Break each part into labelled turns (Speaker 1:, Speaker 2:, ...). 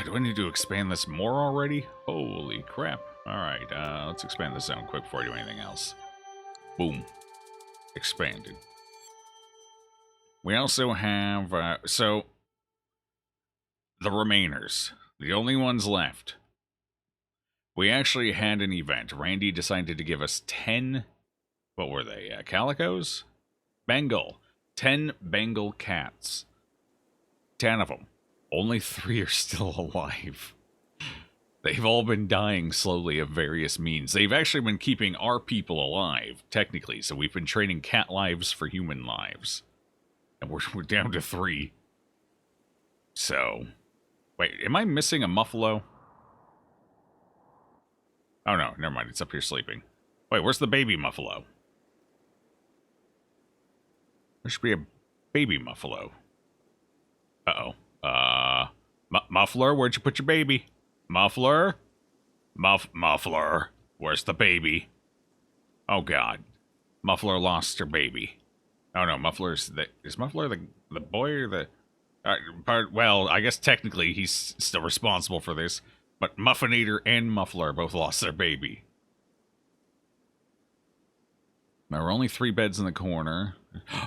Speaker 1: do I need to expand this more already? Holy crap. Alright, let's expand this zone quick before I do anything else. Boom. Expanded. We also have, so, the remainers. The only ones left. We actually had an event. Randy decided to give us 10, what were they, calicos? Bengal. 10 Bengal cats. 10 of them. Only 3 are still alive. They've all been dying slowly of various means. They've actually been keeping our people alive, technically, so we've been trading cat lives for human lives. And we're down to 3. So, wait, am I missing a muffalo? Oh no, never mind, it's up here sleeping. Wait, where's the baby muffalo? There should be a baby muffalo. Uh-oh. Muffler, where'd you put your baby? Muffler? Muffler. Where's the baby? Oh god. Muffler lost her baby. Oh no, Muffler's the... Is Muffler the boy or the... well, I guess technically he's still responsible for this. But Muffinator and Muffler both lost their baby. There were only 3 beds in the corner.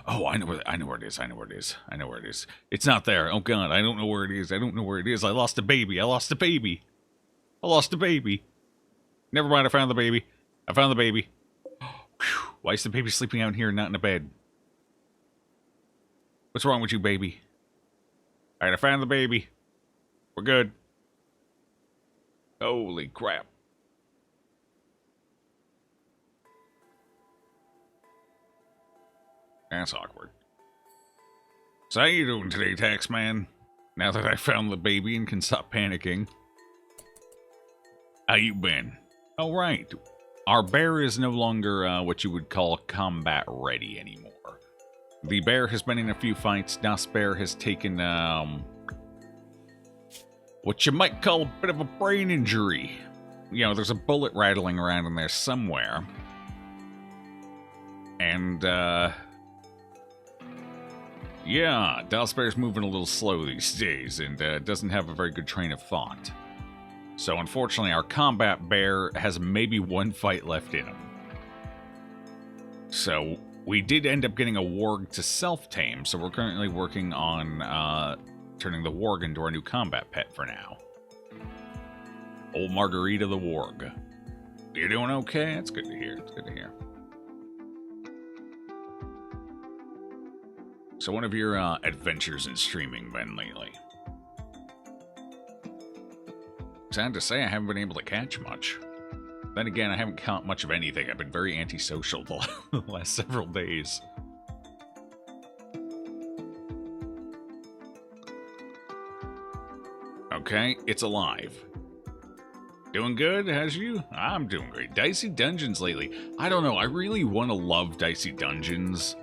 Speaker 1: Oh, I know where it is. I know where it is. It's not there. Oh god, I don't know where it is. I lost a baby. I lost a baby. Never mind, I found the baby. Why is the baby sleeping out here and not in a bed? What's wrong with you, baby? Alright, I found the baby. We're good. Holy crap. That's awkward. So how you doing today, Taxman? Now that I found the baby and can stop panicking. How you been? Oh, right. Our bear is no longer what you would call combat ready anymore. The bear has been in a few fights. Das Bear has taken, what you might call a bit of a brain injury. You know, there's a bullet rattling around in there somewhere. And, yeah, Das Bear's moving a little slow these days and doesn't have a very good train of thought. So unfortunately, our combat bear has maybe 1 fight left in him. So we did end up getting a warg to self-tame, so we're currently working on turning the warg into our new combat pet for now. Old Margarita the warg. You doing okay? That's good to hear. So what have your adventures in streaming been lately? Sad to say, I haven't been able to catch much. Then again, I haven't caught much of anything. I've been very antisocial the last several days. Okay, it's alive. Doing good, has you? I'm doing great. Dicey Dungeons lately. I don't know, I really want to love Dicey Dungeons,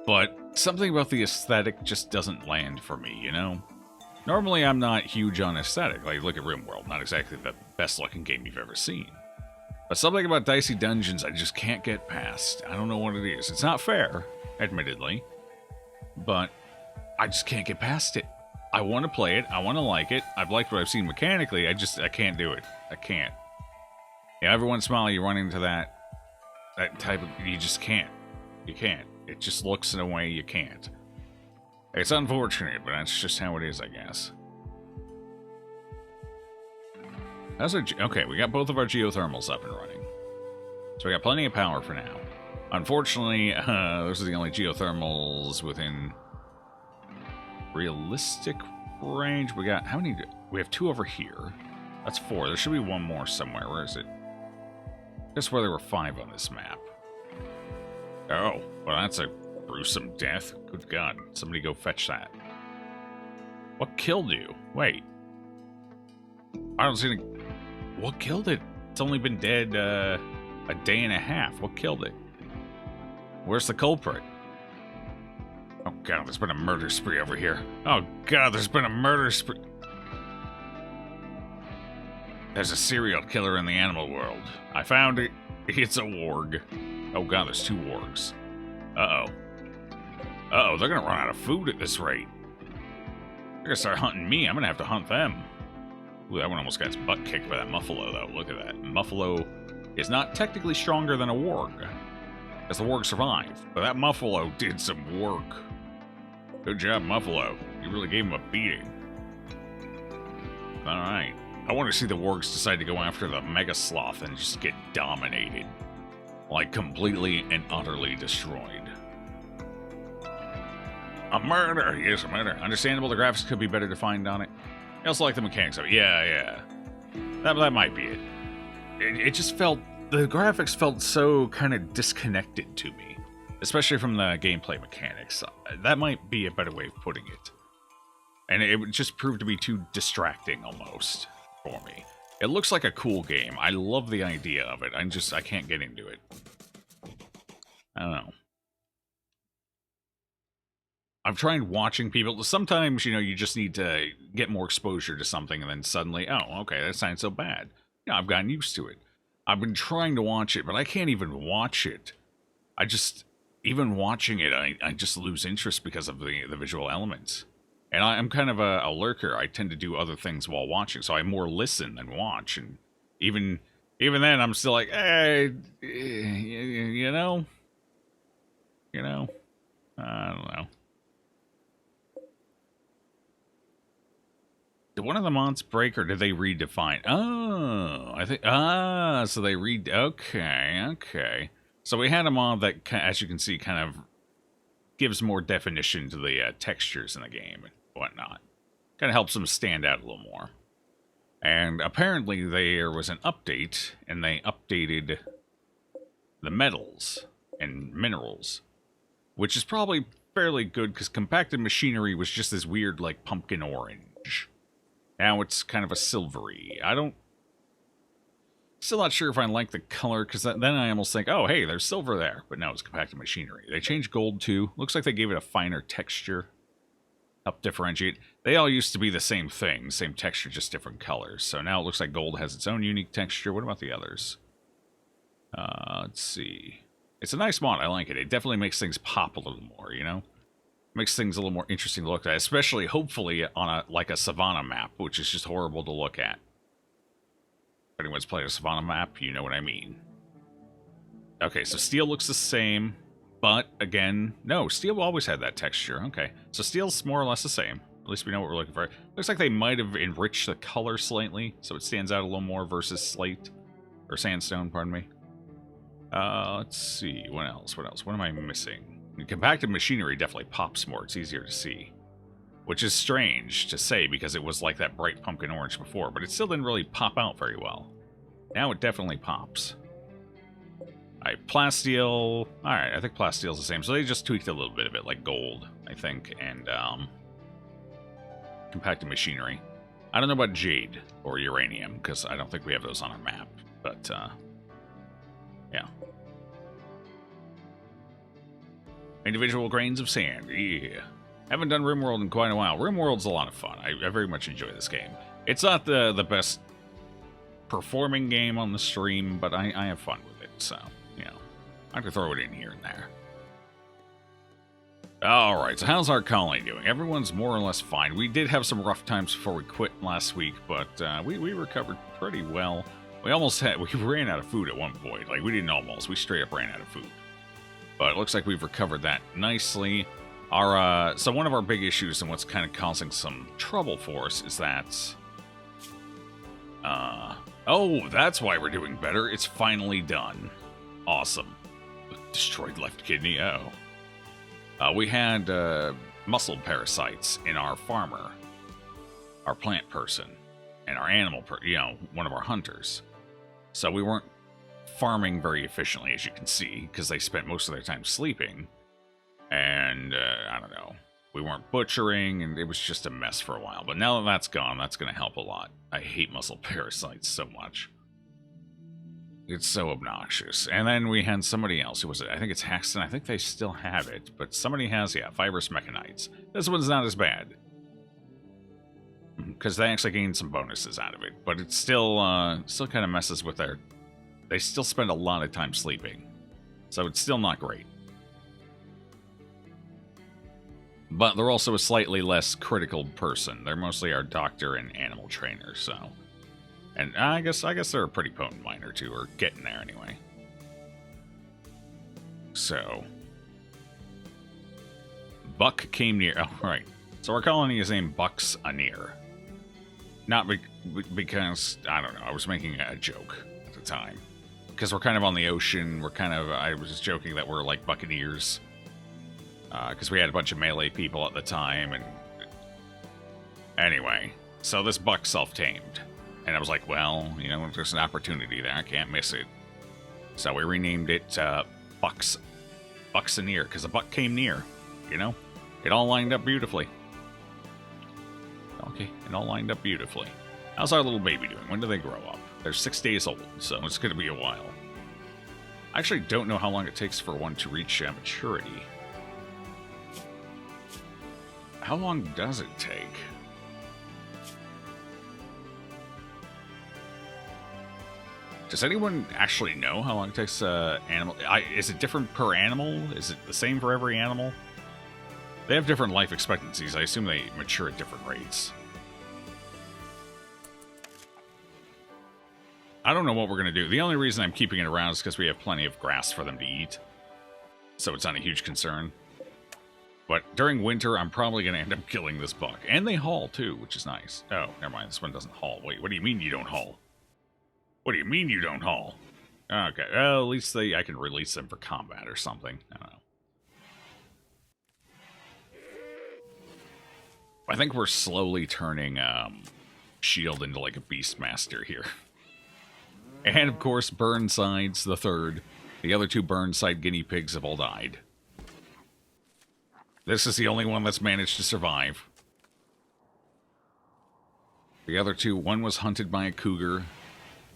Speaker 1: but something about the aesthetic just doesn't land for me, you know? Normally, I'm not huge on aesthetic. Like, look at RimWorld. Not exactly the best-looking game you've ever seen. But something about Dicey Dungeons I just can't get past. I don't know what it is. It's not fair, admittedly. But I just can't get past it. I want to play it. I want to like it. I've liked what I've seen mechanically. I can't do it. I can't. Yeah, every once in a while you run into that type of... You just can't. You can't. It just looks in a way you can't. It's unfortunate, but that's just how it is, I guess. Okay, we got both of our geothermals up and running. So we got plenty of power for now. Unfortunately, those are the only geothermals within realistic range. We got, how many? We have 2 over here. That's 4. There should be 1 more somewhere. Where is it? Just where there were 5 on this map. Oh, well, that's a gruesome death. Good God. Somebody go fetch that. What killed you? Wait. I don't see any... What killed it? It's only been dead, a day and a half. What killed it? Where's the culprit? Oh god, there's been a murder spree over here. Oh god, there's been a murder spree. There's a serial killer in the animal world. I found it. It's a warg. Oh god, there's 2 wargs. Uh-oh. Uh-oh, they're gonna run out of food at this rate. They're gonna start hunting me. I'm gonna have to hunt them. Ooh, that one almost got its butt kicked by that Muffalo, though. Look at that. Muffalo is not technically stronger than a warg, as the warg survived. But that Muffalo did some work. Good job, Muffalo. You really gave him a beating. Alright. I want to see the wargs decide to go after the Mega Sloth and just get dominated. Like, completely and utterly destroyed. A murder! Yes, a murder. Understandable, the graphics could be better defined on it. I also like the mechanics of it. Yeah. That might be it. It just felt... The graphics felt so kind of disconnected to me. Especially from the gameplay mechanics. That might be a better way of putting it. And it just proved to be too distracting, almost, for me. It looks like a cool game. I love the idea of it. I can't get into it. I don't know. I've tried watching people. Sometimes, you know, you just need to get more exposure to something and then suddenly, oh, okay, that sounds so bad. You know, I've gotten used to it. I've been trying to watch it, but I can't even watch it. Even watching it, I just lose interest because of the visual elements. And I'm kind of a lurker. I tend to do other things while watching, so I more listen than watch. And even then, I'm still like, hey, you know, I don't know. Did one of the mods break, or did they redefine? Oh, I think, so they okay. So we had a mod that, as you can see, kind of gives more definition to the textures in the game and whatnot. Kind of helps them stand out a little more. And apparently there was an update, and they updated the metals and minerals, which is probably fairly good, because compacted machinery was just this weird, like, pumpkin orange. Now it's kind of a silvery. Still not sure if I like the color, because then I almost think, oh, hey, there's silver there. But no, it's compacted machinery. They changed gold, too. Looks like they gave it a finer texture. Help differentiate. They all used to be the same thing, same texture, just different colors. So now it looks like gold has its own unique texture. What about the others? Let's see. It's a nice mod. I like it. It definitely makes things pop a little more, you know? Makes things a little more interesting to look at, especially, hopefully, on a Savannah map, which is just horrible to look at. If anyone's played a Savannah map, you know what I mean. Okay, so steel looks the same, but, again, no, steel always had that texture. Okay, so steel's more or less the same. At least we know what we're looking for. Looks like they might have enriched the color slightly, so it stands out a little more versus slate. Or sandstone, pardon me. Let's see, what else? What am I missing? Compacted machinery definitely pops more. It's easier to see. Which is strange to say because it was like that bright pumpkin orange before, but it still didn't really pop out very well. Now it definitely pops. Alright, plasteel. Alright, I think plasteel's the same. So they just tweaked a little bit of it, like gold, I think, and compacted machinery. I don't know about jade or uranium, because I don't think we have those on our map. But, yeah. Individual grains of sand, yeah. Haven't done RimWorld in quite a while. RimWorld's a lot of fun. I very much enjoy this game. It's not the best performing game on the stream, but I have fun with it, so, you know. I can throw it in here and there. Alright, so how's our colony doing? Everyone's more or less fine. We did have some rough times before we quit last week, but we recovered pretty well. We ran out of food at one point. Like, we didn't almost. We straight up ran out of food. But it looks like we've recovered that nicely. So one of our big issues and what's kind of causing some trouble for us is that... oh, that's why we're doing better. It's finally done. Awesome. Destroyed left kidney, oh. We had muscle parasites in our farmer, our plant person, and our animal, one of our hunters. So we weren't farming very efficiently, as you can see, because they spent most of their time sleeping. And, I don't know, we weren't butchering, and it was just a mess for a while. But now that that's gone, that's going to help a lot. I hate muscle parasites so much. It's so obnoxious. And then we had somebody else. Who was it? I think it's Hexton. I think they still have it. But somebody has, yeah, fibrous mechanites. This one's not as bad. Because they actually gained some bonuses out of it. But it still kind of messes with their... They still spend a lot of time sleeping. So it's still not great. But they're also a slightly less critical person. They're mostly our doctor and animal trainer, so... And I guess they're a pretty potent miner, too, or getting there, anyway. So... Buck came near... Oh, right. So our colony is named Buck's Anir. Not because... I don't know, I was making a joke at the time. Because we're kind of on the ocean, we're kind of... I was just joking that we're like buccaneers. Because we had a bunch of melee people at the time, and... Anyway, so this Buck self-tamed. And I was like, well, you know, there's an opportunity there, I can't miss it. So we renamed it Buck's Anir, because the Buck came near, you know? It all lined up beautifully. Okay, it all lined up beautifully. How's our little baby doing? When do they grow up? They're 6 days old, so it's going to be a while. I actually don't know how long it takes for one to reach maturity. How long does it take? Does anyone actually know how long it takes animal? Is it different per animal? Is it the same for every animal? They have different life expectancies. I assume they mature at different rates. I don't know what we're going to do. The only reason I'm keeping it around is because we have plenty of grass for them to eat. So it's not a huge concern. But during winter, I'm probably going to end up killing this buck. And they haul, too, which is nice. Oh, never mind. This one doesn't haul. Wait, what do you mean you don't haul? What do you mean you don't haul? Okay, well, at least I can release them for combat or something. I don't know. I think we're slowly turning Shield into like a Beastmaster here. And, of course, Burnside's the third. The other 2 Burnside guinea pigs have all died. This is the only one that's managed to survive. The other 2, one was hunted by a cougar,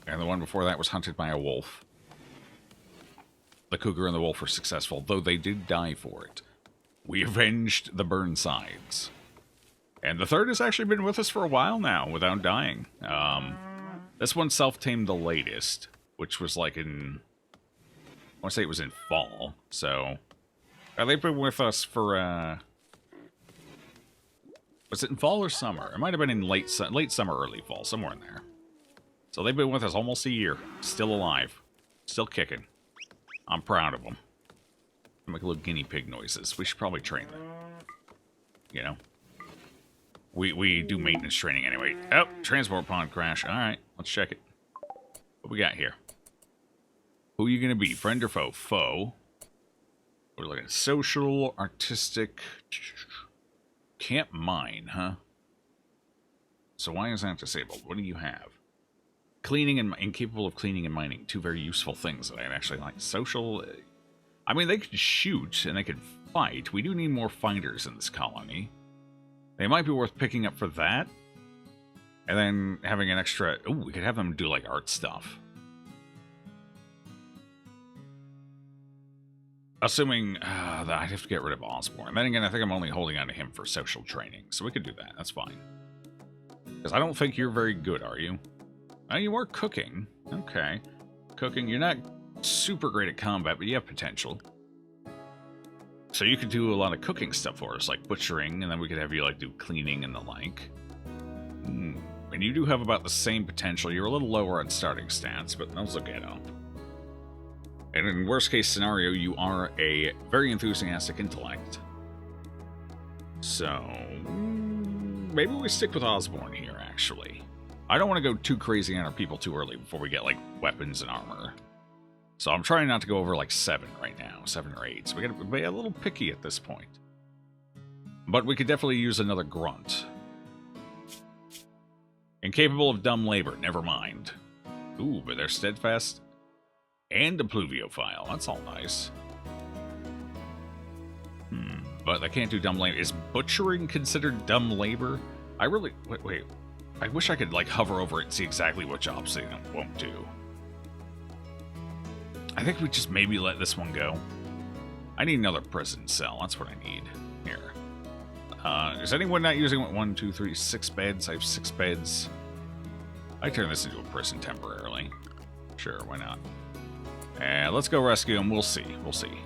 Speaker 1: and the one before that was hunted by a wolf. The cougar and the wolf were successful, though they did die for it. We avenged the Burnsides. And the third has actually been with us for a while now, without dying. This one self-tamed the latest, which was like in... I want to say it was in fall, so... they've been with us for, was it in fall or summer? It might have been in late summer, early fall, somewhere in there. So they've been with us almost a year. Still alive. Still kicking. I'm proud of them. They make little guinea pig noises. We should probably train them. You know? We do maintenance training anyway. Oh, transport pod crash. Alright, let's check it. What we got here? Who are you going to be? Friend or foe? Foe. We're looking at social, artistic... Can't mine, huh? So why is that disabled? What do you have? Cleaning and incapable of cleaning and mining. 2 very useful things that I actually like. Social... I mean, they could shoot and they could fight. We do need more fighters in this colony. They might be worth picking up for that. And then having an extra... Ooh, we could have them do, like, art stuff. Assuming that I'd have to get rid of Osborne. Then again, I think I'm only holding on to him for social training. So we could do that. That's fine. Because I don't think you're very good, are you? Oh, you are cooking. Okay. Cooking. You're not super great at combat, but you have potential. So you could do a lot of cooking stuff for us, like butchering, and then we could have you, like, do cleaning and the like. And you do have about the same potential. You're a little lower on starting stats, but those will get up. And in worst case scenario, you are a very enthusiastic intellect. So, maybe we stick with Osborne here, actually. I don't want to go too crazy on our people too early before we get, like, weapons and armor. So I'm trying not to go over, like, 7 right now. 7 or 8. So we gotta be a little picky at this point. But we could definitely use another grunt. Incapable of dumb labor, never mind. Ooh, but they're steadfast. And a pluviophile, that's all nice. But I can't do dumb labor. Is butchering considered dumb labor? I really... Wait. I wish I could, like, hover over it and see exactly what jobs they won't do. I think we just maybe let this one go. I need another prison cell. That's what I need. Here. Is anyone not using 1, 2, 3, 6 beds? I have 6 beds. I turn this into a prison temporarily. Sure, why not? And let's go rescue him. We'll see. We'll see.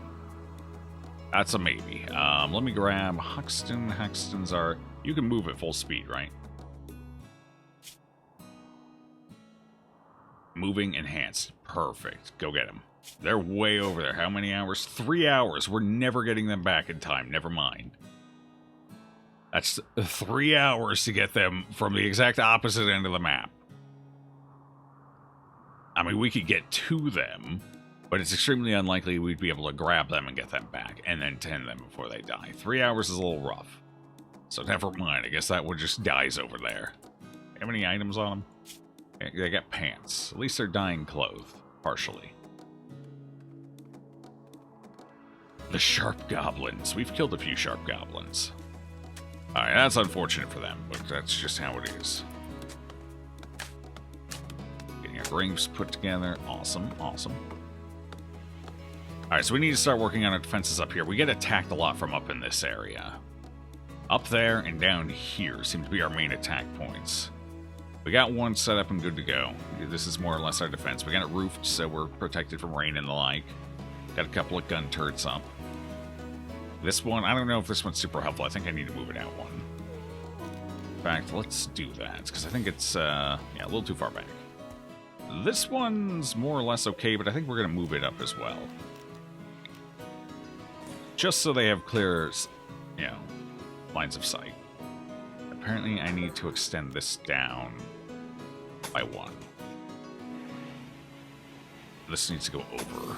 Speaker 1: That's a maybe. Let me grab Huxton. Huxton's are... You can move at full speed, right? Moving enhanced. Perfect. Go get them. They're way over there. How many hours? 3 hours. We're never getting them back in time. Never mind. That's 3 hours to get them from the exact opposite end of the map. I mean, we could get to them, but it's extremely unlikely we'd be able to grab them and get them back, and then tend them before they die. 3 hours is a little rough. So never mind. I guess that one just dies over there. Have any items on them? They got pants. At least they're dying clothed. Partially. The sharp goblins. We've killed a few sharp goblins. Alright, that's unfortunate for them, but that's just how it is. Getting our rings put together. Awesome, awesome. Alright, so we need to start working on our defenses up here. We get attacked a lot from up in this area. Up there and down here seem to be our main attack points. We got one set up and good to go. This is more or less our defense. We got it roofed, so we're protected from rain and the like. Got a couple of gun turrets up. This one, I don't know if this one's super helpful. I think I need to move it out one. In fact, let's do that, because I think it's, yeah, a little too far back. This one's more or less okay, but I think we're going to move it up as well. Just so they have clear, you know, lines of sight. Apparently, I need to extend this down by one. This needs to go over.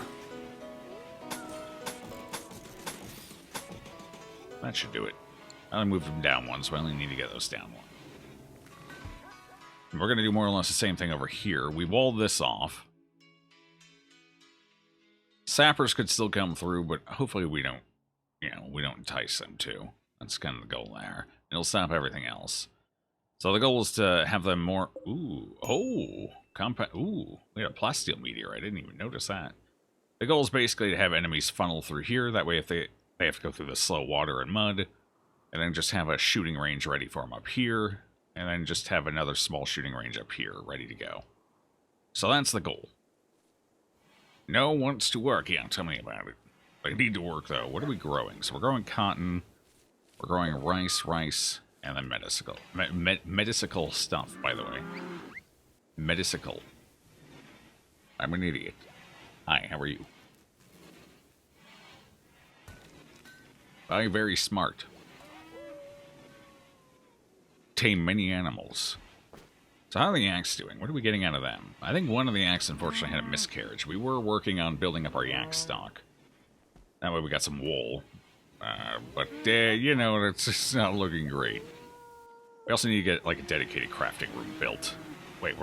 Speaker 1: That should do it. I only moved them down one, so I only need to get those down one. And we're going to do more or less the same thing over here. We walled this off. Sappers could still come through, but hopefully we don't, you know, we don't entice them to. That's kind of the goal there. It'll stop everything else. So the goal is to have them more... Ooh. Oh. Compact. Ooh. We had a plasteel meteor. I didn't even notice that. The goal is basically to have enemies funnel through here. That way if they have to go through the slow water and mud. And then just have a shooting range ready for them up here. And then just have another small shooting range up here ready to go. So that's the goal. No one wants to work. Yeah, tell me about it. They need to work, though. What are we growing? So we're growing cotton. We're growing rice, and then medicicle. Medicicle stuff, by the way. Medicicle. I'm an idiot. Hi, how are you? I'm very smart. Tame many animals. So how are the yaks doing? What are we getting out of them? I think one of the yaks, unfortunately, had a miscarriage. We were working on building up our yak stock. That way we got some wool. But, you know, it's just not looking great. We also need to get, like, a dedicated crafting room built. Wait,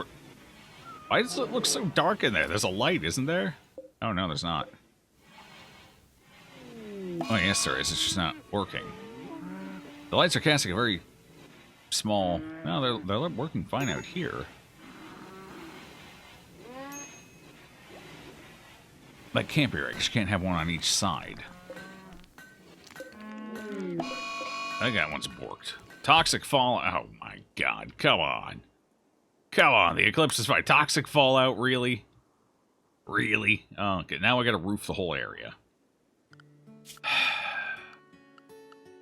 Speaker 1: why does it look so dark in there? There's a light, isn't there? Oh, no, there's not. Oh, yes, there is. It's just not working. The lights are casting a very small... No, they're working fine out here. That can't be right, because you can't have one on each side. I think that one's borked. Toxic fallout. Oh my god, come on. Come on, the eclipse is fine. Toxic fallout, really? Really? Oh, okay, now I gotta roof the whole area.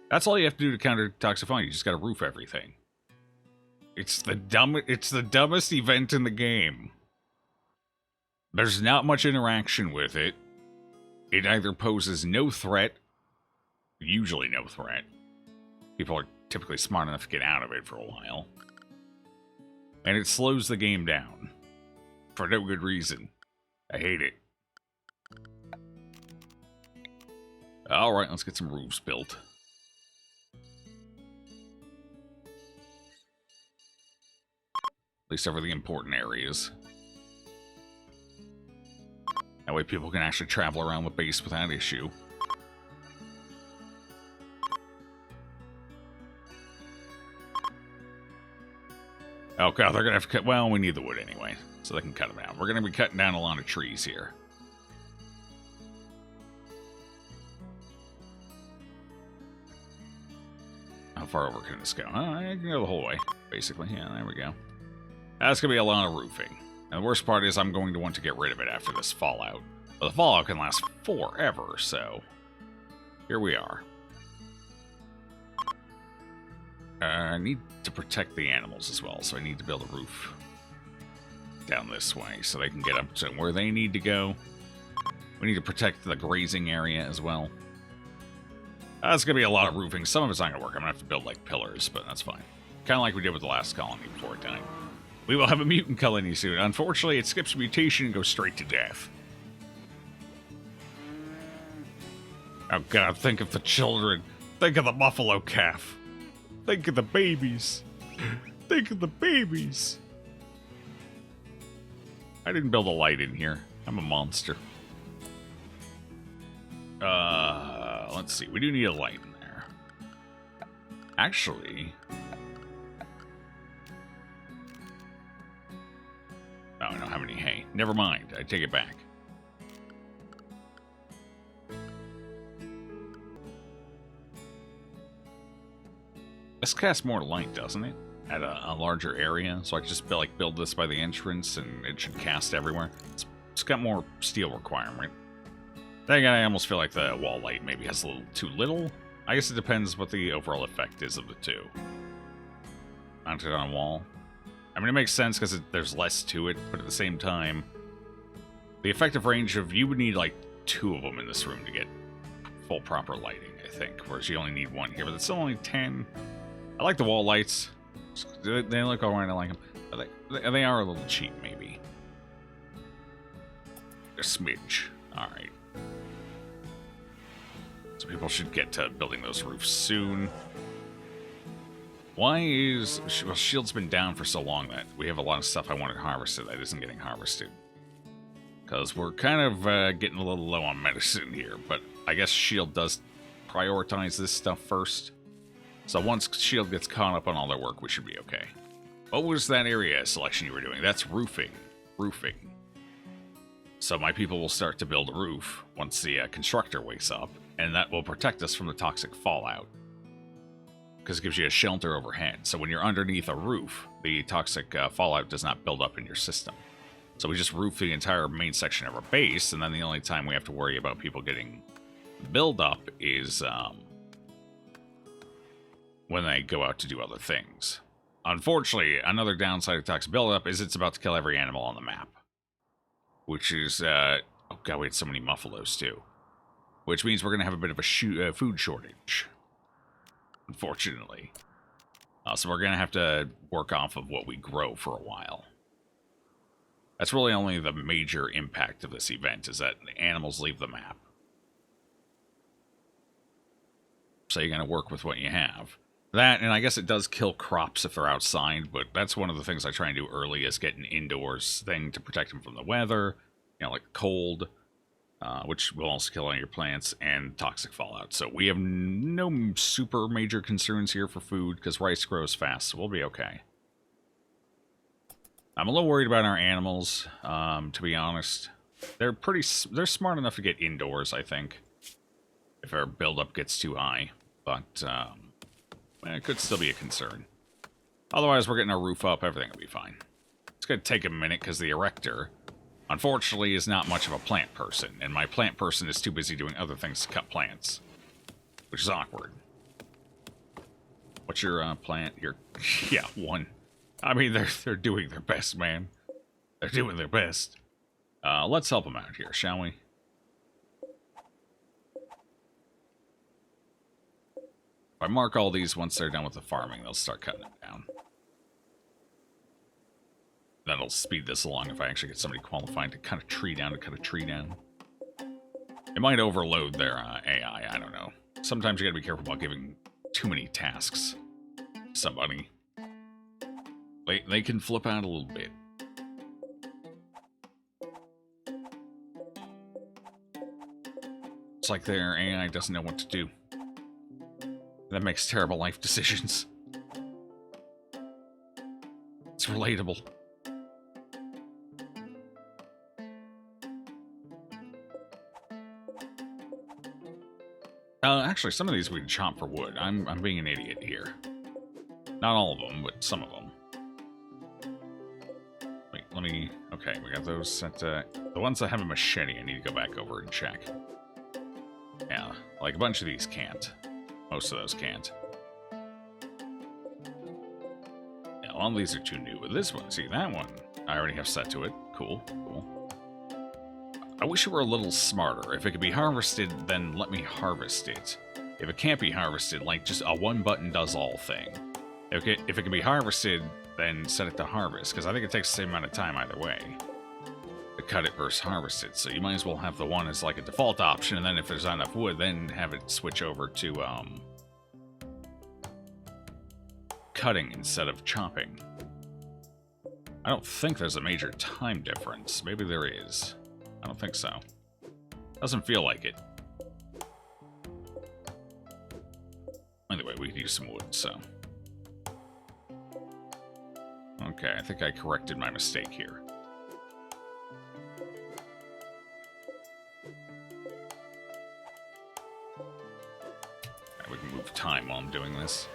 Speaker 1: That's all you have to do to counter toxic fallout. You just gotta roof everything. It's the dumbest event in the game. There's not much interaction with it. It either poses no threat, usually no threat. People are typically smart enough to get out of it for a while. And it slows the game down. For no good reason. I hate it. Alright, let's get some roofs built. At least over the important areas. That way people can actually travel around the base without issue. Oh god, they're gonna have to cut... Well, we need the wood anyway, so they can cut them down. We're gonna be cutting down a lot of trees here. How far over can this go? Oh, I can go the whole way, basically. Yeah, there we go. That's gonna be a lot of roofing. And the worst part is I'm going to want to get rid of it after this fallout. But the fallout can last forever, so... here we are. I need to protect the animals as well, so I need to build a roof down this way so they can get up to where they need to go. We need to protect the grazing area as well. That's going to be a lot of roofing. Some of it's not going to work. I'm going to have to build, like, pillars, but that's fine. Kind of like we did with the last colony before it died. We will have a mutant colony soon. Unfortunately, it skips mutation and goes straight to death. Oh, God, think of the children. Think of the buffalo calf. Think of the babies. Think of the babies. I didn't build a light in here. I'm a monster. Let's see. We do need a light in there. Actually... Oh, I don't have any hay. Never mind. I take it back. This casts more light, doesn't it? At a larger area. So I can just build this by the entrance and it should cast everywhere. It's got more steel requirement. Then again, I almost feel like the wall light maybe has a little too little. I guess it depends what the overall effect is of the two. Mounted on a wall. I mean, it makes sense because there's less to it, but at the same time, the effective range of... You would need, like, 2 of them in this room to get full proper lighting, I think. Whereas you only need 1 here, but it's still only 10. I like the wall lights. They look alright, I like them. They are a little cheap, maybe. A smidge. Alright. So people should get to building those roofs soon. Why is... Well, Shield's been down for so long that we have a lot of stuff I wanted harvested that isn't getting harvested. Because we're kind of getting a little low on medicine here, but I guess Shield does prioritize this stuff first. So once Shield gets caught up on all their work, we should be okay. What was that area selection you were doing? That's roofing. Roofing. So my people will start to build a roof once the constructor wakes up, and that will protect us from the toxic fallout. Because it gives you a shelter overhead. So when you're underneath a roof, the toxic fallout does not build up in your system. So we just roof the entire main section of our base, and then the only time we have to worry about people getting build up is when they go out to do other things. Unfortunately, another downside of toxic buildup is it's about to kill every animal on the map. Which is, oh god, we had so many buffaloes too. Which means we're going to have a bit of a food shortage. Unfortunately. So we're going to have to work off of what we grow for a while. That's really only the major impact of this event, is that the animals leave the map. So you're going to work with what you have. That, and I guess it does kill crops if they're outside, but that's one of the things I try and do early, is get an indoors thing to protect them from the weather, you know, like cold, which will also kill all your plants, and toxic fallout. So we have no super major concerns here for food, because rice grows fast, so we'll be okay. I'm a little worried about our animals, to be honest. They're smart enough to get indoors, I think, if our buildup gets too high, but it could still be a concern. Otherwise, we're getting our roof up, everything will be fine. It's going to take a minute, because the erector, unfortunately, is not much of a plant person, and my plant person is too busy doing other things to cut plants, which is awkward. What's your plant? Yeah, 1. I mean, they're doing their best, man. They're doing their best. Let's help them out here, shall we? If I mark all these, once they're done with the farming, they'll start cutting it down. That'll speed this along if I actually get somebody qualified to cut a tree down It might overload their AI, I don't know. Sometimes you gotta be careful about giving too many tasks to somebody. They can flip out a little bit. It's like their AI doesn't know what to do. That makes terrible life decisions. It's relatable. Actually, some of these we can chop for wood. I'm being an idiot here. Not all of them, but some of them. Wait, let me... Okay, we got those set. The ones that have a machete, I need to go back over and check. Yeah, like a bunch of these can't. Most of those can't. Yeah, all these are too new. But this one, see, that one, I already have set to it. Cool, cool. I wish it were a little smarter. If it could be harvested, then let me harvest it. If it can't be harvested, like just a one button does all thing. If it can be harvested, then set it to harvest, because I think it takes the same amount of time either way to cut it versus harvest it. So you might as well have the one as like a default option, and then if there's not enough wood, then have it switch over to cutting instead of chopping. I don't think there's a major time difference. Maybe there is. I don't think so. Doesn't feel like it. Anyway, we could use some wood, so. Okay, I think I corrected my mistake here. Right, we can move time while I'm doing this.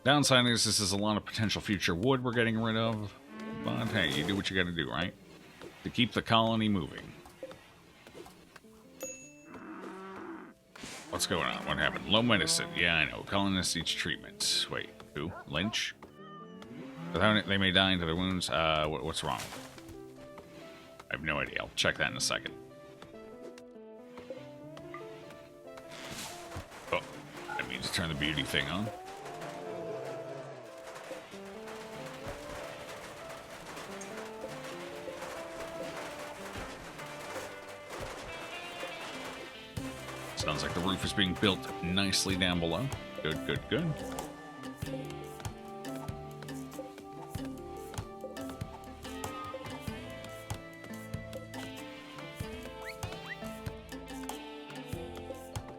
Speaker 1: Downside is this is a lot of potential future wood we're getting rid of. But hey, you do what you gotta do, right? To keep the colony moving. What's going on? What happened? Low medicine. Yeah, I know. Colonists each treatment. Wait, who? Lynch? They may die into their wounds. What's wrong? I have no idea. I'll check that in a second. Oh, I mean to turn the beauty thing on. Sounds like the roof is being built nicely down below. Good, good, good.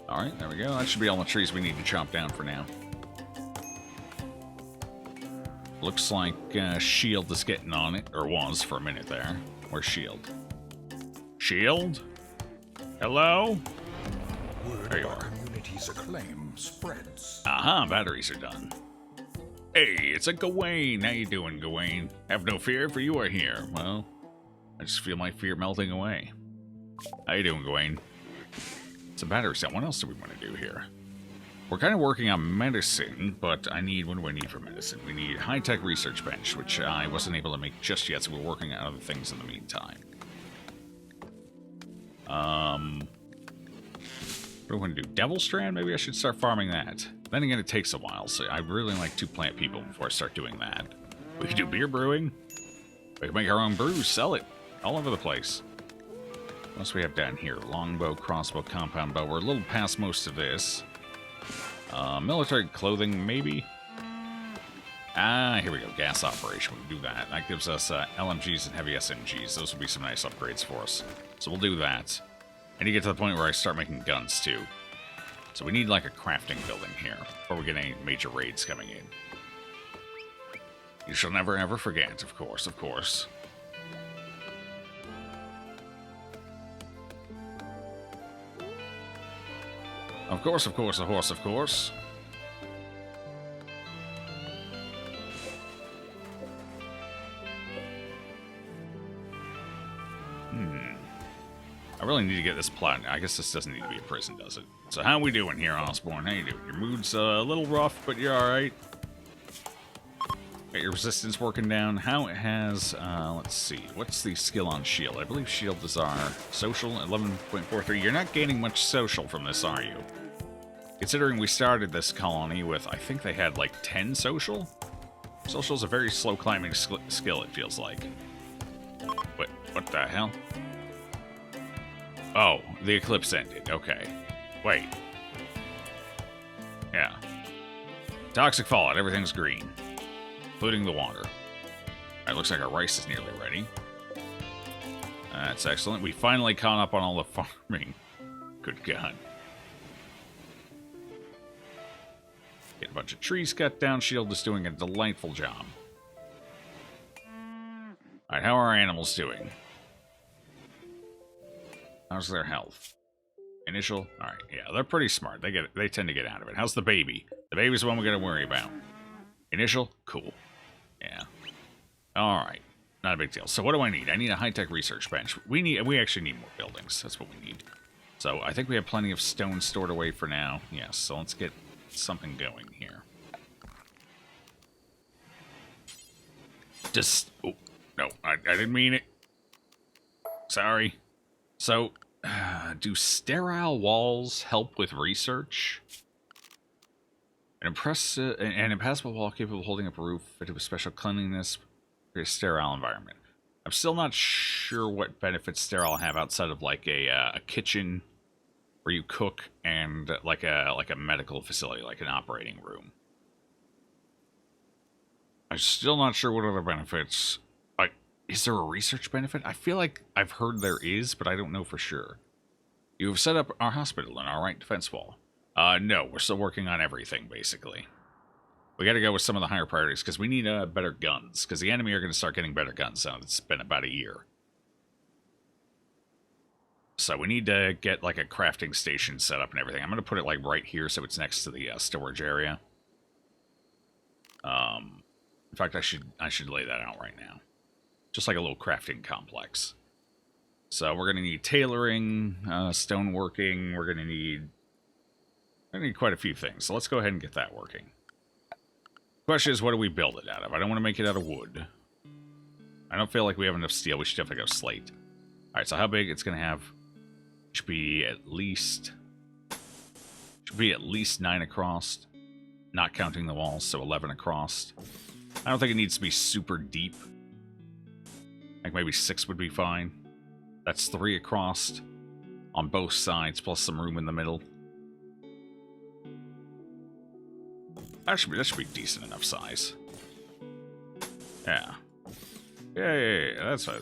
Speaker 1: Alright, there we go. That should be all the trees we need to chop down for now. Looks like Shield is getting on it, or was for a minute there. Where's Shield? Shield? Hello? There you are.
Speaker 2: Community's acclaim spreads.
Speaker 1: Aha, batteries are done. Hey, it's a Gawain. How you doing, Gawain? Have no fear, for you are here. Well, I just feel my fear melting away. How you doing, Gawain? It's a battery set. What else do we want to do here? We're kind of working on medicine, but what do I need for medicine? We need high-tech research bench, which I wasn't able to make just yet, so we're working on other things in the meantime. What do I want to do? Devil Strand? Maybe I should start farming that. Then again, it takes a while, so I really like to plant people before I start doing that. We could do beer brewing. We can make our own brews, sell it all over the place. What else we have down here? Longbow, crossbow, compound bow. We're a little past most of this. Military clothing, maybe? Ah, here we go. Gas operation. We can do that. That gives us LMGs and heavy SMGs. Those would be some nice upgrades for us. So we'll do that. And you get to the point where I start making guns, too. So we need, like, a crafting building here before we get any major raids coming in. You shall never, ever forget, of course, of course. Of course, of course, a horse, of course. I really need to get this plot. I guess this doesn't need to be a prison, does it? So how we doing here, Osborne? How you doing? Your mood's a little rough, but you're alright. Got your resistance working down. How it has, let's see. What's the skill on shield? I believe shield is our social, 11.43. You're not gaining much social from this, are you? Considering we started this colony with, I think they had like 10 social? Social's a very slow climbing skill, it feels like. What the hell? Oh, the eclipse ended. Okay. Wait. Yeah. Toxic fallout. Everything's green. Including the water. Alright, looks like our rice is nearly ready. That's excellent. We finally caught up on all the farming. Good God. Get a bunch of trees cut down. Shield is doing a delightful job. Alright, how are our animals doing? How's their health? Initial? Alright, yeah, they're pretty smart. They tend to get out of it. How's the baby? The baby's the one we gotta worry about. Initial? Cool. Yeah. Alright. Not a big deal. So what do I need? I need a high-tech research bench. We actually need more buildings. That's what we need. So I think we have plenty of stone stored away for now. Yes, so let's get something going here. Just... Oh, no. I didn't mean it. Sorry. So, do sterile walls help with research? An impassable wall capable of holding up a roof fitted with special cleanliness for a sterile environment. I'm still not sure what benefits sterile have outside of like a kitchen where you cook and like a medical facility, like an operating room. I'm still not sure what other benefits. Like, is there a research benefit? I feel like I've heard there is, but I don't know for sure. You have set up our hospital and our right defense wall. No, we're still working on everything, basically. We gotta go with some of the higher priorities, because we need better guns, because the enemy are going to start getting better guns now. It's been about a year. So we need to get, like, a crafting station set up and everything. I'm going to put it, like, right here, so it's next to the storage area. In fact, I should lay that out right now. Just like a little crafting complex. So we're going to need tailoring, stoneworking, we're going to need quite a few things. So let's go ahead and get that working. Question is, what do we build it out of? I don't want to make it out of wood. I don't feel like we have enough steel. We should definitely go slate. Alright, so how big it's going to have? Should be at least 9 across. Not counting the walls, so 11 across. I don't think it needs to be super deep. Like maybe 6 would be fine. That's 3 across on both sides, plus some room in the middle. That should be decent enough size. Yeah. Yeah, that's fine.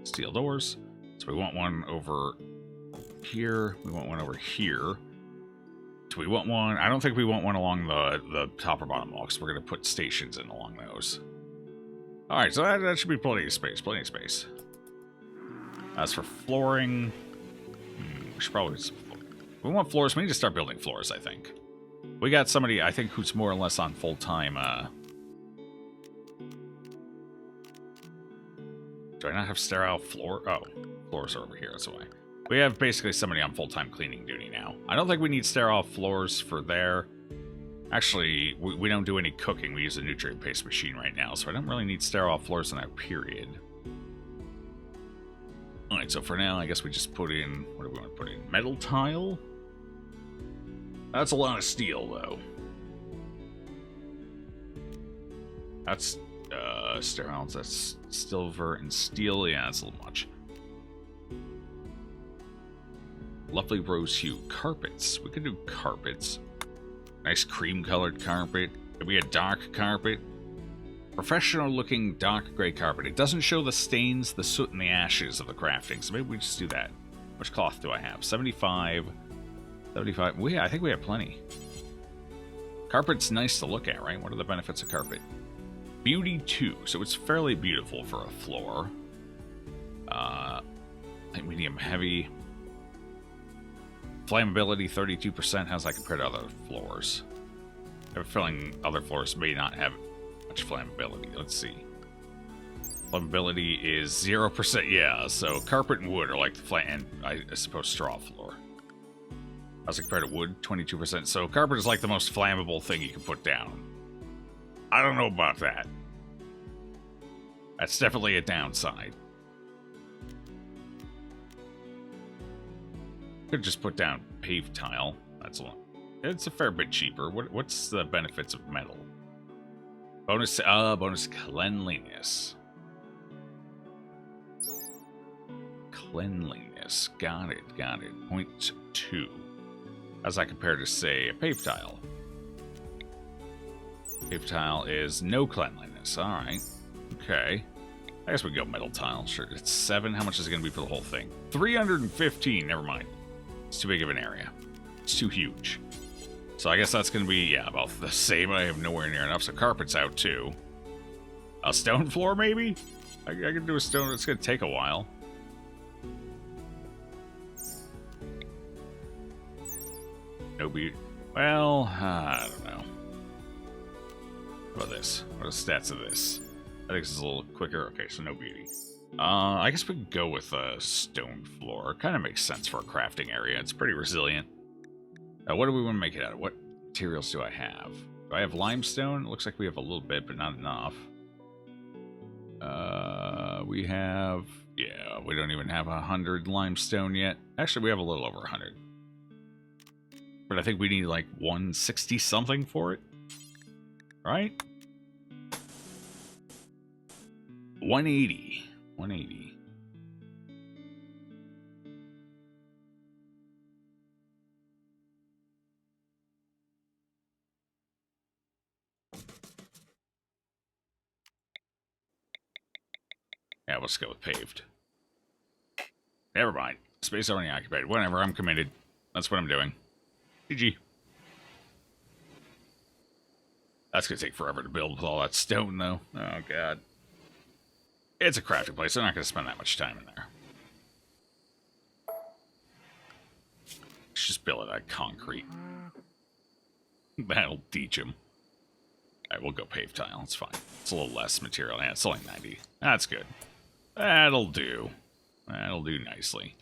Speaker 1: Steel doors. So we want one over here. We want one over here. Do we want one? I don't think we want one along the top or bottom wall, because we're going to put stations in along those. Alright, so that should be plenty of space. As for flooring, we should probably... We want floors. We need to start building floors, I think. We got somebody, I think, who's more or less on full-time, Do I not have sterile floor? Oh, floors are over here, that's why. We have basically somebody on full-time cleaning duty now. I don't think we need sterile floors for there. Actually, we don't do any cooking. We use a nutrient-based machine right now, so I don't really need sterile floors in that period. Alright, so for now, I guess we just put in... What do we want to put in? Metal tile? That's a lot of steel, though. That's, sterile. That's silver and steel. Yeah, that's a little much. Lovely rose hue. Carpets. We could do carpets. Nice cream-colored carpet. Could be a dark carpet. Professional-looking dark gray carpet. It doesn't show the stains, the soot, and the ashes of the crafting, so maybe we just do that. How much cloth do I have? 75... 75. I think we have plenty. Carpet's nice to look at, right? What are the benefits of carpet? Beauty 2, so it's fairly beautiful for a floor. I think medium heavy. Flammability 32%. How's that compared to other floors? I have a feeling other floors may not have much flammability. Let's see. Flammability is 0%. Yeah, so carpet and wood are like the and I suppose straw floor. How's it compared to wood? 22%. So carpet is like the most flammable thing you can put down. I don't know about that. That's definitely a downside. Could just put down paved tile. That's a lot. It's a fair bit cheaper. What's the benefits of metal? Bonus cleanliness. Cleanliness. Got it. 0.2. How's that compared to, say, a paved tile? Paved tile is no cleanliness. Alright. Okay. I guess we go metal tile. Sure. It's 7. How much is it going to be for the whole thing? 315. Never mind. It's too big of an area. It's too huge. So I guess that's going to be, yeah, about the same. I have nowhere near enough. So carpet's out, too. A stone floor, maybe? I can do a stone. It's going to take a while. No beat. Well, I don't know. How about this? What are the stats of this? I think this is a little quicker. Okay, so no beauty. I guess we could go with a stone floor. Kind of makes sense for a crafting area. It's pretty resilient. What do we want to make it out of? What materials do I have? Do I have limestone? It looks like we have a little bit, but not enough. We have... Yeah, we don't even have 100 limestone yet. Actually, we have a little over 100. But I think we need like 160 something for it. Right? 180. 180. Yeah, let's go with paved. Never mind. Space already occupied. Whatever, I'm committed. That's what I'm doing. GG. That's gonna take forever to build with all that stone, though. Oh, God. It's a crafting place. I'm not gonna spend that much time in there. Let's just build it out of concrete. That'll teach him. Alright, we'll go paved tile. It's fine. It's a little less material. Yeah, it's only 90. That's good. That'll do. That'll do nicely.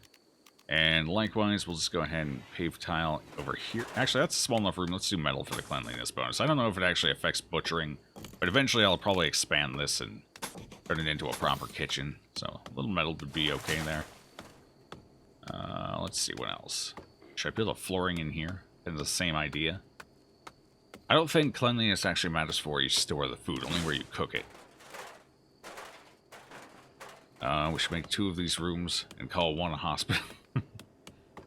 Speaker 1: And likewise, we'll just go ahead and pave tile over here. Actually, that's a small enough room. Let's do metal for the cleanliness bonus. I don't know if it actually affects butchering, but eventually I'll probably expand this and turn it into a proper kitchen. So a little metal would be okay there. Let's see what else. Should I build a flooring in here? It's the same idea. I don't think cleanliness actually matters for where you store the food, only where you cook it. We should make 2 of these rooms and call one a hospital.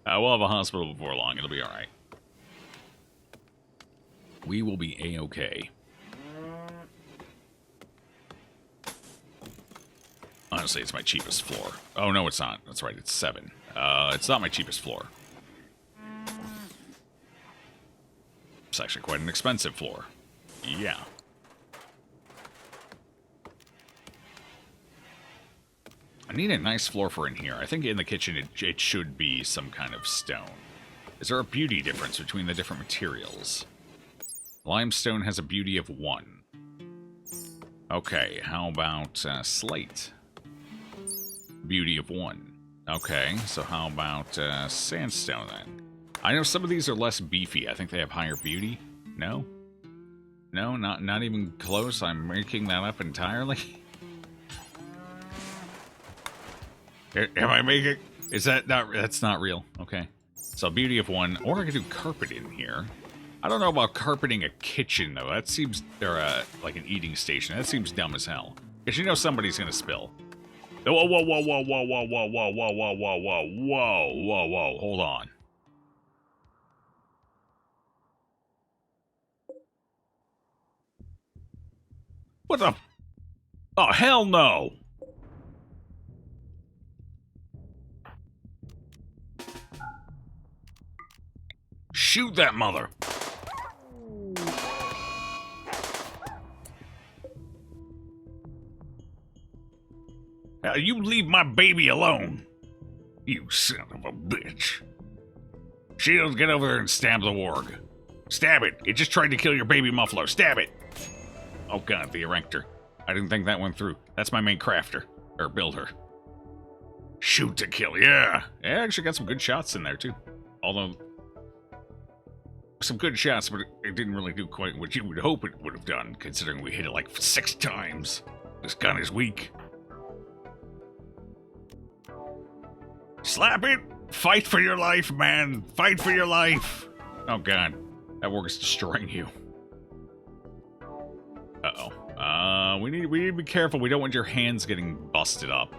Speaker 1: We'll have a hospital before long. It'll be alright. We will be A-okay. Honestly, it's my cheapest floor. Oh, no, it's not. That's right, it's 7. It's not my cheapest floor. It's actually quite an expensive floor. Yeah. I need a nice floor for in here. I think in the kitchen it should be some kind of stone. Is there a beauty difference between the different materials? Limestone has a beauty of 1. Okay, how about slate? Beauty of 1. Okay, so how about sandstone then? I know some of these are less beefy. I think they have higher beauty. No? No, not even close. I'm making that up entirely. Am I making... Is that not... That's not real. Okay. So beauty of 1. Or I could do carpet in here. I don't know about carpeting a kitchen, though. That seems... Or, like an eating station. That seems dumb as hell. Because you know somebody's gonna spill. Whoa, whoa, whoa, whoa, whoa, whoa, whoa, whoa, whoa, whoa, whoa, whoa, whoa, whoa, whoa. Hold on. What the... Oh, hell no! Shoot that mother! You leave my baby alone! You son of a bitch. Shields, get over there and stab the warg. Stab it! It just tried to kill your baby muffalo. Stab it! Oh god, the erector. I didn't think that went through. That's my main crafter. Or builder. Shoot to kill, yeah! I actually got some good shots in there, too. Although... Some good shots, but it didn't really do quite what you would hope it would have done, considering we hit it like 6 times. This gun is weak. Slap it! Fight for your life, man! Fight for your life! Oh god, that work is destroying you. Uh-oh. We need to be careful. We don't want your hands getting busted up.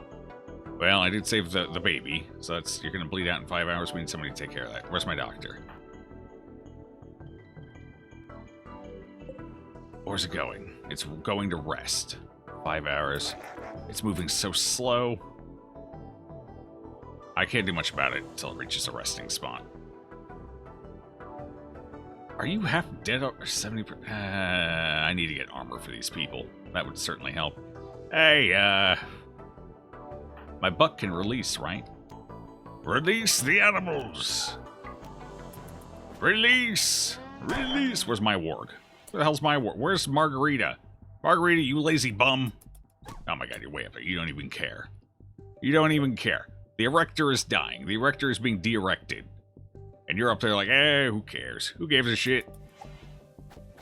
Speaker 1: Well, I did save the baby, so that's... You're gonna bleed out in 5 hours. We need somebody to take care of that. Where's my doctor? Where's it going? It's going to rest. 5 hours. It's moving so slow. I can't do much about it until it reaches a resting spot. Are you half dead or 70%? I need to get armor for these people. That would certainly help. Hey, my buck can release, right? Release the animals! Release! Release! Where's my warg? Where the hell's my warg? Where's Margarita? Margarita, you lazy bum! Oh my god, you're way up there. You don't even care. You don't even care. The Erector is dying. The Erector is being de-erected. And you're up there like, who cares? Who gives a shit?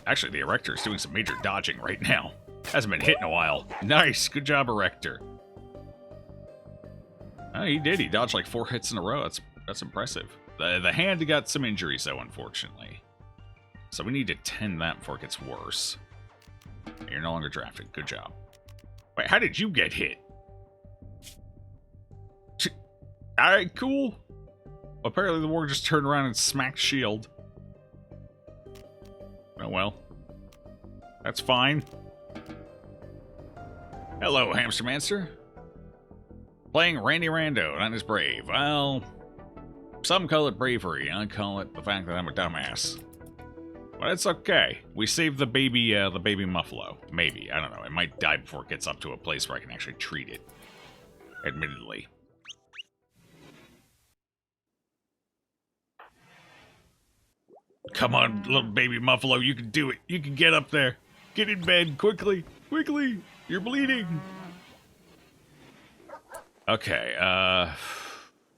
Speaker 1: Actually, the Erector is doing some major dodging right now. Hasn't been hit in a while. Nice. Good job, Erector. Oh, he did. He dodged like 4 hits in a row. That's impressive. The hand got some injuries, though, unfortunately. So we need to tend that before it gets worse. You're no longer drafted. Good job. Wait, how did you get hit? Alright, cool. Apparently the warg just turned around and smacked shield. Oh well. That's fine. Hello, Hamstermancer. Playing Randy Rando, that is brave. Well, some call it bravery, I call it the fact that I'm a dumbass. But it's okay. We saved the baby muffalo. Maybe, I don't know. It might die before it gets up to a place where I can actually treat it. Admittedly. Come on, little baby muffalo, you can do it. You can get up there. Get in bed, quickly. Quickly. You're bleeding. Okay,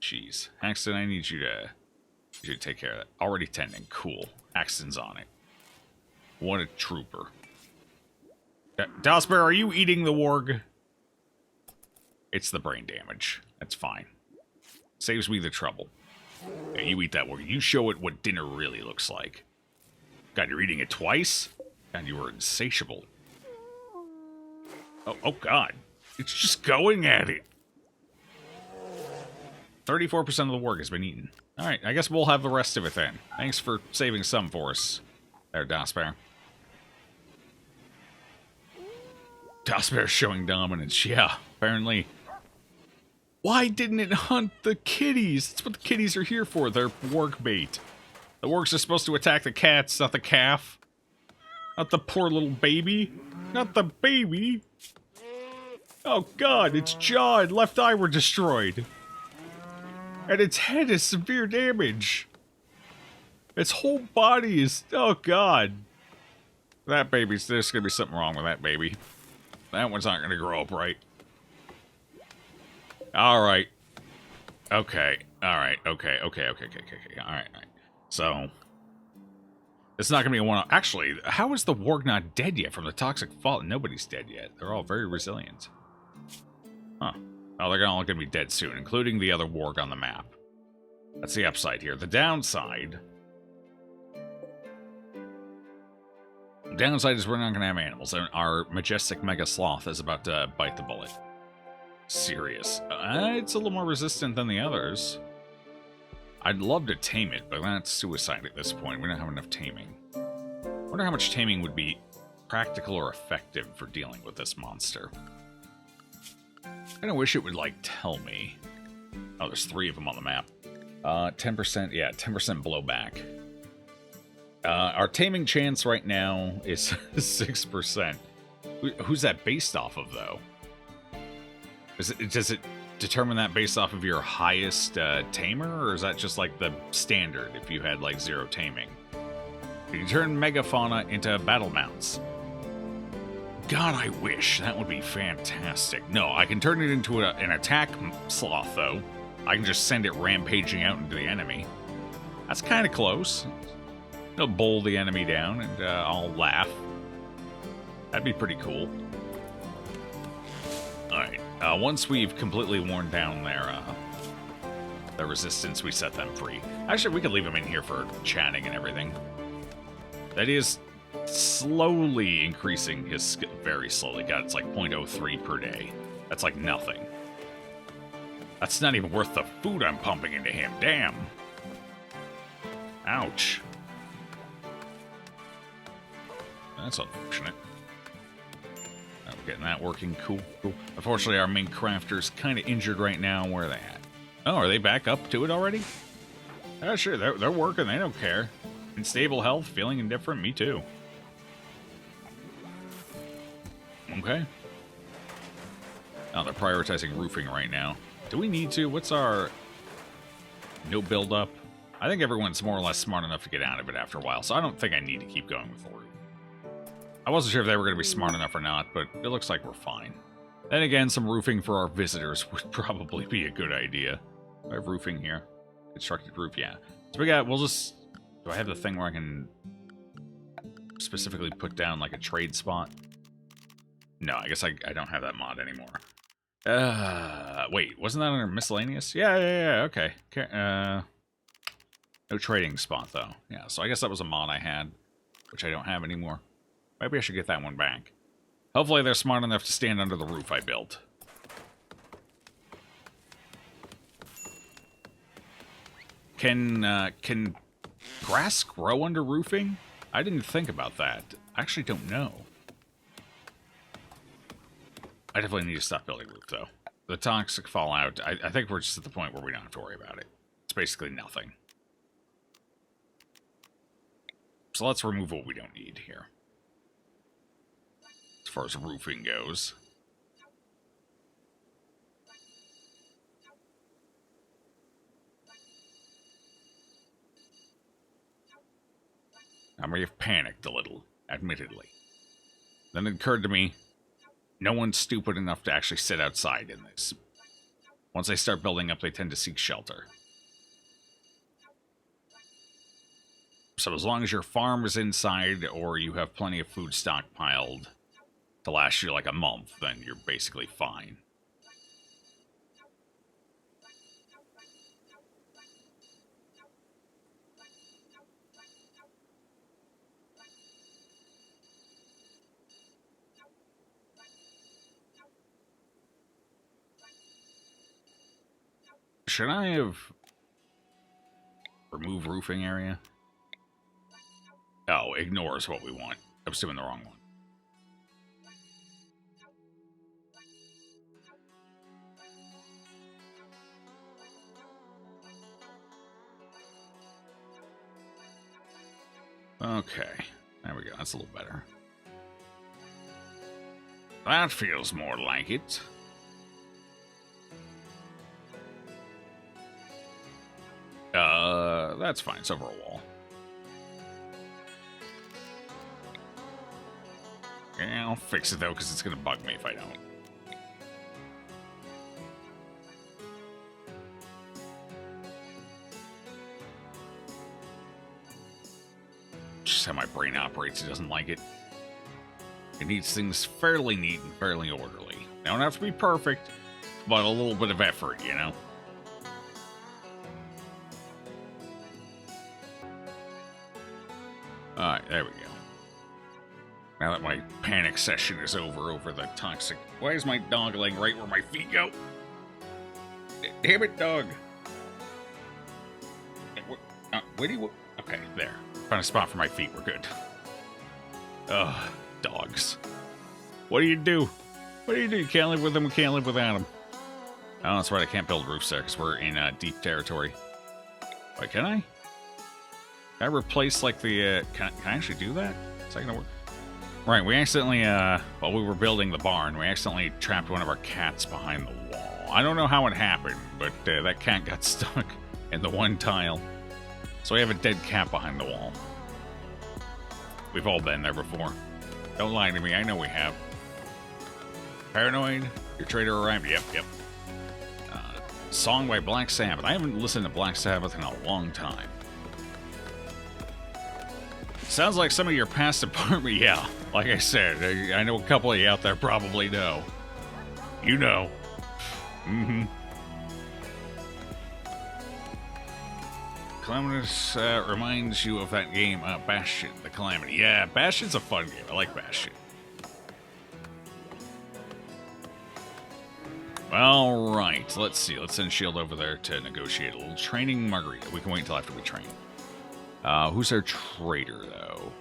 Speaker 1: jeez. Axton, I need you to take care of that. Already tending. Cool. Axton's on it. What a trooper. Dosbear, are you eating the warg? It's the brain damage. That's fine. Saves me the trouble. Yeah, you eat that warg. You show it what dinner really looks like. God, you're eating it twice? God, you were insatiable. Oh God. It's just going at it. 34% of the warg has been eaten. Alright, I guess we'll have the rest of it then. Thanks for saving some for us. There, Dosbear. Dosbear's showing dominance. Yeah, apparently. Why didn't it hunt the kitties? That's what the kitties are here for. They're warg bait. The wargs are supposed to attack the cats, not the calf. Not the poor little baby. Not the baby. Oh God, its jaw and left eye were destroyed. And its head is severe damage. Its whole body is... Oh God. That baby's... There's gonna be something wrong with that baby. That one's not gonna grow up right. Alright. Okay. Alright. Okay. Alright. So... It's not gonna be a one... Actually, how is the warg not dead yet from the toxic fault? Nobody's dead yet. They're all very resilient. Huh. Oh, they're all gonna be dead soon, including the other warg on the map. That's the upside here. The downside... The downside is we're not gonna have animals, and our majestic mega sloth is about to bite the bullet. Serious. It's a little more resistant than the others. I'd love to tame it, but that's suicide at this point. We don't have enough taming. I wonder how much taming would be practical or effective for dealing with this monster. I kind of wish it would, like, tell me. Oh, there's 3 of them on the map. 10%, yeah, 10% blowback. Our taming chance right now is 6%. Who's that based off of, though? Does it determine that based off of your highest tamer, or is that just like the standard if you had like 0 taming? You can turn megafauna into battle mounts. God, I wish. That would be fantastic. No, I can turn it into an attack sloth, though. I can just send it rampaging out into the enemy. That's kind of close. It'll bowl the enemy down, and I'll laugh. That'd be pretty cool. Alright, once we've completely worn down their resistance, we set them free. Actually, we could leave them in here for chatting and everything. That is slowly increasing his skill, very slowly. God, it's like 0.03 per day. That's like nothing. That's not even worth the food I'm pumping into him. Damn. Ouch. That's unfortunate. I'm getting that working. Cool. Unfortunately, our main crafter's kind of injured right now. Where are they at? Oh, are they back up to it already? Oh, sure. They're working. They don't care. In stable health, feeling indifferent. Me too. Okay. Oh, they're prioritizing roofing right now. Do we need to? What's our... No build-up? I think everyone's more or less smart enough to get out of it after a while, so I don't think I need to keep going with the roof. I wasn't sure if they were going to be smart enough or not, but it looks like we're fine. Then again, some roofing for our visitors would probably be a good idea. Do I have roofing here? Constructed roof, yeah. So we'll just... Do I have the thing where I can specifically put down like a trade spot? No, I guess I don't have that mod anymore. Wait, wasn't that under miscellaneous? Yeah, okay. No trading spot, though. Yeah, so I guess that was a mod I had, which I don't have anymore. Maybe I should get that one back. Hopefully they're smart enough to stand under the roof I built. Can grass grow under roofing? I didn't think about that. I actually don't know. I definitely need to stop building roof, though. The toxic fallout, I think we're just at the point where we don't have to worry about it. It's basically nothing. So let's remove what we don't need here. As far as roofing goes. I may have panicked a little, admittedly. Then it occurred to me, no one's stupid enough to actually sit outside in this. Once they start building up, they tend to seek shelter. So as long as your farm is inside, or you have plenty of food stockpiled to last you like a month, then you're basically fine. Should I have removed roofing area? Oh, ignores what we want. I was doing the wrong one. Okay, there we go. That's a little better. That feels more like it. That's fine. It's over a wall. Yeah, I'll fix it though, because it's gonna bug me if I don't. Just how my brain operates. It doesn't like it. It needs things fairly neat and fairly orderly. They don't have to be perfect, but a little bit of effort, you know? Alright, there we go. Now that my panic session is over the toxic... Why is my dog laying right where my feet go? Damn it, dog! Where do you... Okay, there. Found a spot for my feet, we're good. Ugh, dogs. What do? What do? You can't live with them, we can't live without them. Oh, that's right, I can't build roofs there, because we're in deep territory. Wait, can I? Can I replace, like, the, can I actually do that? Is that gonna work? Right, we accidentally, while we were building the barn, we accidentally trapped one of our cats behind the wall. I don't know how it happened, but that cat got stuck in the one tile. So we have a dead cat behind the wall. We've all been there before. Don't lie to me, I know we have. Paranoid? Your trader arrived? Yep. Song by Black Sabbath. I haven't listened to Black Sabbath in a long time. Sounds like some of your past apartment, yeah. Like I said, I know a couple of you out there probably know. You know. Mm-hmm. Calamitous reminds you of that game, Bastion, the Calamity. Yeah, Bastion's a fun game. I like Bastion. Alright, let's see. Let's send Shield over there to negotiate a little training margarita. We can wait until after we train. Who's our trader, though?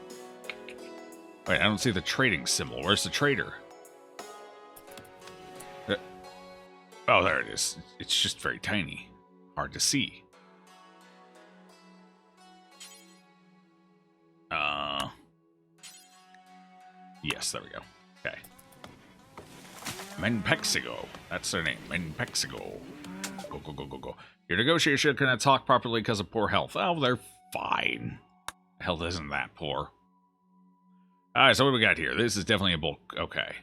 Speaker 1: Wait, I don't see the trading symbol. Where's the trader? Oh, there it is. It's just very tiny. Hard to see. Yes, there we go. Okay. Menpexigo. That's their name. Menpexigo. Go. Your negotiation cannot talk properly because of poor health. Oh, they're fine. Health isn't that poor. Alright, so what do we got here? This is definitely a bulk. Okay.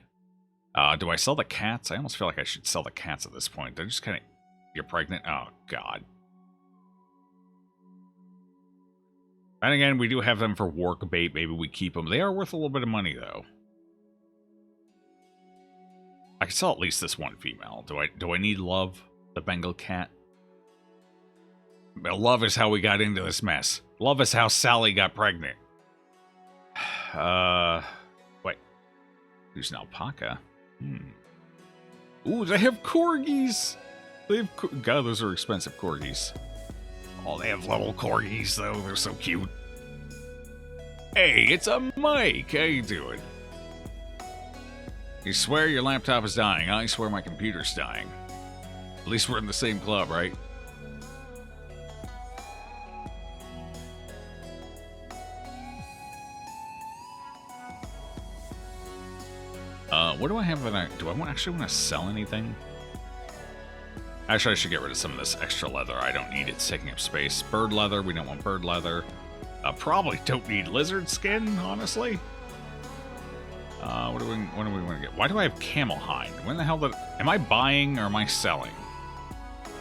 Speaker 1: Do I sell the cats? I almost feel like I should sell the cats at this point. They're just kind of... You're pregnant? Oh, God. And again, we do have them for work bait. Maybe we keep them. They are worth a little bit of money, though. I can sell at least this one female. Do I need Love, the Bengal cat? But Love is how we got into this mess. Love is how Sally got pregnant. Wait. Who's an alpaca? Ooh, they have corgis! They have... God, those are expensive corgis. Oh, they have little corgis, though. They're so cute. Hey, it's a Mike. How you doing? You swear your laptop is dying. I swear my computer's dying. At least we're in the same club, right? What do I have that do I actually want to sell anything? Actually, I should get rid of some of this extra leather. I don't need it. It's taking up space. Bird leather. We don't want bird leather. Probably don't need lizard skin, honestly. What do we want to get? Why do I have camel hide? When the hell am I buying or am I selling?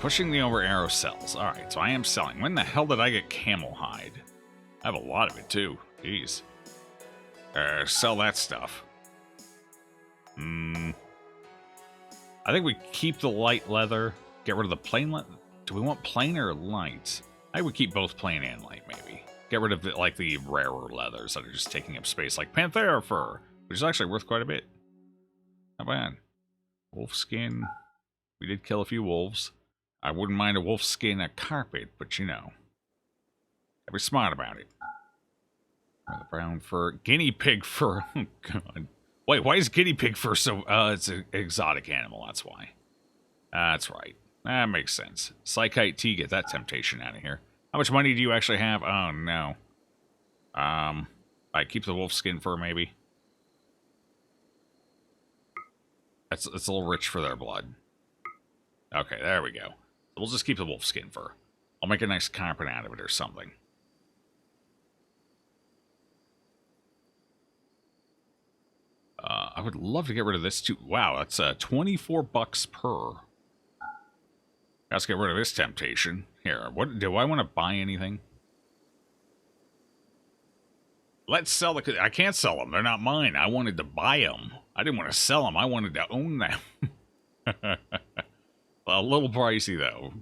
Speaker 1: Pushing the over arrow sells. Alright, so I am selling. When the hell did I get camel hide? I have a lot of it, too. Jeez. Sell that stuff. I think we keep the light leather. Get rid of the plain leather. Do we want plain or light? I would keep both plain and light, maybe. Get rid of the, like the rarer leathers that are just taking up space, like Panthera fur, which is actually worth quite a bit. Not bad. Wolf skin. We did kill a few wolves. I wouldn't mind a wolf skin a carpet, but you know. Gotta be smart about it. The brown fur. Guinea pig fur. Oh, God. Wait, why is guinea pig fur so... it's an exotic animal, that's why. That's right. That makes sense. Psychite tea, get that temptation out of here. How much money do you actually have? Oh, no. I keep the wolf skin fur, maybe. It's a little rich for their blood. Okay, there we go. We'll just keep the wolf skin fur. I'll make a nice carpet out of it or something. I would love to get rid of this too. Wow, that's $24 per. Let's get rid of this temptation. Here, what do I want to buy anything? Let's sell the... I can't sell them. They're not mine. I wanted to buy them. I didn't want to sell them. I wanted to own them. A little pricey, though.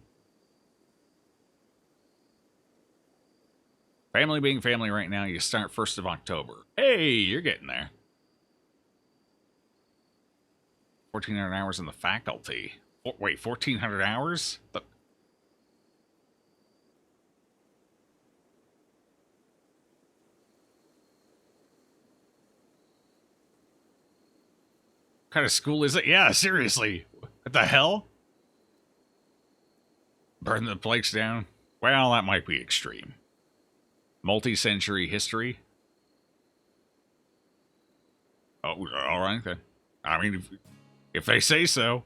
Speaker 1: Family being family right now, you start 1st of October. Hey, you're getting there. 1,400 hours in the faculty. Wait, 1,400 hours? What kind of school is it? Yeah, seriously. What the hell? Burn the place down? Well, that might be extreme. Multi-century history? Oh, all right then. I mean, if they say so.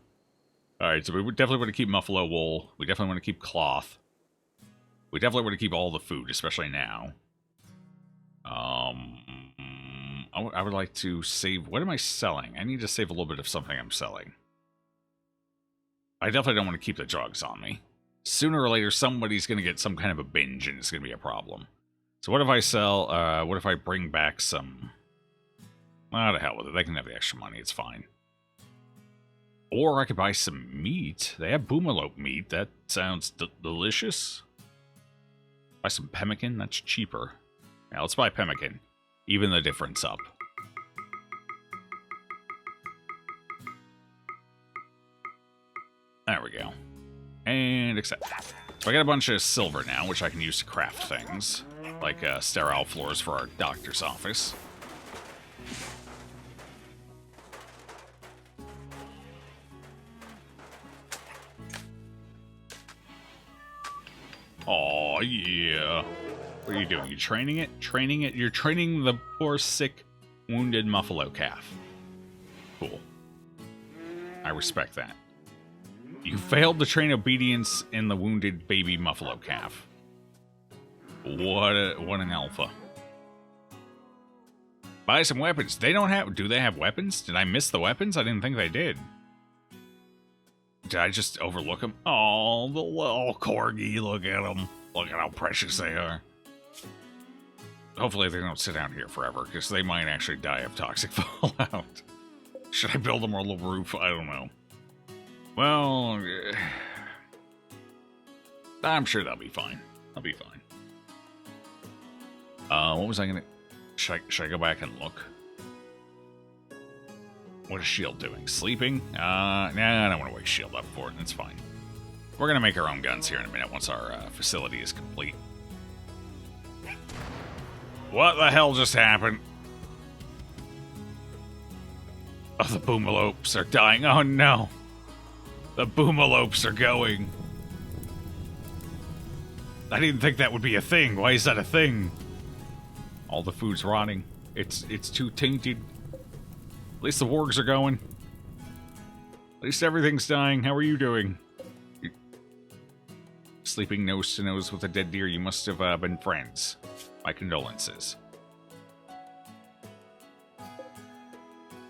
Speaker 1: Alright, so we would definitely want to keep buffalo wool. We definitely want to keep cloth. We definitely want to keep all the food, especially now. I would like to save... What am I selling? I need to save a little bit of something I'm selling. I definitely don't want to keep the drugs on me. Sooner or later, somebody's going to get some kind of a binge, and it's going to be a problem. So what if I sell... what if I bring back some... Oh, the hell with it. They can have the extra money. It's fine. Or I could buy some meat. They have boomalope meat. That sounds delicious. Buy some pemmican. That's cheaper. Yeah, let's buy pemmican. Even the difference up. There we go. And accept. So I got a bunch of silver now, which I can use to craft things. Like sterile floors for our doctor's office. Oh yeah. What are you doing? You training it? Training it? You're training the poor, sick, wounded buffalo calf. Cool. I respect that. You failed to train obedience in the wounded baby buffalo calf. What an alpha. Buy some weapons. They don't have... Do they have weapons? Did I miss the weapons? I didn't think they did. Did I just overlook them? Oh, the little corgi. Look at them. Look at how precious they are. Hopefully they don't sit down here forever, because they might actually die of toxic fallout. Should I build them a little roof? I don't know. Well, I'm sure they'll be fine. They'll be fine. What was I gonna... Should I go back and look? What is Shield doing? Sleeping? Nah, I don't want to wake Shield up for it. That's fine. We're gonna make our own guns here in a minute once our facility is complete. What the hell just happened? Oh, the boomalopes are dying. Oh no. The boomalopes are going. I didn't think that would be a thing. Why is that a thing? All the food's rotting. It's too tainted. At least the wargs are going. At least everything's dying. How are you doing? Sleeping nose to nose with a dead deer. You must have been friends. My condolences.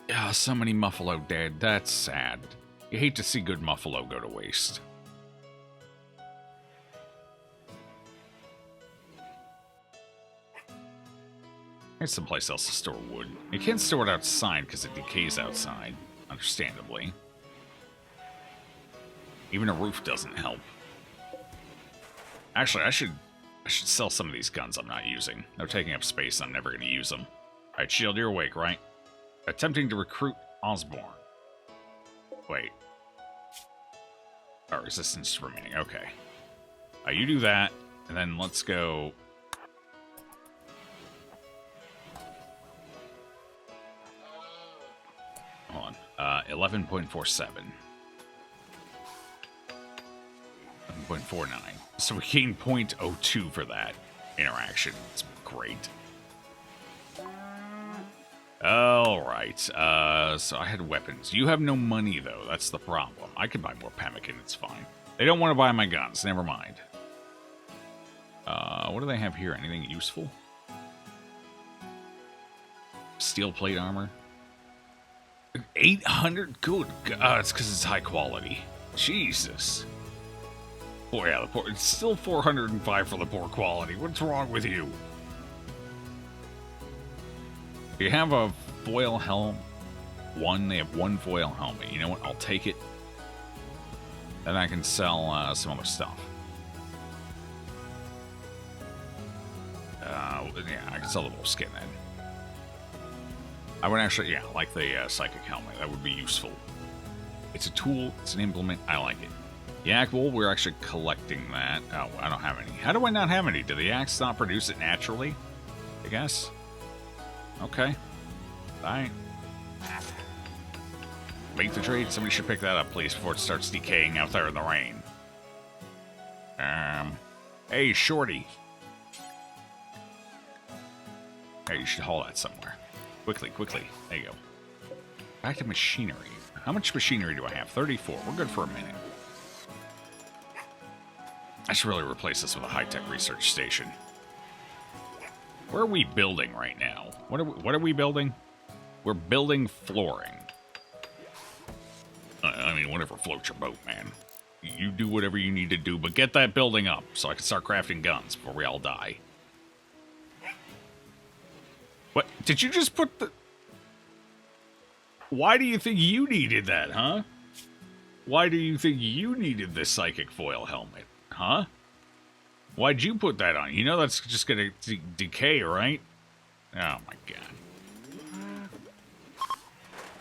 Speaker 1: Yeah, so many Muffalo dead. That's sad. You hate to see good Muffalo go to waste. There's someplace else to store wood. You can't store it outside because it decays outside, understandably. Even a roof doesn't help. Actually, I should sell some of these guns I'm not using. They're taking up space and I'm never going to use them. Alright, Shield, you're awake, right? Attempting to recruit Osborne. Wait. Oh, resistance remaining. Okay. You do that, and then let's go... Hold on. 11.47. 11.49. So we gained 0.02 for that interaction. It's great. Alright, so I had weapons. You have no money, though. That's the problem. I can buy more pemmican, it's fine. They don't want to buy my guns. Never mind. What do they have here? Anything useful? Steel plate armor. 800? Good God, it's because it's high quality. Jesus. Boy, yeah, it's still 405 for the poor quality. What's wrong with you? You have a foil helm. They have one foil helmet. You know what? I'll take it. Then I can sell some other stuff. Yeah, I can sell the wolf skin then. I would actually, yeah, like the psychic helmet. That would be useful. It's a tool. It's an implement. I like it. Yak wool, we're actually collecting that. Oh, I don't have any. How do I not have any? Do the yaks not produce it naturally? I guess. Okay. Alright. Make the trade. Somebody should pick that up, please, before it starts decaying out there in the rain. Hey, Shorty. Hey, you should haul that somewhere. Quickly, quickly. There you go. Back to machinery. How much machinery do I have? 34. We're good for a minute. I should really replace this with a high-tech research station. Where are we building right now? What are we building? We're building flooring. I mean, whatever floats your boat, man. You do whatever you need to do, but get that building up so I can start crafting guns before we all die. What? Did you just put the... Why do you think you needed that, huh? Why do you think you needed this psychic foil helmet, huh? Why'd you put that on? You know that's just gonna decay, right? Oh my god.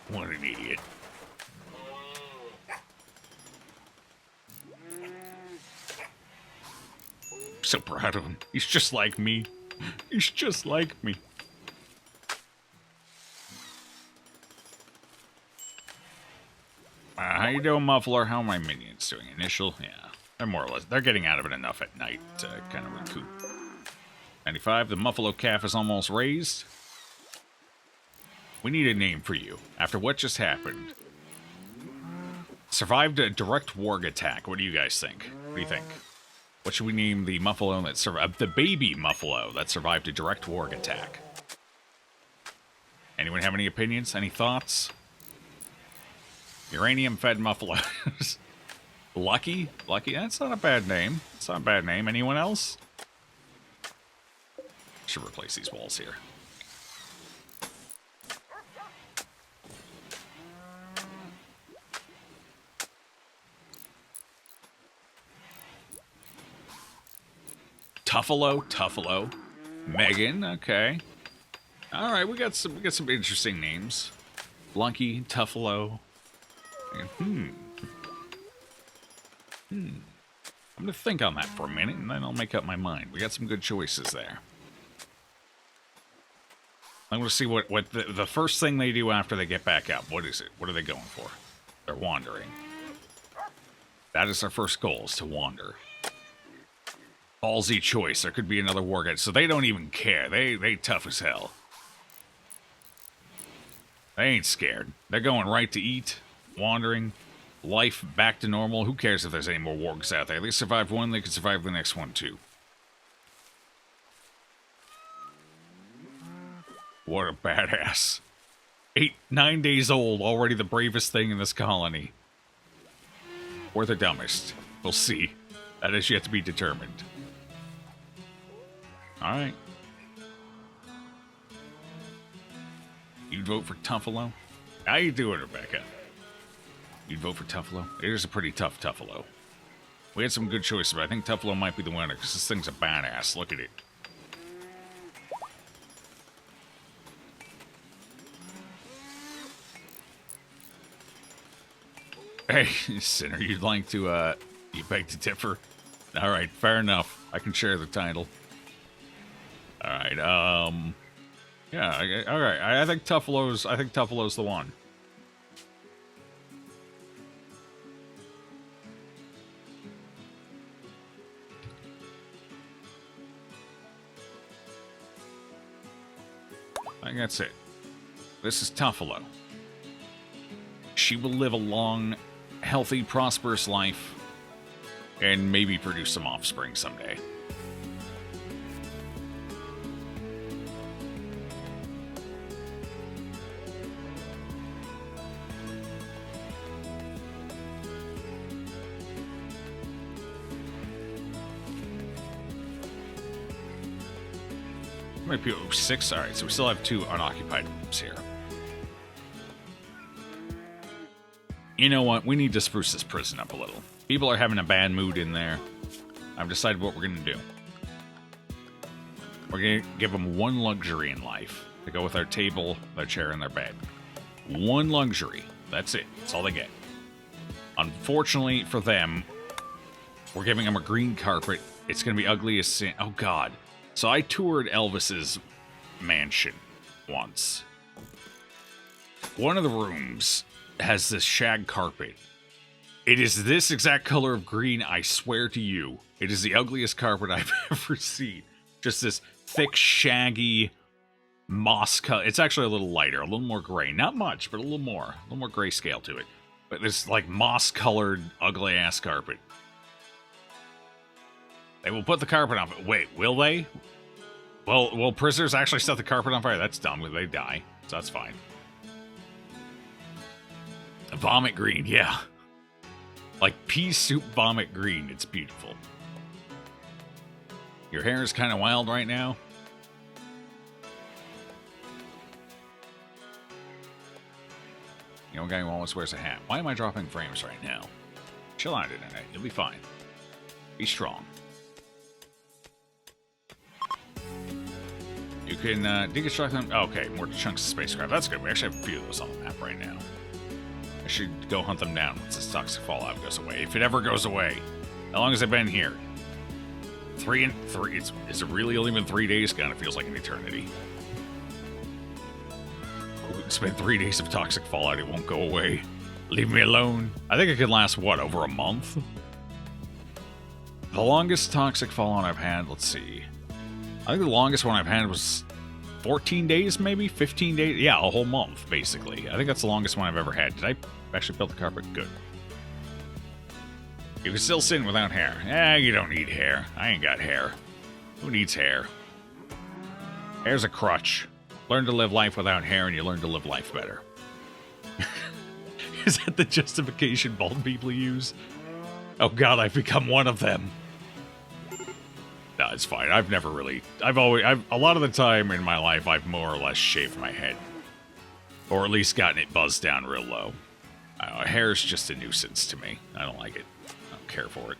Speaker 1: What an idiot. So proud of him. He's just like me. He's just like me. How you doing, Muffler? How are my minions doing? Initial? Yeah. They're more or less... They're getting out of it enough at night to kind of recoup. 95. The Muffalo calf is almost raised. We need a name for you. After what just happened. Survived a direct warg attack. What do you guys think? What do you think? What should we name the Muffalo that survived... the baby Muffalo that survived a direct warg attack? Anyone have any opinions? Any thoughts? Uranium-fed muffaloes. Lucky? Lucky? That's not a bad name. It's not a bad name. Anyone else? Should replace these walls here. Tuffalo. Megan, okay. All right, we got some interesting names. Lunky, Tuffalo. I'm gonna think on that for a minute, and then I'll make up my mind. We got some good choices there. I'm gonna see what the first thing they do after they get back up. What is it? What are they going for? They're wandering. That is our first goal, is to wander. Ballsy choice. There could be another war guide. So they don't even care. They tough as hell. They ain't scared. They're going right to eat, wandering, life back to normal. Who cares if there's any more wargs out there? They survived one, they could survive the next one too. What a badass. 9 days old, already the bravest thing in this colony. Or the dumbest. We'll see. That is yet to be determined. Alright. You'd vote for Tuffalo? How you doing, Rebecca? You'd vote for Tuffalo? It is a pretty tough Tuffalo. We had some good choices, but I think Tuffalo might be the winner, because this thing's a badass. Look at it. Hey, Sinner, you'd like to, you beg to differ? Alright, fair enough. I can share the title. Alright, yeah, alright. I think Tuffalo's the one. I think that's it. This is Tuffalo. She will live a long, healthy, prosperous life, and maybe produce some offspring someday. How many people? 6? Alright, so we still have 2 unoccupied rooms here. You know what? We need to spruce this prison up a little. People are having a bad mood in there. I've decided what we're going to do. We're going to give them one luxury in life to go with our table, their chair, and their bed. One luxury. That's it. That's all they get. Unfortunately for them, we're giving them a green carpet. It's going to be ugly as sin. Oh, God. So I toured Elvis's mansion once. One of the rooms has this shag carpet. It is this exact color of green, I swear to you. It is the ugliest carpet I've ever seen. Just this thick, shaggy moss color. It's actually a little lighter, a little more gray. Not much, but a little more grayscale to it. But this, like, moss-colored, ugly-ass carpet. They will put the carpet on. Wait, will they? Well, will prisoners actually set the carpet on fire? That's dumb. They die, so that's fine. Vomit green, yeah. Like pea soup vomit green. It's beautiful. Your hair is kind of wild right now. You know, a guy who always wears a hat. Why am I dropping frames right now? Chill out, Internet. You'll be fine. Be strong. You can deconstruct them. Oh, okay, more chunks of spacecraft. That's good. We actually have a few of those on the map right now. I should go hunt them down once this toxic fallout goes away. If it ever goes away. How long has it been here? 3 and 3. Is it really only been 3 days? God, it feels like an eternity. It's been 3 days of toxic fallout. It won't go away. Leave me alone. I think it could last, what, over a month? The longest toxic fallout I've had, let's see. I think the longest one I've had was 14 days, maybe? 15 days? Yeah, a whole month, basically. I think that's the longest one I've ever had. Did I actually build the carpet? Good. You can still sin without hair. Eh, you don't need hair. I ain't got hair. Who needs hair? Hair's a crutch. Learn to live life without hair and you learn to live life better. Is that the justification bald people use? Oh god, I've become one of them. No, it's fine. I've never really... a lot of the time in my life, I've more or less shaved my head. Or at least gotten it buzzed down real low. I don't know, hair's just a nuisance to me. I don't like it. I don't care for it.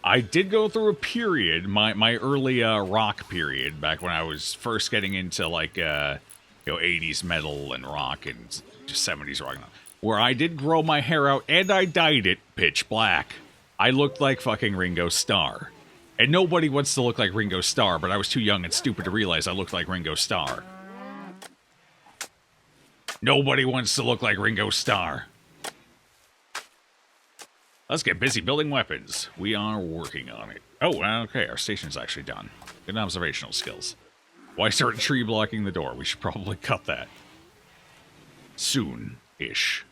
Speaker 1: I did go through a period, my early rock period, back when I was first getting into, like, 80s metal and rock and just 70s rock, where I did grow my hair out and I dyed it pitch black. I looked like fucking Ringo Starr. And nobody wants to look like Ringo Starr, but I was too young and stupid to realize I looked like Ringo Starr. Nobody wants to look like Ringo Starr. Let's get busy building weapons. We are working on it. Oh, okay, our station's actually done. Good observational skills. Why start a tree blocking the door? We should probably cut that. Soon-ish.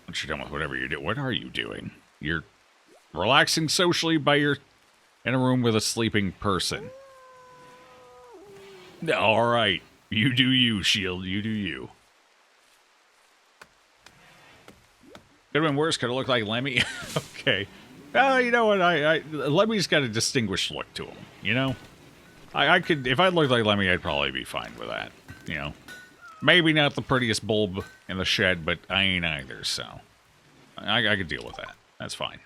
Speaker 1: Once you're done with whatever you do, what are you doing? You're relaxing socially in a room with a sleeping person. Alright. You do you, Shield. You do you. Could have been worse. Could have looked like Lemmy. Okay. You know what? Lemmy's got a distinguished look to him, you know? I could... If I looked like Lemmy, I'd probably be fine with that, you know? Maybe not the prettiest bulb in the shed, but I ain't either, so... I could deal with that. That's fine.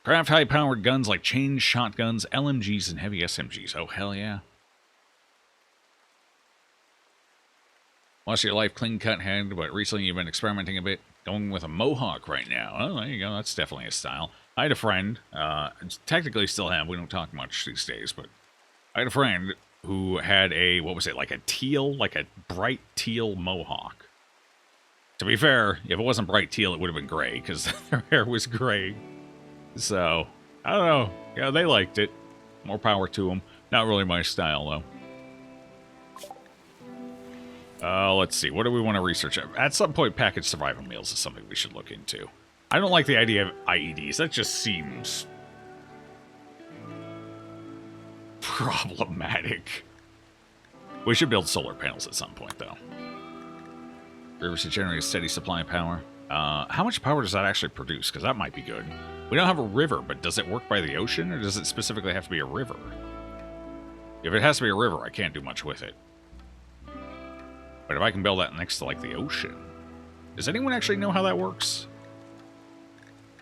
Speaker 1: Craft high-powered guns like chain shotguns, LMGs, and heavy SMGs. Oh, hell yeah. Lost your life clean-cut head, but recently you've been experimenting a bit. Going with a mohawk right now. Oh, there you go. That's definitely a style. I had a friend, technically still have, we don't talk much these days, but I had a friend who had a, what was it, like a bright teal mohawk. To be fair, if it wasn't bright teal, it would have been gray, because their hair was gray. So, I don't know. Yeah, they liked it. More power to them. Not really my style, though. Let's see. What do we want to research? At some point, packaged survival meals is something we should look into. I don't like the idea of IEDs. That just seems... problematic. We should build solar panels at some point, though. Rivers to generate a steady supply of power. How much power does that actually produce? Because that might be good. We don't have a river, but does it work by the ocean, or does it specifically have to be a river? If it has to be a river, I can't do much with it. But if I can build that next to, like, the ocean... Does anyone actually know how that works?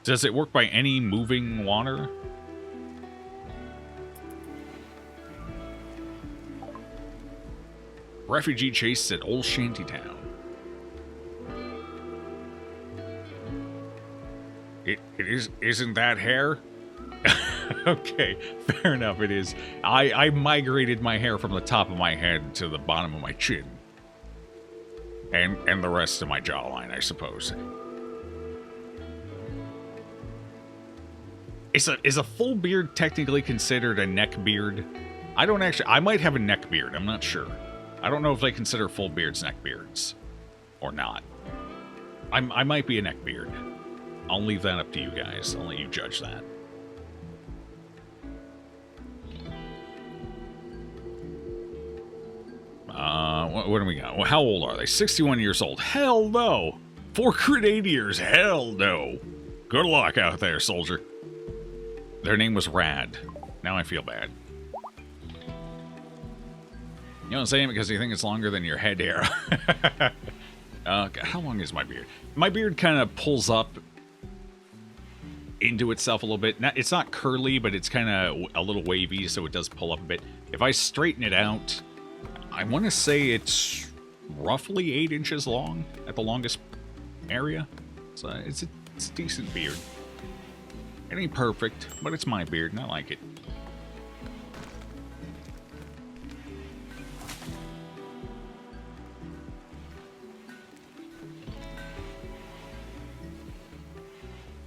Speaker 1: Does it work by any moving water? Refugee chased at Old Shantytown. Isn't that hair? Okay, fair enough, it is. I migrated my hair from the top of my head to the bottom of my chin. And the rest of my jawline, I suppose. Is a full beard technically considered a neck beard? I might have a neck beard, I'm not sure. I don't know if they consider full beards neck beards. Or not. I might be a neck beard. I'll leave that up to you guys. I'll let you judge that. What do we got? Well, how old are they? 61 years old. Hell no! 4 grenadiers. Hell no! Good luck out there, soldier. Their name was Rad. Now I feel bad. You know what I'm saying? Because you think it's longer than your head hair. God, how long is my beard? My beard kind of pulls up into itself a little bit. It's not curly, but it's kind of a little wavy, so it does pull up a bit. If I straighten it out, I want to say it's roughly 8 inches long at the longest area. So it's a decent beard. It ain't perfect, but it's my beard, and I like it.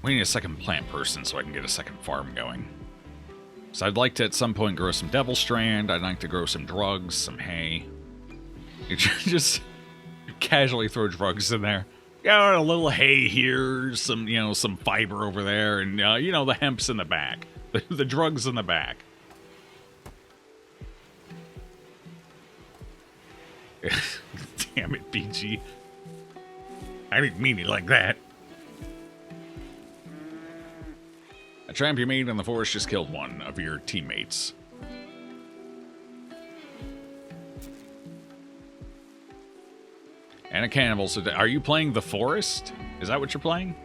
Speaker 1: We need a second plant person so I can get a second farm going. So I'd like to at some point grow some devil strand. I'd like to grow some drugs, some hay. You just casually throw drugs in there. Yeah, a little hay here, some some fiber over there, and the hemp's in the back, the drugs in the back. Damn it, BG. I didn't mean it like that. A tramp you made in the forest just killed one of your teammates. And a cannibal. So are you playing The Forest? Is that what you're playing?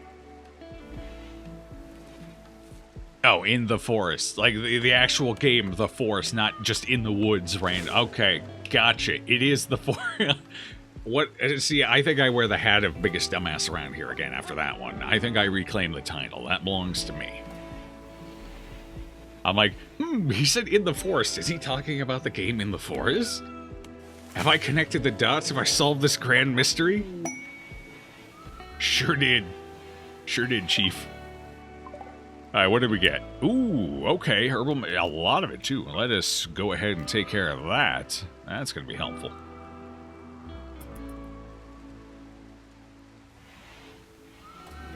Speaker 1: Oh, in the forest. Like the actual game, The Forest, not just in the woods, Rando. Okay, gotcha. It is The Forest. What? See, I think I wear the hat of biggest dumbass around here again after that one. I think I reclaim the title. That belongs to me. I'm like, he said in the forest. Is he talking about the game In the Forest? Have I connected the dots? Have I solved this grand mystery? Sure did. Sure did, Chief. Alright, what did we get? Ooh, okay, herbal, a lot of it too. Let us go ahead and take care of that. That's going to be helpful.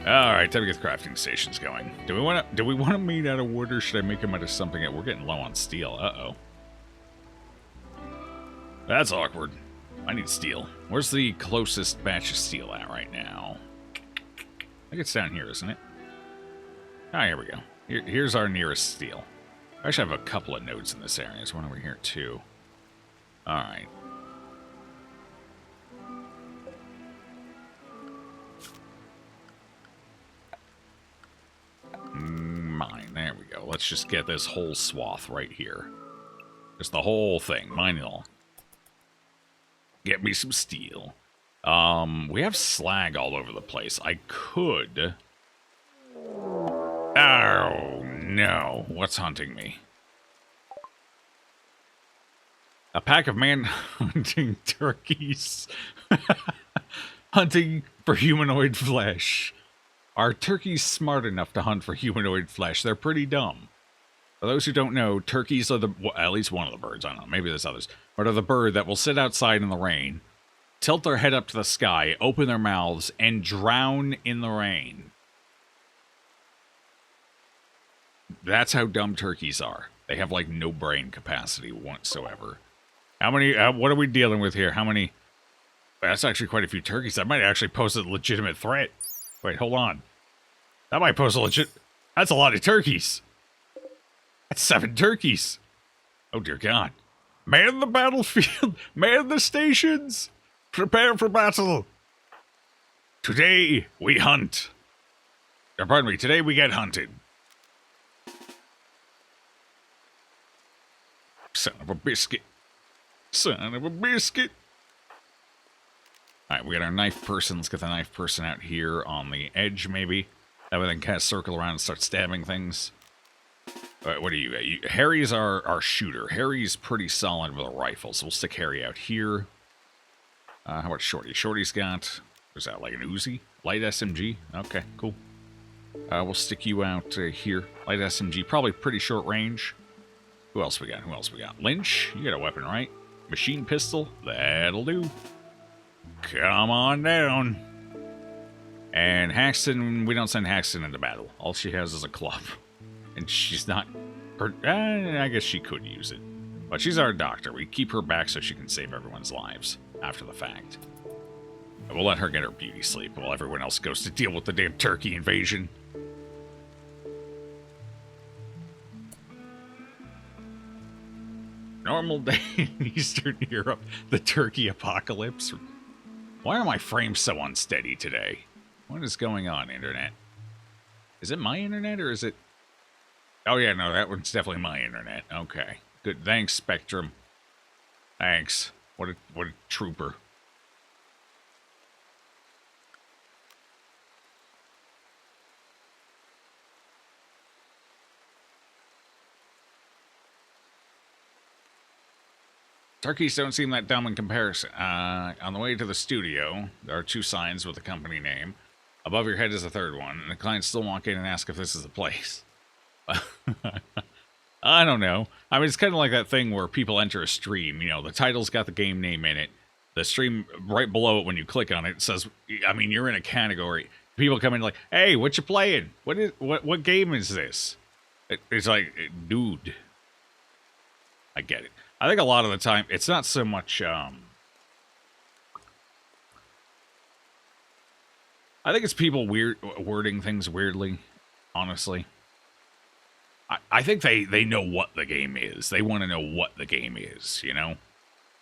Speaker 1: Alright, time to get the crafting stations going. Do we want them made out of wood, or should I make them out of something? We're getting low on steel. Uh-oh. That's awkward. I need steel. Where's the closest batch of steel at right now? I think it's down here, isn't it? Ah, here we go. Here's our nearest steel. I actually have a couple of nodes in this area. There's one over here, too. Alright. Mine. There we go. Let's just get this whole swath right here. Just the whole thing. Mine it all. Get me some steel. We have slag all over the place. I could... Oh, no. What's hunting me? A pack of man-hunting turkeys. Hunting for humanoid flesh. Are turkeys smart enough to hunt for humanoid flesh? They're pretty dumb. For those who don't know, turkeys are well, at least one of the birds, I don't know, maybe there's others, but are the bird that will sit outside in the rain, tilt their head up to the sky, open their mouths, and drown in the rain. That's how dumb turkeys are. They have, like, no brain capacity whatsoever. How many, what are we dealing with here? How many? That's actually quite a few turkeys. That might actually pose a legitimate threat. Wait, hold on. That might pose a legit... That's a lot of turkeys. That's 7 turkeys. Oh, dear God. Man the battlefield. Man the stations. Prepare for battle. Today, we hunt. Or, pardon me, today we get hunted. Son of a biscuit. Son of a biscuit. Alright, we got our knife person. Let's get the knife person out here on the edge, maybe. That way they can kind of circle around and start stabbing things. Alright, what are you? Harry's our shooter. Harry's pretty solid with a rifle, so we'll stick Harry out here. How about Shorty? Shorty's got... What's that, like an Uzi? Light SMG? Okay, cool. We'll stick you out here. Light SMG, probably pretty short range. Who else we got? Who else we got? Lynch, you got a weapon, right? Machine pistol, that'll do. Come on down. And Haxton, we don't send Haxton into battle. All she has is a club. And she's not... I guess she could use it. But she's our doctor. We keep her back so she can save everyone's lives after the fact. And we'll let her get her beauty sleep while everyone else goes to deal with the damn turkey invasion. Normal day in Eastern Europe. The turkey apocalypse. Why are my frames so unsteady today? What is going on, internet? Is it my internet or is it... Oh yeah, no, that one's definitely my internet. Okay. Good. Thanks, Spectrum. Thanks. What a trooper. Turkeys don't seem that dumb in comparison. On the way to the studio, there are 2 signs with the company name. Above your head is a 3rd one, and the clients still walk in and ask if this is the place. I don't know. I mean, it's kind of like that thing where people enter a stream. You know, the title's got the game name in it. The stream, right below it, when you click on it, says, I mean, you're in a category. People come in like, hey, what you playing? What game is this? It's like, dude. I get it. I think a lot of the time, it's not so much, I think it's people wording things weirdly, honestly. I think they know what the game is. They want to know what the game is, you know?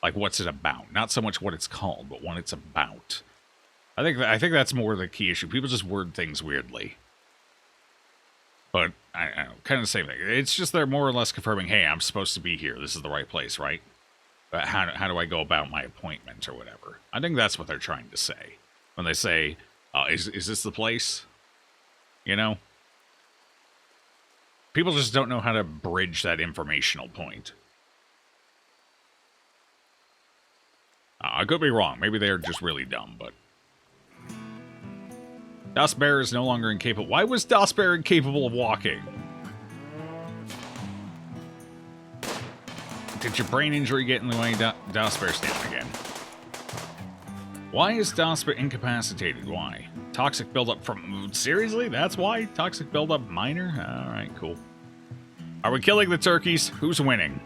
Speaker 1: Like, what's it about? Not so much what it's called, but what it's about. I think that's more the key issue. People just word things weirdly. But, I don't know, kind of the same thing. It's just they're more or less confirming, hey, I'm supposed to be here. This is the right place, right? But how do I go about my appointment or whatever? I think that's what they're trying to say. When they say, is this the place? You know? People just don't know how to bridge that informational point. I could be wrong. Maybe they're just really dumb, but... Dustbear is no longer incapable. Why was Dustbear incapable of walking? Did your brain injury get in the way? Dustbear's down again. Why is Dustbear incapacitated? Why? Toxic buildup from... Seriously? That's why? Toxic buildup minor? Alright, cool. Are we killing the turkeys? Who's winning?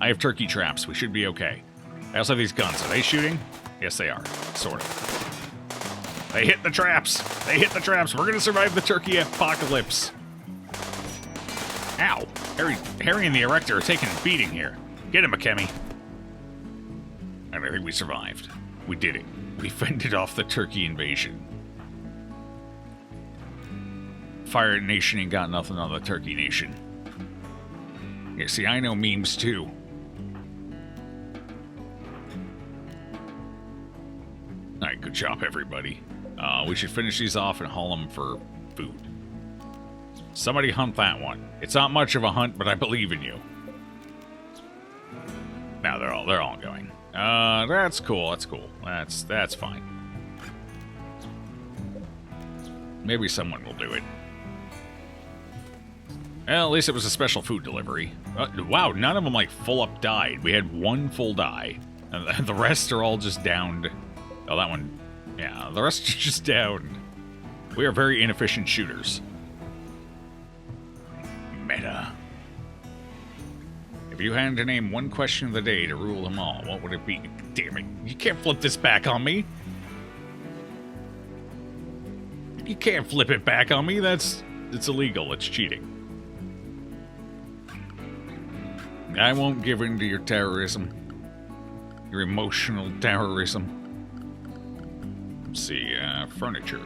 Speaker 1: I have turkey traps. We should be okay. I also have these guns. Are they shooting? Yes, they are. Sort of. They hit the traps. They hit the traps. We're going to survive the turkey apocalypse. Ow. Harry and the Erector are taking a beating here. Get him, Akemi. And I think we survived. We did it. We fended off the turkey invasion. Fire Nation ain't got nothing on the Turkey Nation. Yeah, see, I know memes too. Alright, good job, everybody. We should finish these off and haul them for food. Somebody hunt that one. It's not much of a hunt, but I believe in you. Now they're all going. That's cool. That's cool. That's fine. Maybe someone will do it. Well, at least it was a special food delivery. Wow, none of them like full up died. We had one full die, and the rest are all just downed. Oh, that one. Yeah, the rest are just down. We are very inefficient shooters. Meta. If you had to name one question of the day to rule them all, what would it be? Damn it, you can't flip this back on me. You can't flip it back on me. It's illegal. It's cheating. I won't give in to your terrorism. Your emotional terrorism. Let's see, furniture.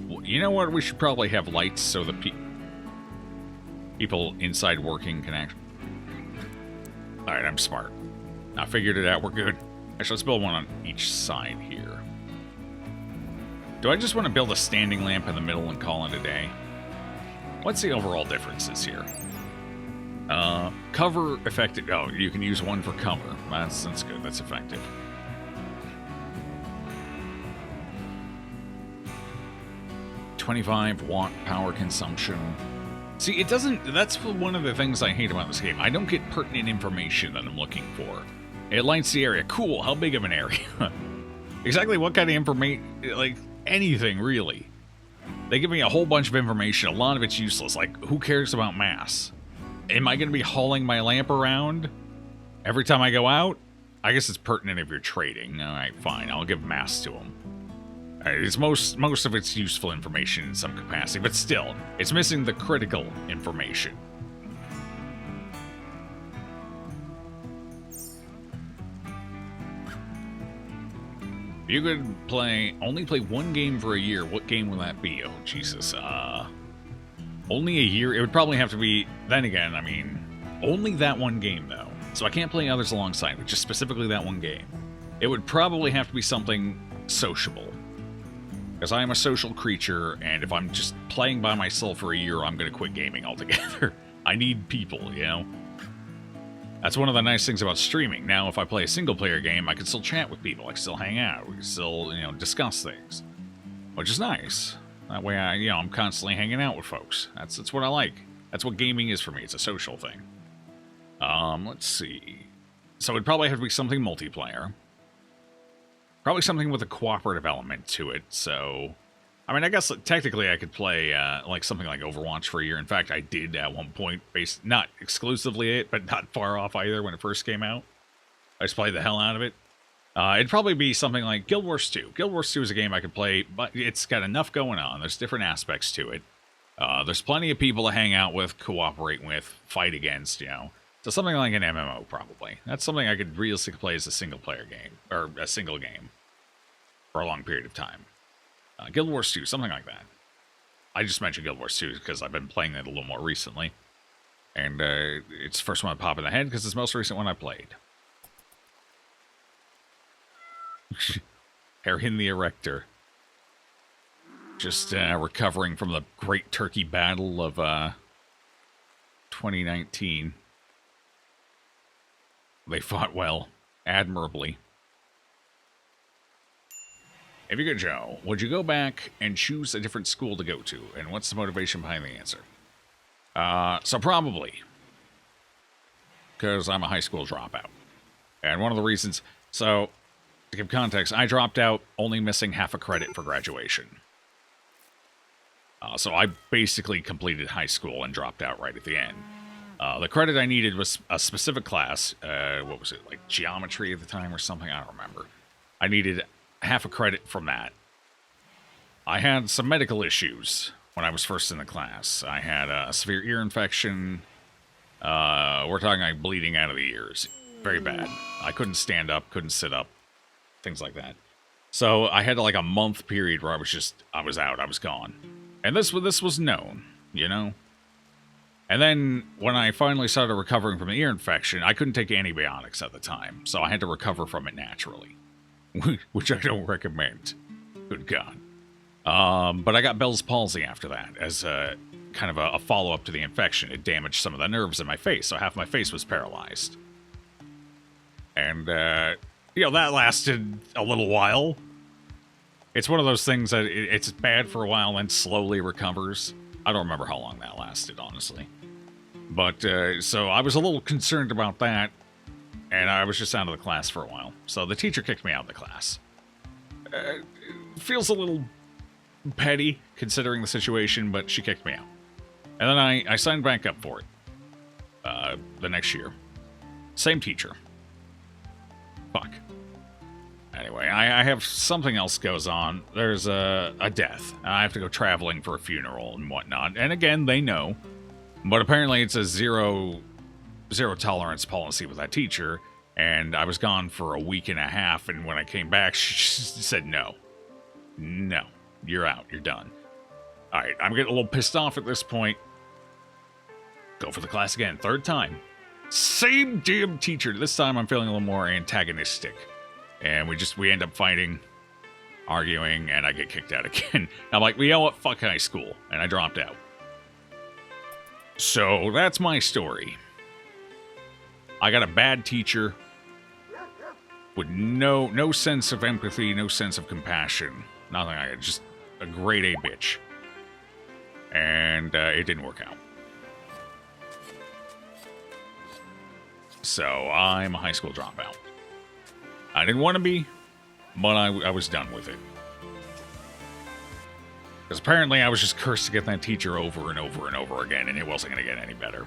Speaker 1: Well, you know what? We should probably have lights so the people inside working can actually... Alright, I'm smart. I figured it out. We're good. Actually, let's build one on each side here. Do I just want to build a standing lamp in the middle and call it a day? What's the overall differences here? Cover effective. Oh, you can use one for cover. That's good. That's effective. $25-watt power consumption. See, it doesn't... That's one of the things I hate about this game. I don't get pertinent information that I'm looking for. It lights the area. Cool. How big of an area? Exactly what kind of information... Like, anything, really. They give me a whole bunch of information. A lot of it's useless. Like, who cares about mass? Am I going to be hauling my lamp around every time I go out? I guess it's pertinent if you're trading. All right, fine. I'll give mass to them. All right, it's most of it's useful information in some capacity, but still, it's missing the critical information. If you could only play one game for a year, what game will that be? Oh, Jesus. Only a year? It would probably have to be... Then again, I mean, only that one game, though. So I can't play others alongside, but just specifically that one game. It would probably have to be something sociable. Because I am a social creature, and if I'm just playing by myself for a year, I'm going to quit gaming altogether. I need people, you know? That's one of the nice things about streaming. Now, if I play a single-player game, I can still chat with people. I can still hang out. We can still, you know, discuss things. Which is nice. That way, I'm constantly hanging out with folks. That's what I like. That's what gaming is for me. It's a social thing. Let's see. So it'd probably have to be something multiplayer. Probably something with a cooperative element to it, so... I mean, I guess technically I could play, like, something like Overwatch for a year. In fact, I did at one point, not exclusively it, but not far off either when it first came out. I just played the hell out of it. It'd probably be something like Guild Wars 2. Guild Wars 2 is a game I could play, but it's got enough going on. There's different aspects to it. There's plenty of people to hang out with, cooperate with, fight against, you know. So something like an MMO, probably. That's something I could realistically play as a single-player game, or a single game, for a long period of time. Guild Wars 2, something like that. I just mentioned Guild Wars 2 because I've been playing it a little more recently. And it's the first one to pop in the head because it's the most recent one I played. Harry the Erector. Just recovering from the Great Turkey Battle of 2019. They fought well, admirably. If you could, Joe, would you go back and choose a different school to go to? And what's the motivation behind the answer? So probably. Because I'm a high school dropout. And one of the reasons... So, to give context, I dropped out only missing half a credit for graduation. So I basically completed high school and dropped out right at the end. The credit I needed was a specific class. What was it, like geometry at the time or something? I don't remember. I needed half a credit from that. I had some medical issues when I was first in the class. I had a severe ear infection. We're talking like bleeding out of the ears. Very bad. I couldn't stand up, couldn't sit up, things like that. So I had like a month period where I was out, I was gone. And this was known, you know? And then when I finally started recovering from the ear infection, I couldn't take antibiotics at the time, so I had to recover from it naturally, which I don't recommend. Good God. But I got Bell's palsy after that as a kind of a follow-up to the infection. It damaged some of the nerves in my face, so half my face was paralyzed. And, you know, that lasted a little while. It's one of those things that it's bad for a while and then slowly recovers. I don't remember how long that lasted, honestly. But, so I was a little concerned about that, and I was just out of the class for a while. So the teacher kicked me out of the class. Feels a little petty, considering the situation, but she kicked me out. And then I signed back up for it. The next year. Same teacher. Fuck. Anyway, I have something else goes on. There's a death. I have to go traveling for a funeral and whatnot. And again, they know. But apparently it's a zero tolerance policy with that teacher. And I was gone for a week and a half. And when I came back, she said no. No. You're out. You're done. Alright, I'm getting a little pissed off at this point. Go for the class again. Third time. Same damn teacher. This time I'm feeling a little more antagonistic. And we end up fighting, arguing, and I get kicked out again. I'm like, well, you know what? Fuck high school. And I dropped out. So, that's my story. I got a bad teacher with no sense of empathy, no sense of compassion. Nothing like it. Just a grade A bitch. And it didn't work out. So, I'm a high school dropout. I didn't want to be, but I was done with it. Because apparently I was just cursed to get that teacher over and over and over again, and it wasn't going to get any better.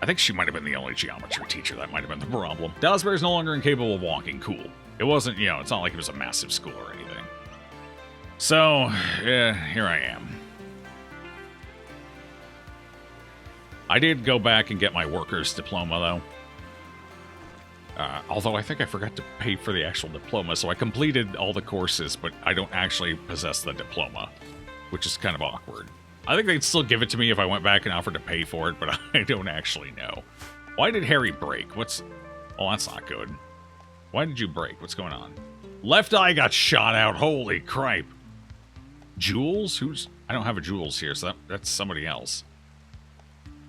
Speaker 1: I think she might have been the only geometry teacher. That might have been the problem. Dallasbury's no longer incapable of walking. Cool. It wasn't, you know, it's not like it was a massive school or anything. So, yeah, here I am. I did go back and get my worker's diploma, though. Although I think I forgot to pay for the actual diploma, so I completed all the courses, but I don't actually possess the diploma, which is kind of awkward. I think they'd still give it to me if I went back and offered to pay for it, but I don't actually know. Why did Harry break? Oh, that's not good. Why did you break? What's going on? Left eye got shot out. Holy cripe. Jules? I don't have a Jules here, so that's somebody else.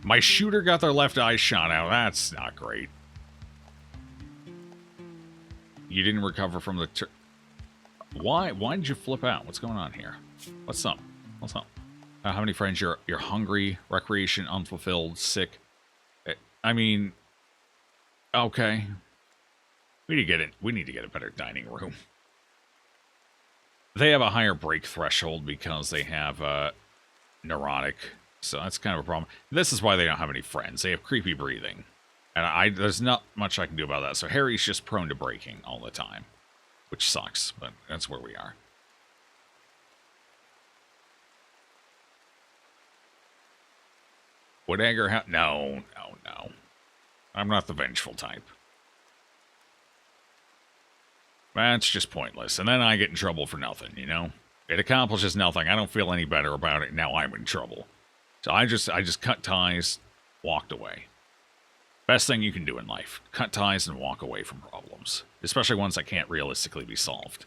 Speaker 1: My shooter got their left eye shot out. That's not great. You didn't recover from the... Why did you flip out? What's going on here? What's up? How many friends? You're hungry, recreation, unfulfilled, sick. I mean... Okay. We need to get a better dining room. They have a higher break threshold because they have neurotic. So that's kind of a problem. This is why they don't have any friends. They have creepy breathing. And there's not much I can do about that. So Harry's just prone to breaking all the time, which sucks, but that's where we are. Would Egger no. I'm not the vengeful type. That's just pointless. And then I get in trouble for nothing, you know? It accomplishes nothing. I don't feel any better about it. Now I'm in trouble. So I just cut ties, walked away. Best thing you can do in life. Cut ties and walk away from problems. Especially ones that can't realistically be solved.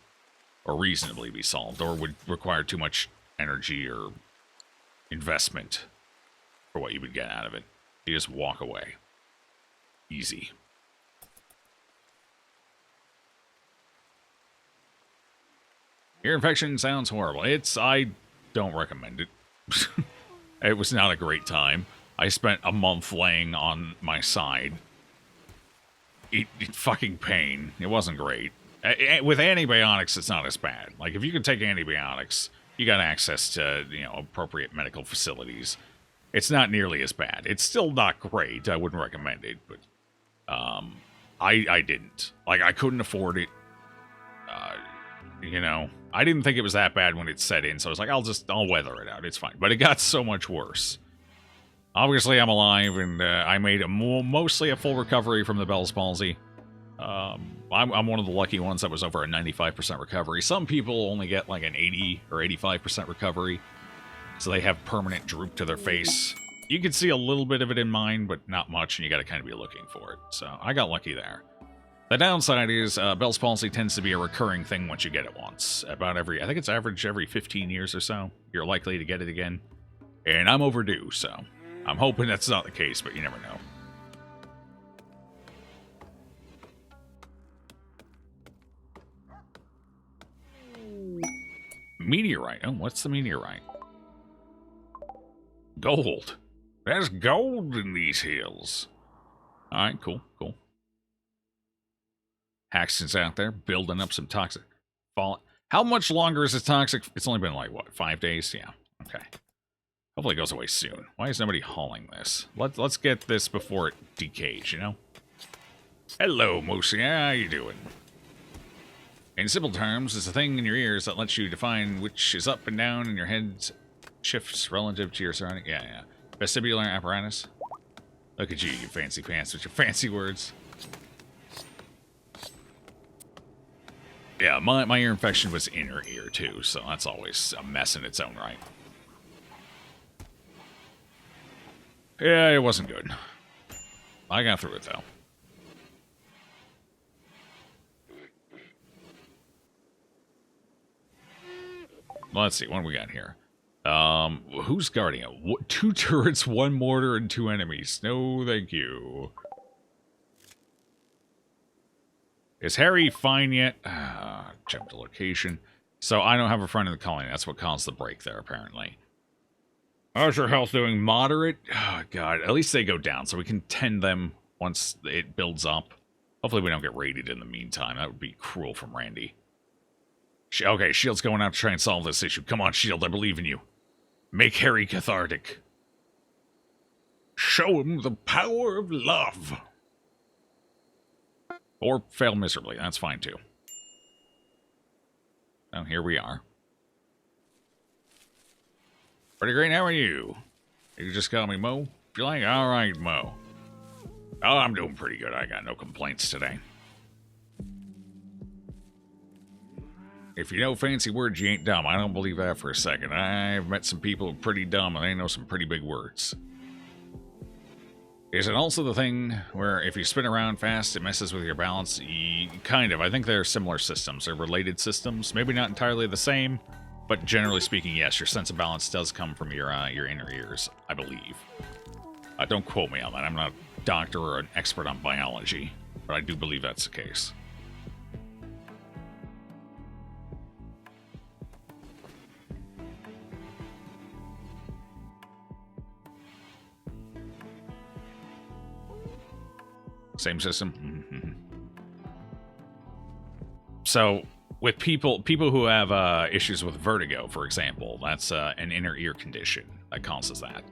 Speaker 1: Or reasonably be solved. Or would require too much energy or investment for what you would get out of it. You just walk away. Easy. Ear infection sounds horrible. I don't recommend it. It was not a great time. I spent a month laying on my side. It fucking pain. It wasn't great. With antibiotics, it's not as bad. Like, if you can take antibiotics, you got access to, you know, appropriate medical facilities. It's not nearly as bad. It's still not great. I wouldn't recommend it, but I didn't. Like, I couldn't afford it. You know, I didn't think it was that bad when it set in, so I was like, I'll weather it out. It's fine. But it got so much worse. Obviously, I'm alive, and I made mostly a full recovery from the Bell's palsy. I'm one of the lucky ones that was over a 95% recovery. Some people only get like an 80 or 85% recovery, so they have permanent droop to their face. You can see a little bit of it in mine, but not much, and you got to kind of be looking for it. So I got lucky there. The downside is Bell's palsy tends to be a recurring thing once you get it once. I think it's average every 15 years or so, you're likely to get it again. And I'm overdue, so I'm hoping that's not the case, but you never know. Meteorite. Oh, what's the meteorite? Gold. There's gold in these hills. Alright, cool. Haxton's out there building up some toxic fallout. How much longer is this toxic? It's only been like, what, 5 days? Yeah, okay. Hopefully it goes away soon. Why is nobody hauling this? Let's get this before it decays, you know? Hello, Moosey. How you doing? In simple terms, it's a thing in your ears that lets you define which is up and down in your head shifts relative to your surrounding. Yeah. Vestibular apparatus. Look at you fancy pants with your fancy words. Yeah, my ear infection was inner ear, too, so that's always a mess in its own right. Yeah, it wasn't good. I got through it, though. Let's see, what do we got here? Who's guarding it? 2 turrets, 1 mortar, and 2 enemies. No, thank you. Is Harry fine yet? Jump to location. So I don't have a friend in the colony. That's what caused the break there, apparently. How's your health doing? Moderate? Oh, God. At least they go down, so we can tend them once it builds up. Hopefully we don't get raided in the meantime. That would be cruel from Randy. Okay, Shield's going out to try and solve this issue. Come on, Shield. I believe in you. Make Harry cathartic. Show him the power of love. Or fail miserably. That's fine, too. Well, here we are. Pretty great. How are you? You just call me Mo? If you like, all right, Mo. Oh, I'm doing pretty good. I got no complaints today. If you know fancy words, you ain't dumb. I don't believe that for a second. I've met some people pretty dumb, and they know some pretty big words. Is it also the thing where if you spin around fast, it messes with your balance? Kind of. I think they're similar systems. They're related systems. Maybe not entirely the same, but generally speaking, yes, your sense of balance does come from your inner ears, I believe. Don't quote me on that. I'm not a doctor or an expert on biology, but I do believe that's the case. Same system. So, with people who have issues with vertigo, for example, that's an inner ear condition that causes that.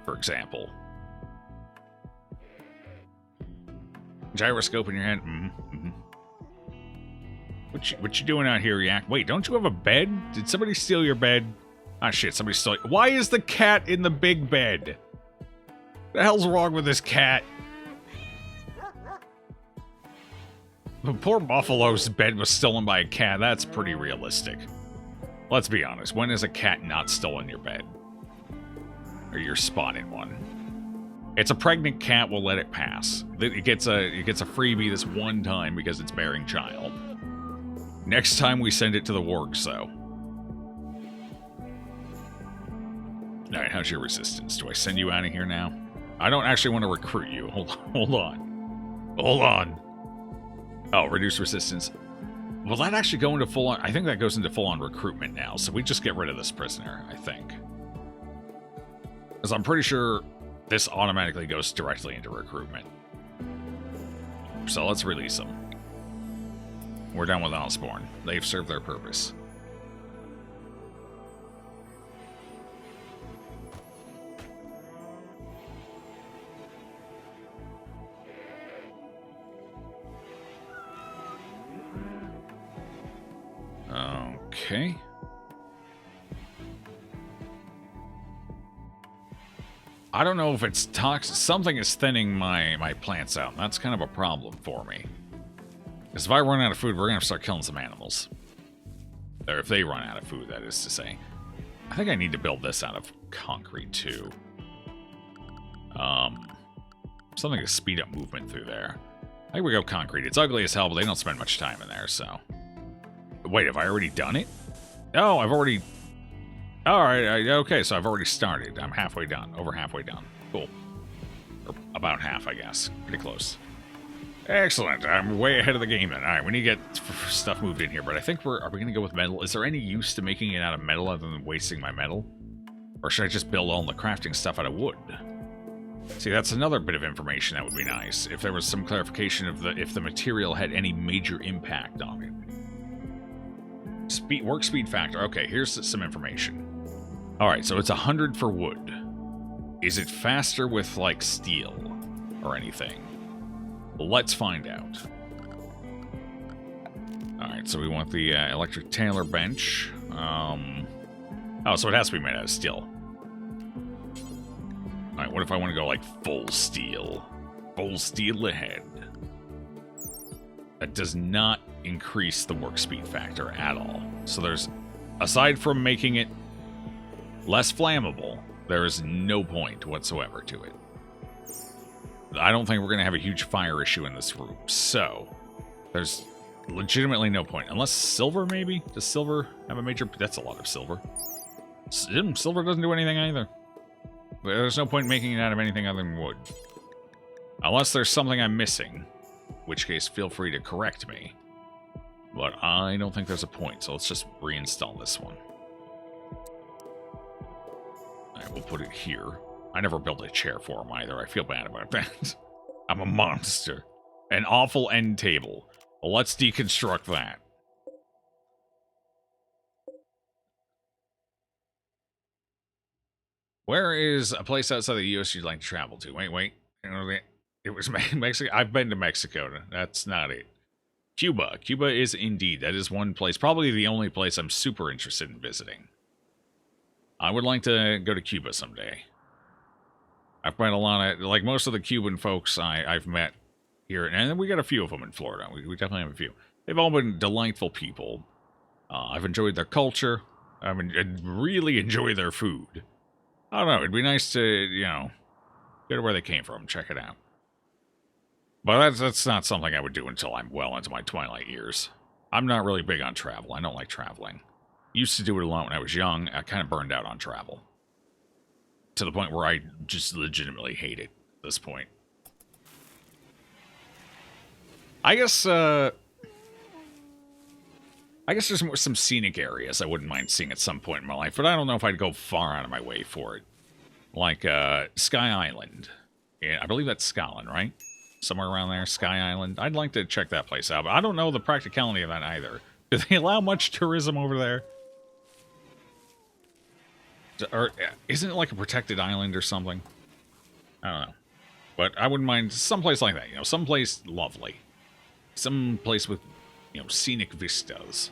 Speaker 1: for example. Gyroscope in your head. What you doing out here, Yak? Wait, don't you have a bed? Did somebody steal your bed? Ah, shit, somebody stole it. Why is the cat in the big bed? The hell's wrong with this cat? The poor buffalo's bed was stolen by a cat. That's pretty realistic. Let's be honest. When has a cat not stolen your bed? Or you're spotting one? It's a pregnant cat. We'll let it pass. It gets a freebie this one time because it's bearing child. Next time we send it to the wargs, though. Alright, how's your resistance? Do I send you out of here now? I don't actually want to recruit you. Hold on. Oh, reduce resistance. Will that actually go into full-on? I think that goes into full-on recruitment now, so we just get rid of this prisoner, I think. Because I'm pretty sure this automatically goes directly into recruitment. So let's release them. We're done with Osborne. They've served their purpose. Okay. I don't know if it's toxic. Something is thinning my plants out. And that's kind of a problem for me. Because if I run out of food, we're going to start killing some animals. Or if they run out of food, that is to say. I think I need to build this out of concrete, too. Something to speed up movement through there. I think we go concrete. It's ugly as hell, but they don't spend much time in there, so... Wait, have I already done it? Oh, I've already... Alright, okay, so I've already started. I'm halfway done. Over halfway done. Cool. Or about half, I guess. Pretty close. Excellent. I'm way ahead of the game then. Alright, we need to get stuff moved in here, but I think are we going to go with metal? Is there any use to making it out of metal other than wasting my metal? Or should I just build all the crafting stuff out of wood? See, that's another bit of information that would be nice. If there was some clarification of if the material had any major impact on it. Work speed factor. Okay, here's some information. Alright, so it's 100 for wood. Is it faster with, like, steel or anything? Let's find out. Alright, so we want the electric Taylor bench. Oh, so it has to be made out of steel. Alright, what if I want to go, like, full steel? Full steel ahead. That does not increase the work speed factor at all. So there's, aside from making it less flammable, there is no point whatsoever to it. I don't think we're going to have a huge fire issue in this room, so there's legitimately no point. Unless silver, maybe? Does silver have a major... That's a lot of silver. Silver doesn't do anything either. There's no point making it out of anything other than wood. Unless there's something I'm missing, in which case feel free to correct me. But I don't think there's a point, so let's just reinstall this one. Alright, we'll put it here. I never built a chair for him either. I feel bad about that. I'm a monster. An awful end table. Well, let's deconstruct that. Where is a place outside the U.S. you'd like to travel to? Wait. It was Mexico. I've been to Mexico. That's not it. Cuba. Cuba is indeed. That is one place. Probably the only place I'm super interested in visiting. I would like to go to Cuba someday. I've met a lot of, like most of the Cuban folks I've met here, and we got a few of them in Florida. We definitely have a few. They've all been delightful people. I've enjoyed their culture. I really enjoy their food. I don't know. It'd be nice to, you know, go to where they came from, check it out. But that's not something I would do until I'm well into my twilight years. I'm not really big on travel. I don't like traveling. Used to do it a lot when I was young. I kind of burned out on travel. To the point where I just legitimately hate it at this point. I guess there's some scenic areas I wouldn't mind seeing at some point in my life, but I don't know if I'd go far out of my way for it. Like, Sky Island. Yeah, I believe that's Scotland, right? Somewhere around there, Sky Island. I'd like to check that place out, but I don't know the practicality of that either. Do they allow much tourism over there? Or isn't it like a protected island or something? I don't know. But I wouldn't mind someplace like that, you know, someplace lovely. Someplace with, you know, scenic vistas.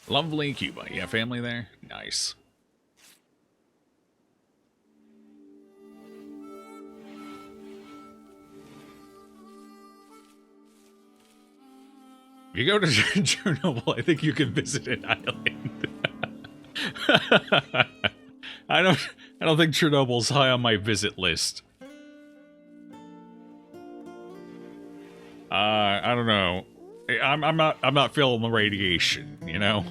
Speaker 1: Lovely Cuba. You have family there? Nice. If you go to Chernobyl, I think you can visit an island. I don't think Chernobyl's high on my visit list. I don't know. I'm not feeling the radiation, you know?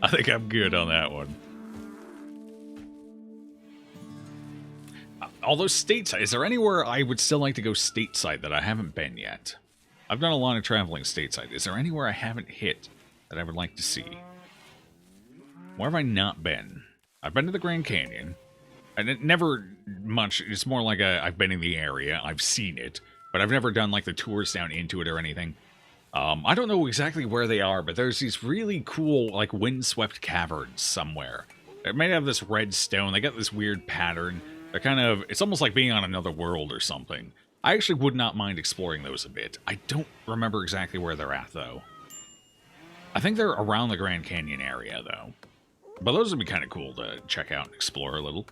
Speaker 1: I think I'm good on that one. Although stateside, is there anywhere I would still like to go stateside that I haven't been yet? I've done a lot of traveling stateside. Is there anywhere I haven't hit that I would like to see? Where have I not been? I've been to the Grand Canyon. And it never much, it's more like I've been in the area, I've seen it, but I've never done like the tours down into it or anything. I don't know exactly where they are, but there's these really cool, like, windswept caverns somewhere. They may have this red stone, they got this weird pattern. They're kind of, it's almost like being on another world or something. I actually would not mind exploring those a bit. I don't remember exactly where they're at, though. I think they're around the Grand Canyon area, though. But those would be kind of cool to check out and explore a little.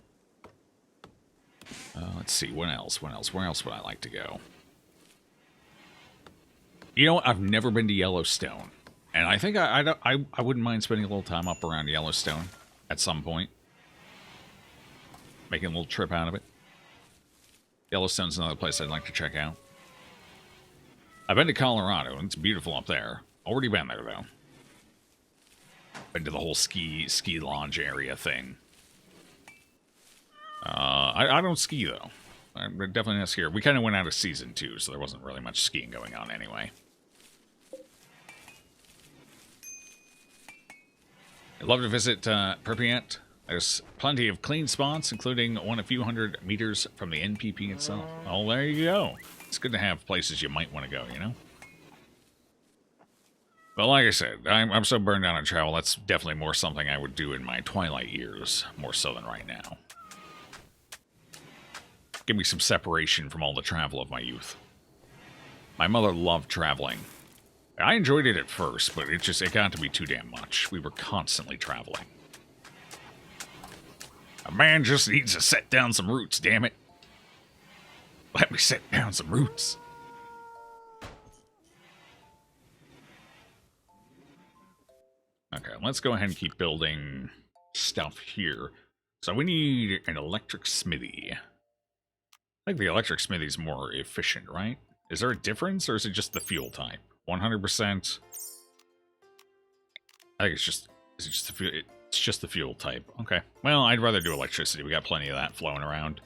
Speaker 1: Let's see, what else? Where else would I like to go? You know what? I've never been to Yellowstone. And I think I wouldn't mind spending a little time up around Yellowstone at some point. Making a little trip out of it. Yellowstone's another place I'd like to check out. I've been to Colorado, and it's beautiful up there. Already been there, though. Been to the whole ski lodge area thing. I don't ski, though. I'm definitely not skier. We kind of went out of season, too, so there wasn't really much skiing going on anyway. I'd love to visit Pripyat. There's plenty of clean spots, including one a few hundred meters from the NPP itself. Oh, there you go. It's good to have places you might want to go, you know? But like I said, I'm so burned out on travel, that's definitely more something I would do in my twilight years, more so than right now. Give me some separation from all the travel of my youth. My mother loved traveling. I enjoyed it at first, but it got to be too damn much. We were constantly traveling. A man just needs to set down some roots, damn it. Let me set down some roots. Okay, let's go ahead and keep building stuff here. So we need an electric smithy. I think the electric smithy is more efficient, right? Is there a difference, or is it just the fuel type? 100%. I think it's just the fuel. It's just the fuel type. Okay. Well, I'd rather do electricity. We got plenty of that flowing around.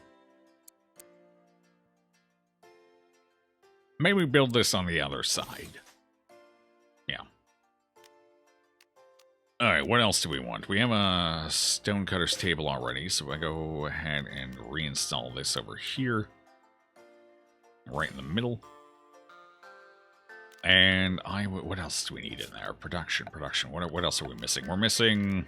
Speaker 1: Maybe we build this on the other side. Yeah. Alright, what else do we want? We have a stonecutter's table already, so I go ahead and reinstall this over here. Right in the middle. And what else do we need in there? Production. What else are we missing? We're missing...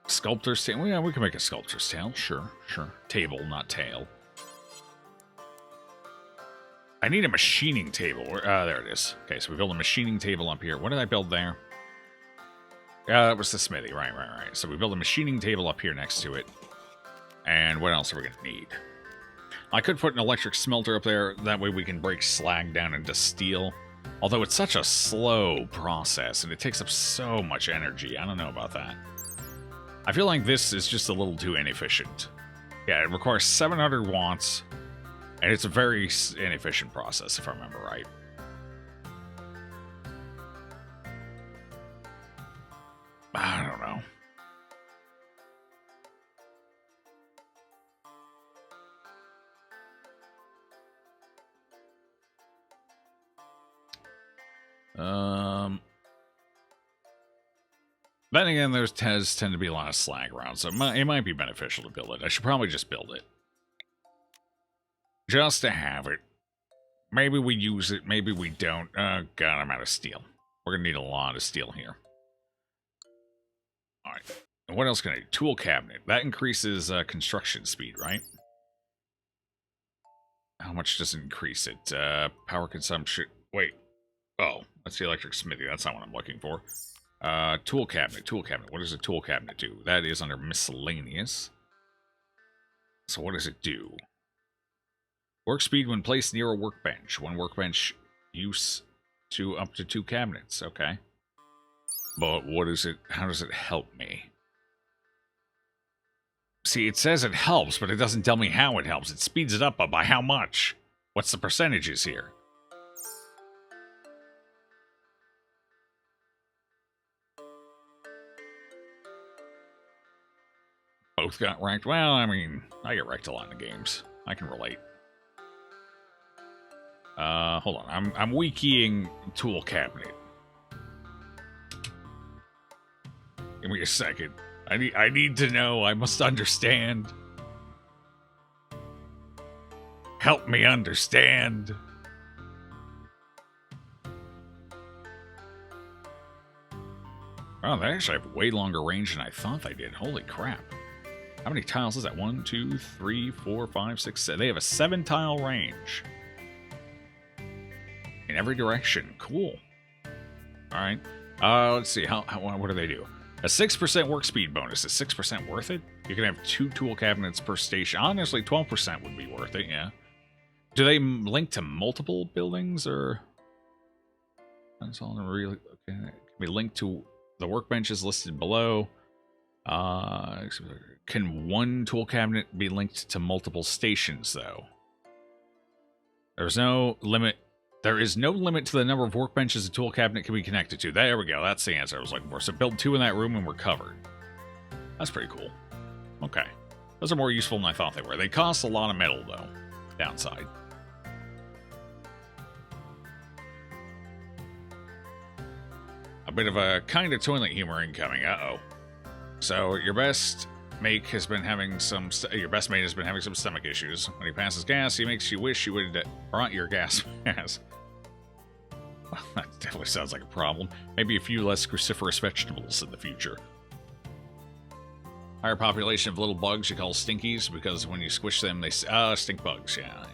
Speaker 1: Sculptor's table. Yeah, we can make a sculptor's table. Sure. Table, not tail. I need a machining table. There it is. Okay, so we build a machining table up here. What did I build there? Yeah, that was the smithy. Right. So we build a machining table up here next to it. And what else are we going to need? I could put an electric smelter up there. That way we can break slag down into steel. Although it's such a slow process, and it takes up so much energy. I don't know about that. I feel like this is just a little too inefficient. Yeah, it requires 700 watts, and it's a very inefficient process, if I remember right. I don't know. Then again, there tend to be a lot of slag around, so it might be beneficial to build it. I should probably just build it. Just to have it. Maybe we use it, maybe we don't. Oh, God, I'm out of steel. We're going to need a lot of steel here. Alright. And what else can I do? Tool cabinet. That increases construction speed, right? How much does it increase it? Power consumption. Wait. Oh, that's the electric smithy. That's not what I'm looking for. Tool cabinet. Tool cabinet. What does a tool cabinet do? That is under miscellaneous. So what does it do? Work speed when placed near a workbench. One workbench use to up to 2 cabinets. Okay. But what is it? How does it help me? See, it says it helps, but it doesn't tell me how it helps. It speeds it up, but by how much? What's the percentages here? Both got wrecked? Well, I mean, I get wrecked a lot in the games. I can relate. Hold on. I'm wikieing tool cabinet. Give me a second. I need to know. I must understand. Help me understand. Oh, they actually have way longer range than I thought they did. Holy crap. How many tiles is that? 1, 2, 3, 4, 5, 6, 7. They have a 7-tile range. In every direction. Cool. Alright. Let's see. What do they do? A 6% work speed bonus. Is 6% worth it? You can have 2 tool cabinets per station. Honestly, 12% would be worth it, yeah. Do they link to multiple buildings, or... That's all really... Okay. Can be linked to the workbenches listed below. Can one tool cabinet be linked to multiple stations, though? There's no limit. There is no limit to the number of workbenches a tool cabinet can be connected to. There we go. That's the answer I was looking for. So build 2 in that room and we're covered. That's pretty cool. Okay. Those are more useful than I thought they were. They cost a lot of metal, though. Downside. A bit of a kind of toilet humor incoming. Uh-oh. So your best mate has been having some stomach issues. When he passes gas, he makes you wish you would brought your gas mask. Well, that definitely sounds like a problem. Maybe a few less cruciferous vegetables in the future. Higher population of little bugs you call stinkies, because when you squish them, they stink bugs. Yeah.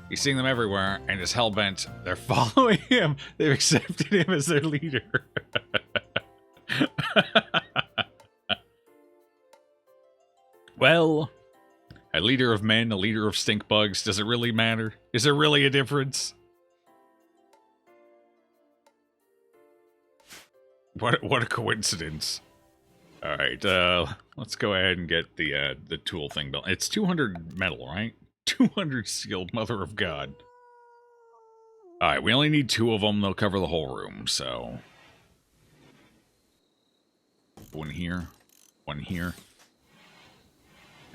Speaker 1: He's seeing them everywhere, and is hellbent. They're following him. They've accepted him as their leader. Well, a leader of men, a leader of stink bugs. Does it really matter? Is there really a difference? What a coincidence. All right, let's go ahead and get the tool thing built. It's 200 metal, right? 200 steel, mother of God. All right, we only need 2 of them. They'll cover the whole room, so... One here. And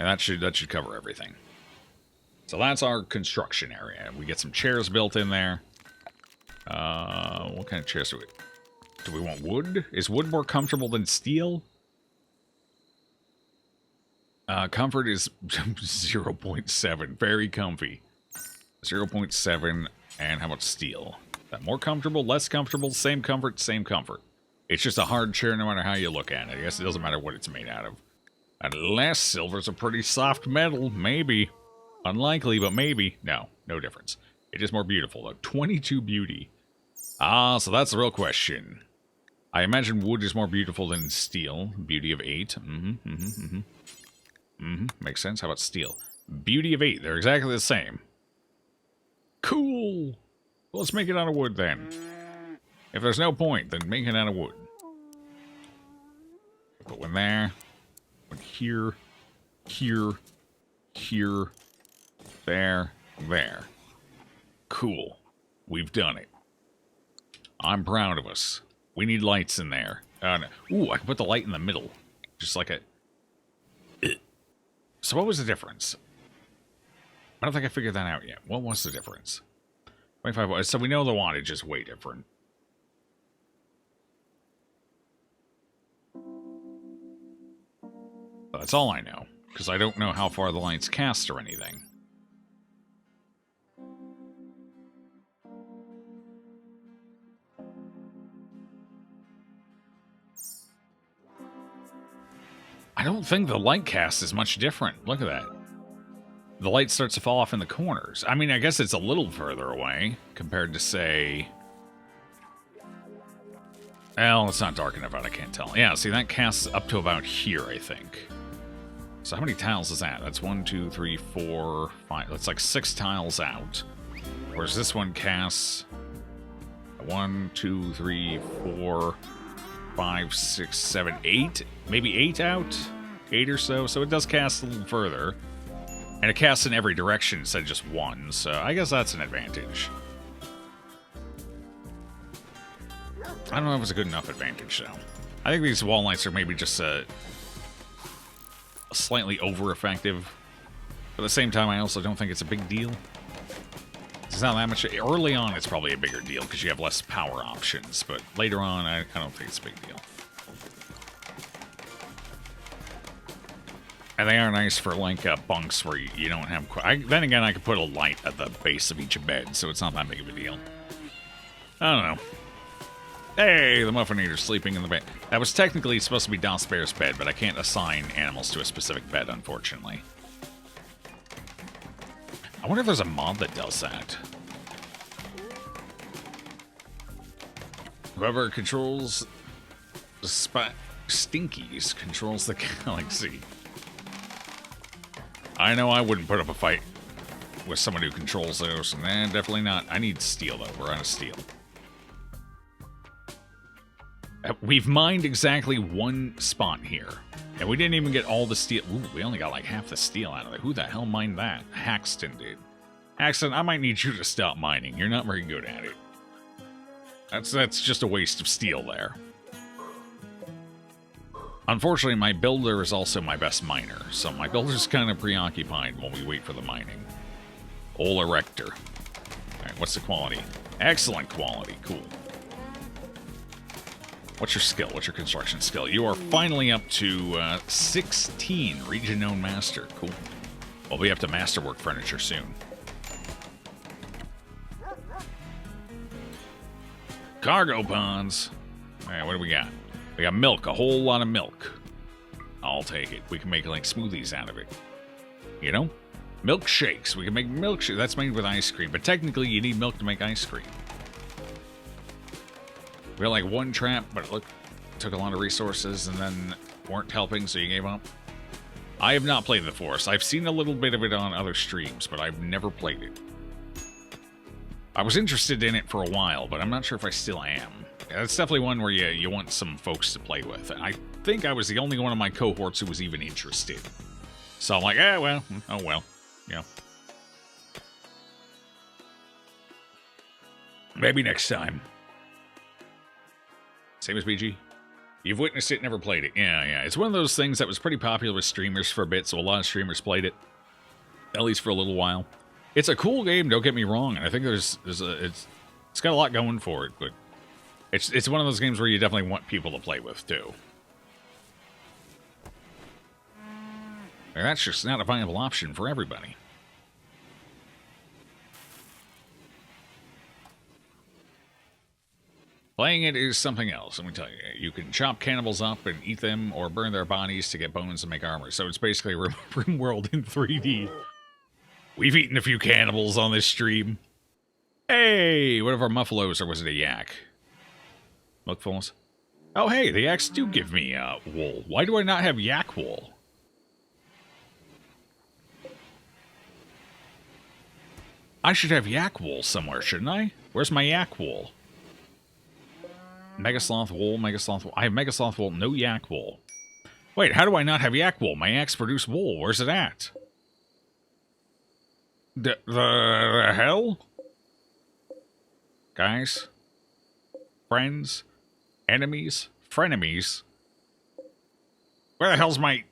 Speaker 1: that should cover everything. So that's our construction area. We get some chairs built in there. What kind of chairs do we want? Wood? Is wood more comfortable than steel? Comfort is 0.7. Very comfy. 0.7. And how about steel? Is that more comfortable? Less comfortable? Same comfort? Same comfort. It's just a hard chair no matter how you look at it. I guess it doesn't matter what it's made out of. Unless silver's a pretty soft metal. Maybe. Unlikely, but maybe. No difference. It is more beautiful, though. 22 beauty. So that's the real question. I imagine wood is more beautiful than steel. Beauty of 8. Makes sense. How about steel? Beauty of 8. They're exactly the same. Cool. Well, let's make it out of wood, then. If there's no point, then make it out of wood. Put one there. One here. Here. There. Cool. We've done it. I'm proud of us. We need lights in there. No. Ooh, I can put the light in the middle. Just like a... So what was the difference? I don't think I figured that out yet. What was the difference? 25. So we know the wattage is way different. That's all I know, because I don't know how far the lights cast or anything. don't think the light cast is much different. Look at that. The light starts to fall off in the corners. I mean, I guess it's a little further away compared to, say... Well, it's not dark enough out, I can't tell. Yeah, see, that casts up to about here, I think. So how many tiles is that? That's 1, 2, 3, 4, 5. That's like 6 tiles out. Whereas this one casts 1, 2, 3, 4, 5, 6, 7, 8. Maybe 8 out? 8 or so. So it does cast a little further. And it casts in every direction instead of just one. So I guess that's an advantage. I don't know if it's a good enough advantage, though. I think these wall lights are maybe just slightly over-effective. But at the same time, I also don't think it's a big deal. It's not that much. Early on, it's probably a bigger deal because you have less power options. But later on, I don't think it's a big deal. And they are nice for, like, bunks where you don't have... then again, I could put a light at the base of each bed, so it's not that big of a deal. I don't know. Hey, the Muffinator's sleeping in the bed. That was technically supposed to be Dos Bear's bed, but I can't assign animals to a specific bed, unfortunately. I wonder if there's a mod that does that. Whoever controls the Stinkies controls the galaxy. I know I wouldn't put up a fight with someone who controls those. Nah, definitely not. I need steel, though. We're out of steel. We've mined exactly one spot here. And we didn't even get all the steel. Ooh, we only got like half the steel out of it. Who the hell mined that? Haxton did. Haxton, I might need you to stop mining. You're not very good at it. That's just a waste of steel there. Unfortunately, my builder is also my best miner, so my builder's kind of preoccupied while we wait for the mining. Ol Erector. Alright, what's the quality? Excellent quality. Cool. What's your skill? What's your construction skill? You are finally up to 16 region known master. Cool. Well, we have to masterwork furniture soon. Cargo ponds. Alright, what do we got? We got milk, a whole lot of milk. I'll take it. We can make like smoothies out of it. You know? Milkshakes. We can make milkshakes. That's made with ice cream, but technically you need milk to make ice cream. We had like one trap, but it took a lot of resources and then weren't helping, so you gave up. I have not played the Forest. I've seen a little bit of it on other streams, but I've never played it. I was interested in it for a while, but I'm not sure if I still am. It's definitely one where you want some folks to play with. I think I was the only one of my cohorts who was even interested. So I'm like, well, oh well, yeah. Maybe next time. Same as BG. You've witnessed it, never played it. Yeah. It's one of those things that was pretty popular with streamers for a bit, so a lot of streamers played it. At least for a little while. It's a cool game, don't get me wrong, and I think it's got a lot going for it, but it's one of those games where you definitely want people to play with, too. And that's just not a viable option for everybody. Playing it is something else, let me tell you. You can chop cannibals up and eat them, or burn their bodies to get bones and make armor. So it's basically RimWorld in 3D. We've eaten a few cannibals on this stream. Hey, what of our muffalos, or was it a yak? Lookfuls. Oh, hey, the yaks do give me wool. Why do I not have yak wool? I should have yak wool somewhere, shouldn't I? Where's my yak wool? Megasloth wool, Megasloth wool. I have Megasloth wool, no yak wool. Wait, how do I not have yak wool? My yaks produce wool. Where's it at? The hell? Guys? Friends? Enemies? Frenemies? Where the hell's my...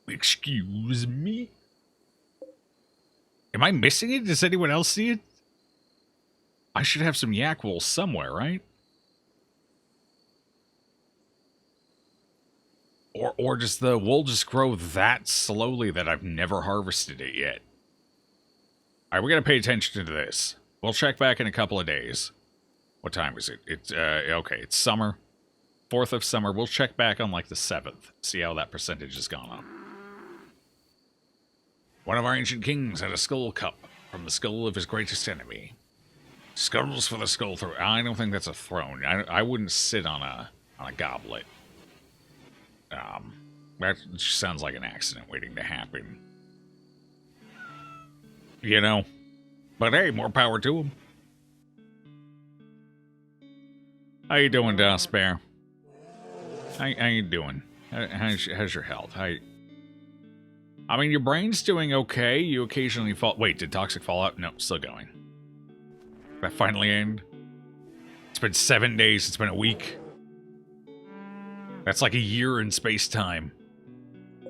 Speaker 1: Excuse me? Am I missing it? Does anyone else see it? I should have some yak wool somewhere, right? Or does the wool just grow that slowly that I've never harvested it yet? Alright, we gotta pay attention to this. We'll check back in a couple of days. What time is it? It's, okay, it's summer. 4th of summer. We'll check back on like the 7th. See how that percentage has gone up. One of our ancient kings had a skull cup from the skull of his greatest enemy. Skulls for the skull throne. I don't think that's a throne. I wouldn't sit on a goblet. That just sounds like an accident waiting to happen. You know? But hey, more power to him. How you doing, Bear? How you doing? How's your health? I mean, your brain's doing okay. You occasionally fall... Wait, did Toxic fall out? No, still going. That finally end? It's been 7 days. It's been a week. That's like a year in space-time.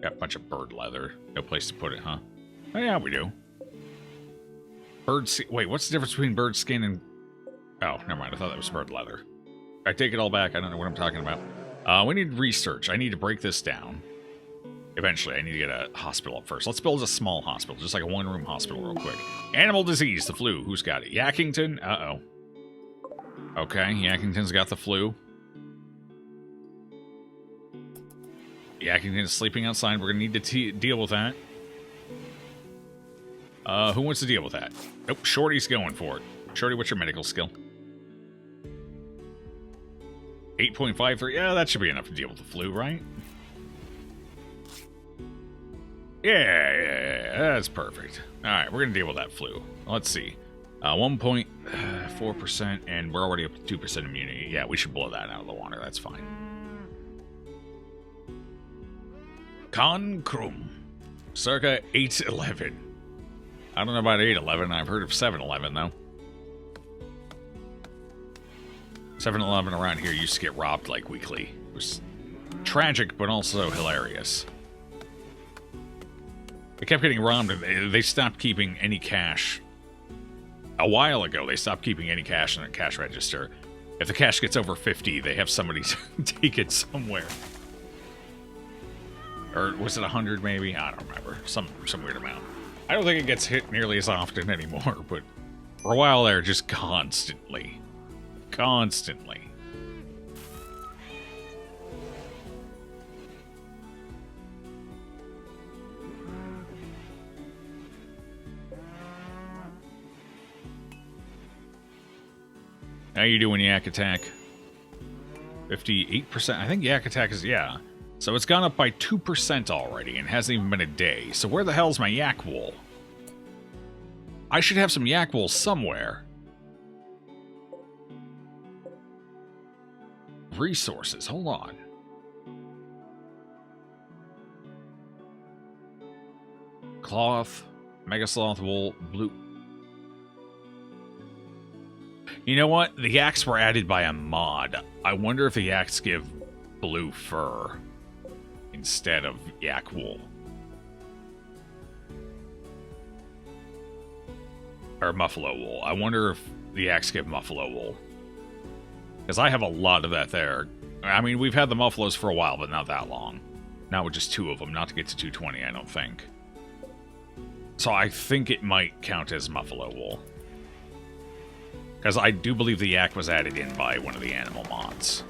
Speaker 1: Got a bunch of bird leather. No place to put it, huh? Oh, yeah, we do. Bird skin... Wait, what's the difference between bird skin and... Oh, never mind. I thought that was bird leather. I take it all back. I don't know what I'm talking about. We need research. I need to break this down. Eventually, I need to get a hospital up first. Let's build a small hospital, just like a one-room hospital real quick. Animal disease, the flu. Who's got it? Yakington? Uh-oh. Okay, Yakington's got the flu. Yakington is sleeping outside. We're going to need to deal with that. Who wants to deal with that? Nope, Shorty's going for it. Shorty, what's your medical skill? 8.53. Yeah, that should be enough to deal with the flu, right? Yeah, that's perfect. Alright, we're going to deal with that flu. Let's see. 1.4%, and we're already up to 2% immunity. Yeah, we should blow that out of the water. That's fine. Khan Krum. Circa 811. I don't know about 811. I've heard of 711, though. 7-Eleven around here used to get robbed, like, weekly. It was tragic, but also hilarious. They kept getting robbed, and they stopped keeping any cash. A while ago, they stopped keeping any cash in their cash register. If the cash gets over 50, they have somebody take it somewhere. Or was it 100, maybe? I don't remember. Some weird amount. I don't think it gets hit nearly as often anymore, but for a while there, just constantly. Constantly. How you doing, Yak Attack? 58%. I think Yak Attack is, yeah. So it's gone up by 2% already and hasn't even been a day. So where the hell's my yak wool? I should have some yak wool somewhere. Resources, hold on. Cloth, Mega Sloth wool, blue. You know what? The yaks were added by a mod. I wonder if the yaks give blue fur instead of yak wool. Or buffalo wool. I wonder if the yaks give buffalo wool. Because I have a lot of that there. I mean, we've had the muffaloes for a while, but not that long. Now with just 2 of them, not to get to 220, I don't think. So I think it might count as buffalo wool. Because I do believe the yak was added in by one of the animal mods.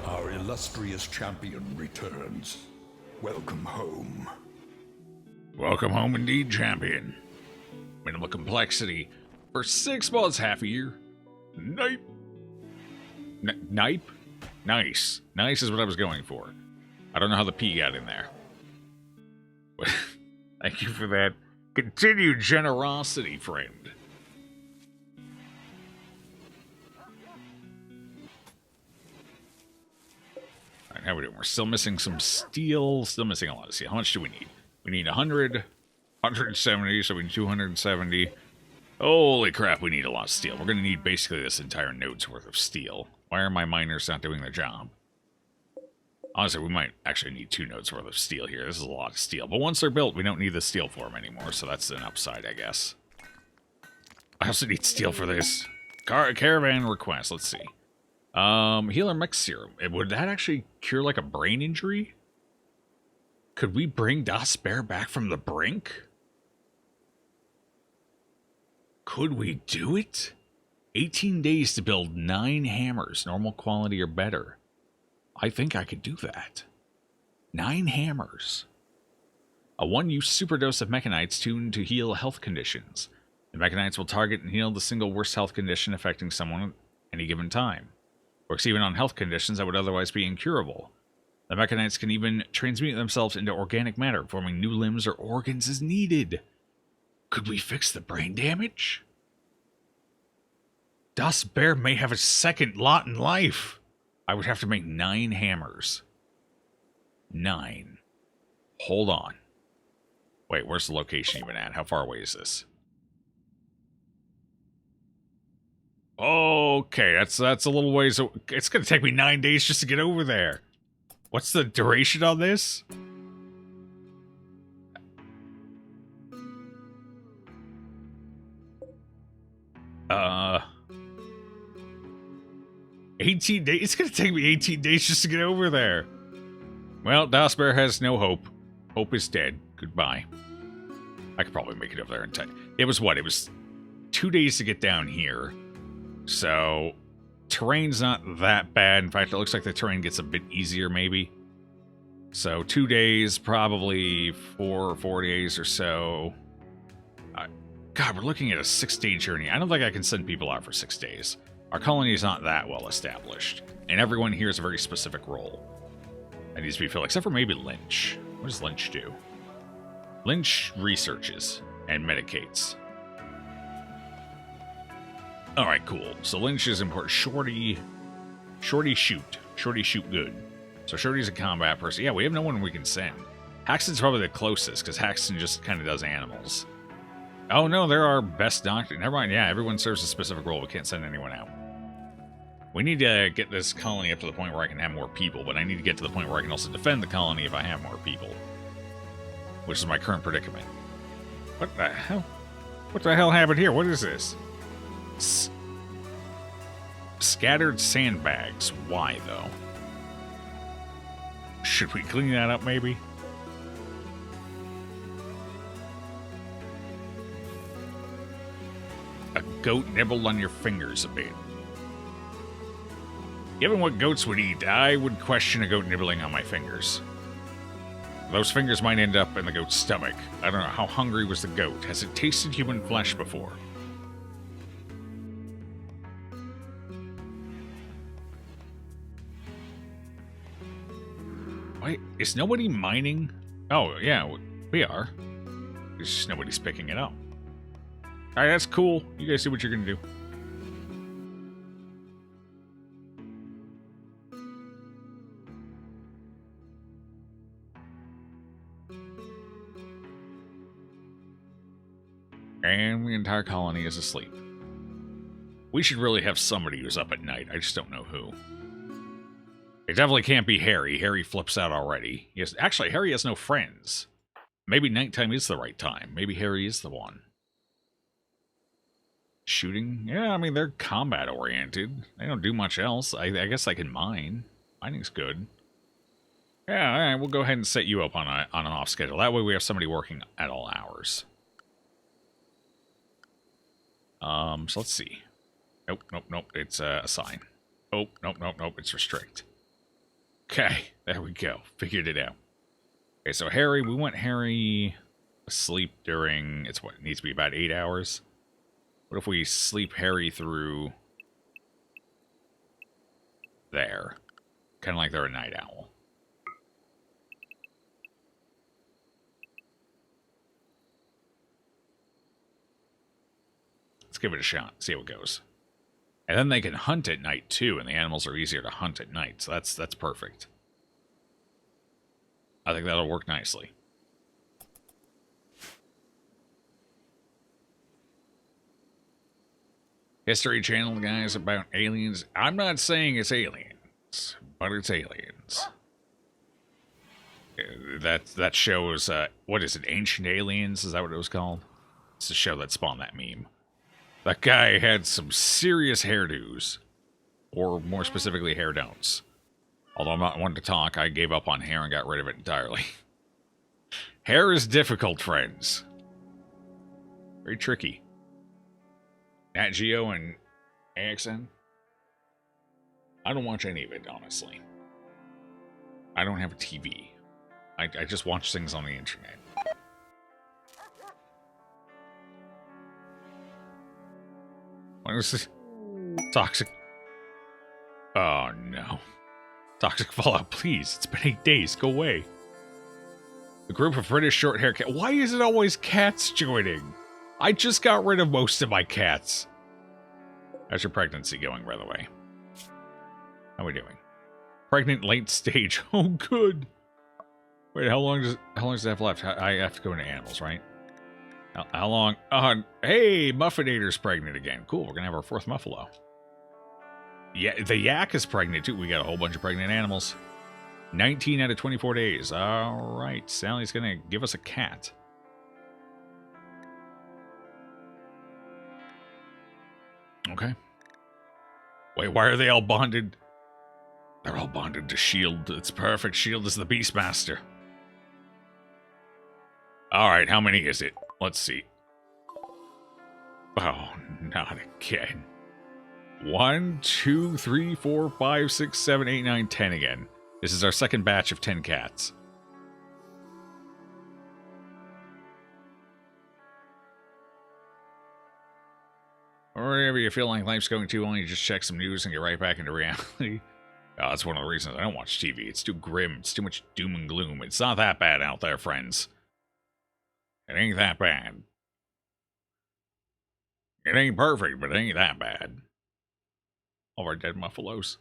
Speaker 2: Our illustrious champion returns. Welcome home.
Speaker 1: Welcome home indeed, champion. Minimal complexity. For 6 months, half a year. Nipe. Nipe? Nice. Nice is what I was going for. I don't know how the P got in there. Thank you for that continued generosity, friend. Alright, how are we doing? We're still missing some steel. Still missing a lot of steel. How much do we need? We need 100, 170, so we need 270. Holy crap, we need a lot of steel. We're going to need basically this entire node's worth of steel. Why are my miners not doing their job? Honestly, we might actually need 2 nodes worth of steel here. This is a lot of steel. But once they're built, we don't need the steel for them anymore, so that's an upside, I guess. I also need steel for this. Caravan request, let's see. Healer mech serum. Would that actually cure, like, a brain injury? Could we bring Das Bear back from the brink? Could we do it? 18 days to build 9 hammers, normal quality or better. I think I could do that. 9 hammers. A 1-use superdose of mechanites tuned to heal health conditions. The mechanites will target and heal the single worst health condition affecting someone at any given time. Works even on health conditions that would otherwise be incurable. The mechanites can even transmute themselves into organic matter, forming new limbs or organs as needed. Could we fix the brain damage? Das Bear may have a second lot in life. I would have to make 9 hammers. 9. Hold on. Wait, where's the location even at? How far away is this? Okay, that's a little ways. It's going to take me 9 days just to get over there. What's the duration on this? Uh... 18 days? It's going to take me 18 days just to get over there. Well, Das Bear has no hope. Hope is dead. Goodbye. I could probably make it over there in time. It was what? It was 2 days to get down here. So, terrain's not that bad. In fact, it looks like the terrain gets a bit easier, maybe. So, 2 days, probably 4 days or so. God, we're looking at a 6-day journey. I don't think I can send people out for 6 days. Our colony is not that well established. And everyone here has a very specific role that needs to be filled, except for maybe Lynch. What does Lynch do? Lynch researches and medicates. Alright, cool. So Lynch is important. Shorty shoot. Shorty shoot good. So Shorty's a combat person. Yeah, we have no one we can send. Haxton's probably the closest, because Haxton just kind of does animals. Oh no, they're our best doctor. Never mind, yeah, everyone serves a specific role. We can't send anyone out. We need to get this colony up to the point where I can have more people, but I need to get to the point where I can also defend the colony if I have more people. Which is my current predicament. What the hell? What the hell happened here? What is this? Scattered sandbags. Why, though? Should we clean that up, maybe? A goat nibbled on your fingers a bit. Given what goats would eat, I would question a goat nibbling on my fingers. Those fingers might end up in the goat's stomach. I don't know, how hungry was the goat? Has it tasted human flesh before? Wait, is nobody mining? Oh, yeah, we are. There's just nobody's picking it up. Alright, that's cool. You guys see what you're gonna do. And the entire colony is asleep. We should really have somebody who's up at night. I just don't know who. It definitely can't be Harry. Harry flips out already. Yes, actually, Harry has no friends. Maybe nighttime is the right time. Maybe Harry is the one. Shooting? Yeah, I mean, they're combat-oriented. They don't do much else. I guess I can mine. Mining's good. Yeah, all right, we'll go ahead and set you up on an off schedule. That way we have somebody working at all hours. So let's see. Nope, nope, nope. It's a sign. Oh, nope, nope, nope. It's restrict. Okay, there we go. Figured it out. Okay, so Harry, we want Harry asleep during, it's what, it needs to be about 8 hours? What if we sleep Harry through there? Kind of like they're a night owl. Let's give it a shot, see how it goes. And then they can hunt at night too, and the animals are easier to hunt at night, so that's perfect. I think that'll work nicely. History Channel, guys, about aliens. I'm not saying it's aliens, but it's aliens. That show is, what is it, Ancient Aliens? Is that what it was called? It's the show that spawned that meme. That guy had some serious hairdos. Or more specifically, hair don'ts. Although I'm not one to talk, I gave up on hair and got rid of it entirely. Hair is difficult, friends. Very tricky. Nat Geo and AXN. I don't watch any of it, honestly. I don't have a TV. I just watch things on the internet. What is this? Toxic. Oh no. Toxic Fallout, please. It's been 8 days. Go away. A group of British short-haired cats. Why is it always cats joining? I just got rid of most of my cats. How's your pregnancy going, by the way? How are we doing? Pregnant late stage. Oh, good. Wait, how long does it have left? I have to go into animals, right? How long? Hey, Muffinator's pregnant again. Cool, we're gonna have our 4th Muffalo. Yeah, the yak is pregnant too. We got a whole bunch of pregnant animals. 19 out of 24 days. All right, Sally's gonna give us a cat. Okay. Wait, why are they all bonded? They're all bonded to S.H.I.E.L.D. It's perfect. S.H.I.E.L.D. is the Beastmaster. Alright, how many is it? Let's see. Oh, not again. 1, 2, 3, 4, 5, 6, 7, 8, 9, 10 again. This is our second batch of 10 cats. Or whenever you feel like life's going too long, you just check some news and get right back into reality. Oh, that's one of the reasons I don't watch TV. It's too grim. It's too much doom and gloom. It's not that bad out there, friends. It ain't that bad. It ain't perfect, but it ain't that bad. All our dead Muffalos.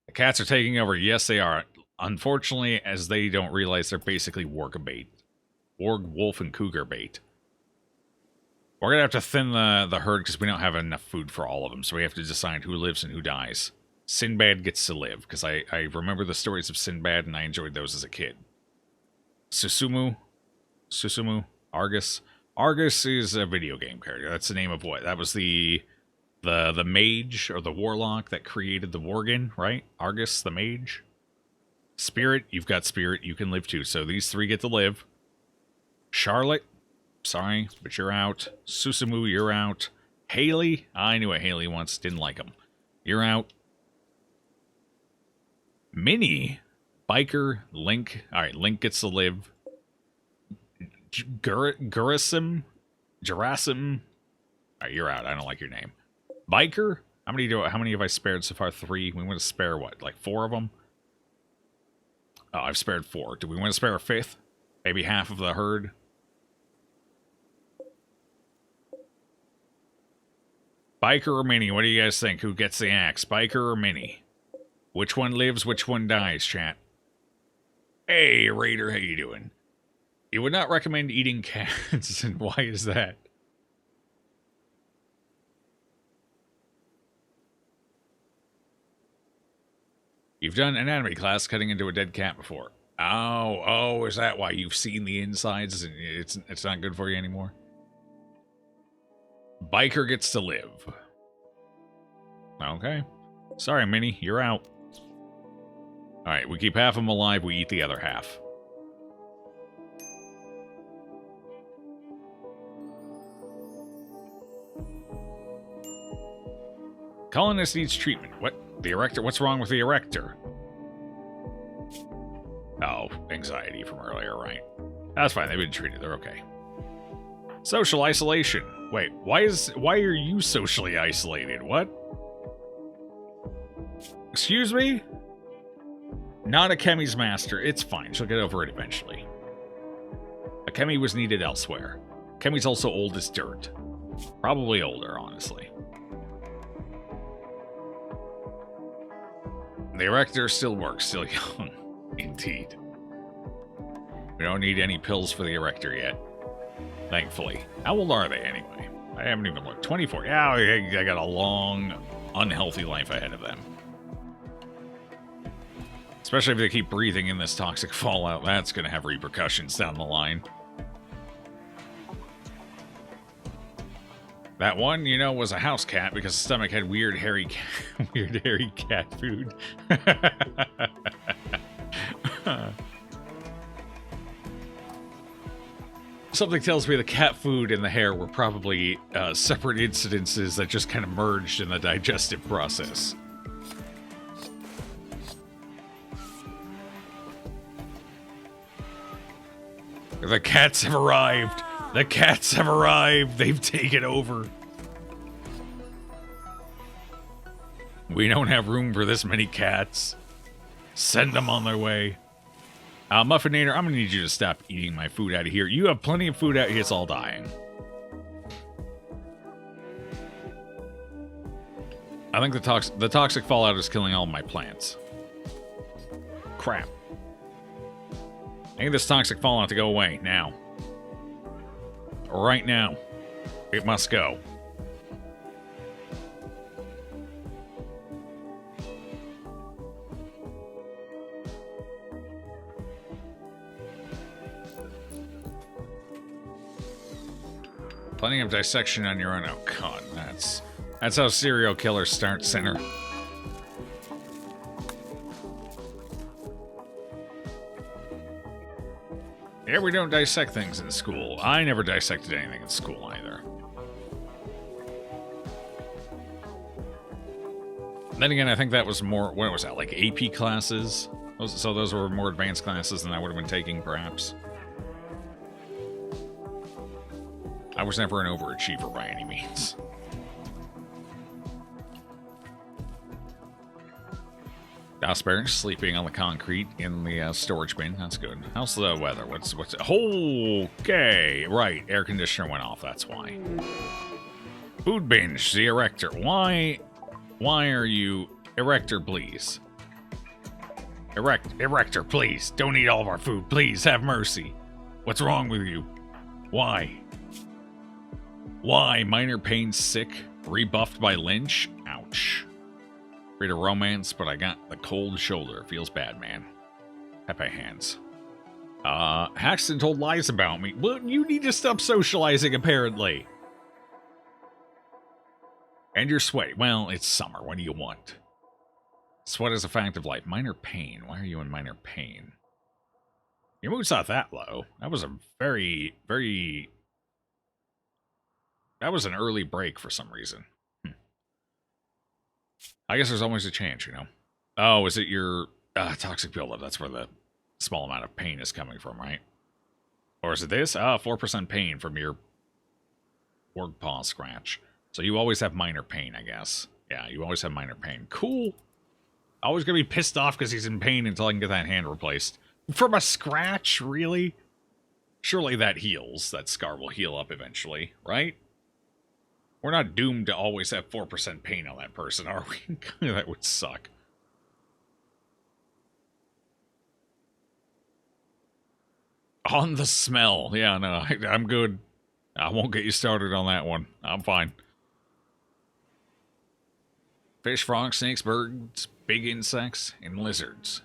Speaker 1: The cats are taking over. Yes, they are. Unfortunately, as they don't realize, they're basically warg bait. Warg, wolf, and cougar bait. We're going to have to thin the herd because we don't have enough food for all of them. So we have to decide who lives and who dies. Sinbad gets to live because I remember the stories of Sinbad and I enjoyed those as a kid. Susumu, Argus. Argus is a video game character. That's the name of what? That was the mage or the warlock that created the Worgen, right? Argus, the mage. Spirit, you've got Spirit. You can live too. So these 3 get to live. Charlotte, sorry, but you're out. Susumu, you're out. Haley, I knew what Haley once. Didn't like him. You're out. Minnie, Biker, Link. All right, Link gets to live. Gurasim. All right, you're out. I don't like your name. Biker. How many have I spared so far? 3. We want to spare what? Like 4 of them? Oh, I've spared 4. Do we want to spare a 5th? Maybe half of the herd? Biker or Minnie? What do you guys think? Who gets the axe? Biker or Minnie? Which one lives, which one dies, chat? Hey, Raider, how you doing? You would not recommend eating cats, and why is that? You've done anatomy class cutting into a dead cat before. Oh, is that why you've seen the insides and it's not good for you anymore? Biker gets to live. Okay. Sorry, Minnie, you're out. Alright, we keep half of them alive, we eat the other half. Colonist needs treatment. What? The erector? What's wrong with the erector? Oh, anxiety from earlier, right? That's fine, they've been treated, they're okay. Social isolation. Wait, why are you socially isolated? What? Excuse me? Not Akemi's master. It's fine. She'll get over it eventually. Akemi was needed elsewhere. Akemi's also old as dirt. Probably older, honestly. The erector still works, still young. Indeed. We don't need any pills for the erector yet. Thankfully. How old are they anyway? I haven't even looked. 24. Yeah, I got a long, unhealthy life ahead of them. Especially if they keep breathing in this toxic fallout. That's going to have repercussions down the line. That one, was a house cat because the stomach had weird hairy cat food. Something tells me the cat food and the hair were probably separate incidences that just kind of merged in the digestive process. The cats have arrived! The cats have arrived! They've taken over! We don't have room for this many cats. Send them on their way. Muffinator, I'm gonna need you to stop eating my food out of here. You have plenty of food out here, it's all dying. I think the toxic fallout is killing all my plants. Crap. I need this toxic fallout to go away, now. Right now. It must go. Plenty of dissection on your own. Oh, God, that's how serial killers start, Sinner. Yeah, we don't dissect things in school. I never dissected anything in school either. Then again, I think that was more, what was that, like AP classes? So those were more advanced classes than I would have been taking, perhaps. I was never an overachiever by any means. Asperger's sleeping on the concrete in the storage bin. That's good. How's the weather? What's okay, right. Air conditioner went off. That's why. Food binge. The erector. Why are you erector? Please. Erector. Please. Don't eat all of our food. Please have mercy. What's wrong with you? Why? Minor pain sick. Rebuffed by Lynch. Ouch. Read a romance, but I got the cold shoulder. Feels bad, man. Pepe hands. Haxton told lies about me. Well, you need to stop socializing, apparently. And you're sweaty. Well, it's summer. What do you want? Sweat is a fact of life. Minor pain. Why are you in minor pain? Your mood's not that low. That was a very, very... That was an early break for some reason. I guess there's always a chance, you know. Oh, is it your toxic buildup? That's where the small amount of pain is coming from, right? Or is it this? 4% pain from your ward paw scratch. So you always have minor pain, I guess. Yeah, you always have minor pain. Cool. Always gonna be pissed off because he's in pain until I can get that hand replaced. From a scratch? Really? Surely that heals. That scar will heal up eventually, right? We're not doomed to always have 4% pain on that person, are we? That would suck. On the smell. Yeah, no, I'm good. I won't get you started on that one. I'm fine. Fish, frogs, snakes, birds, big insects, and lizards.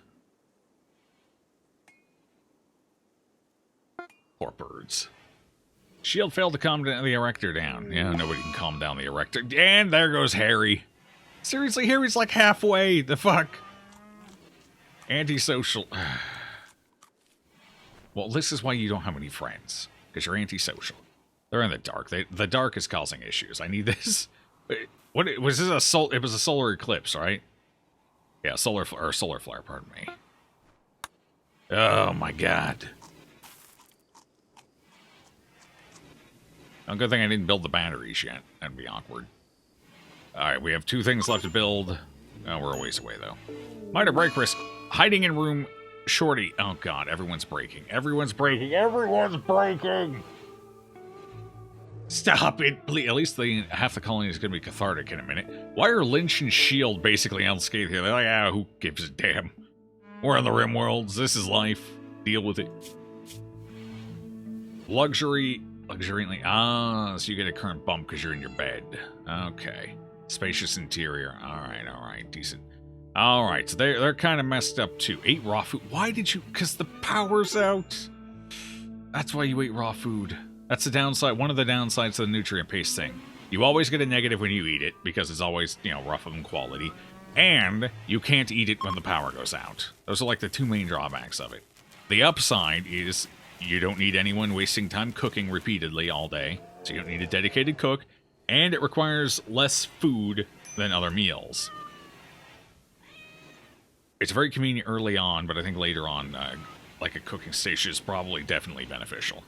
Speaker 1: Poor birds. Shield failed to calm the erector down. Yeah, nobody can calm down the erector. And there goes Harry. Seriously, Harry's like halfway. The fuck? Antisocial. Well, this is why you don't have any friends. Because you're antisocial. They're in the dark. The dark is causing issues. I need this. What was this? It was a solar eclipse, right? Yeah, solar flare, pardon me. Oh my god. Oh, good thing I didn't build the batteries yet. That'd be awkward. Alright, we have 2 things left to build. Oh, we're a ways away, though. Minor break risk. Hiding in room shorty. Oh, God. Everyone's breaking. Everyone's breaking. Everyone's breaking! Stop it, please. At least half the colony is going to be cathartic in a minute. Why are Lynch and S.H.I.E.L.D. basically unscathed here? They're like, who gives a damn? We're in the RimWorlds. This is life. Deal with it. Luxuriantly. So you get a current bump because you're in your bed. Okay. Spacious interior. Alright. Decent. Alright, so they're kind of messed up too. 8 raw food. Why did you... Because the power's out. That's why you ate raw food. That's the downside. One of the downsides of the nutrient paste thing. You always get a negative when you eat it because it's always, rough in quality. And you can't eat it when the power goes out. Those are like the 2 main drawbacks of it. The upside is You don't need anyone wasting time cooking repeatedly all day, so you don't need a dedicated cook, and it requires less food than other meals. It's very convenient early on, but I think later on, like a cooking station is probably definitely beneficial.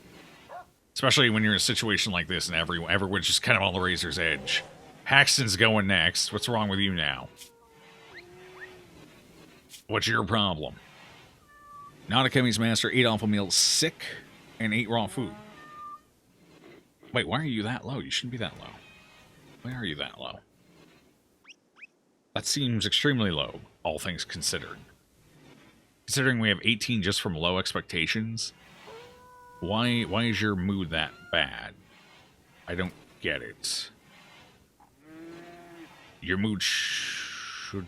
Speaker 1: Especially when you're in a situation like this and everyone's just kind of on the razor's edge. Paxton's going next. What's wrong with you now? What's your problem? Not a Kemi's master, 8 awful meals, sick, and 8 raw food. Wait, why are you that low? You shouldn't be that low. Why are you that low? That seems extremely low, all things considered. Considering we have 18 just from low expectations, why is your mood that bad? I don't get it. Your mood should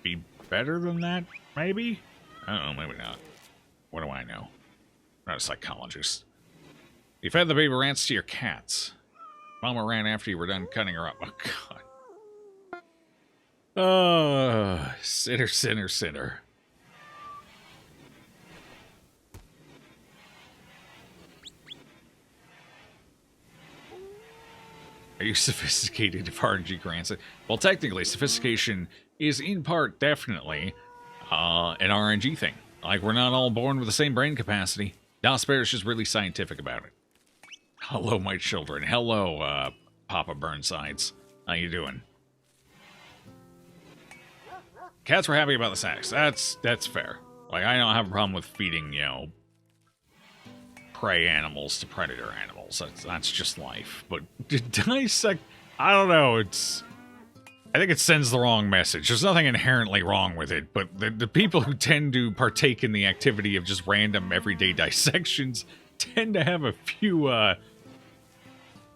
Speaker 1: be better than that, maybe? I don't know, maybe not. What do I know? I'm not a psychologist. You fed the baby rats to your cats. Mama ran after you were done cutting her up. Oh, God. Oh, sinner, sinner, sinner. Are you sophisticated if RNG grants it? Well, technically, sophistication is in part definitely an RNG thing. Like, we're not all born with the same brain capacity. Das Bear is just really scientific about it. Hello, my children. Hello, Papa Burnsides. How you doing? Cats were happy about the sex. That's fair. Like, I don't have a problem with feeding, you know, prey animals to predator animals. That's just life. But to dissect, I don't know. I think it sends the wrong message. There's nothing inherently wrong with it, but the people who tend to partake in the activity of just random everyday dissections tend to have a few,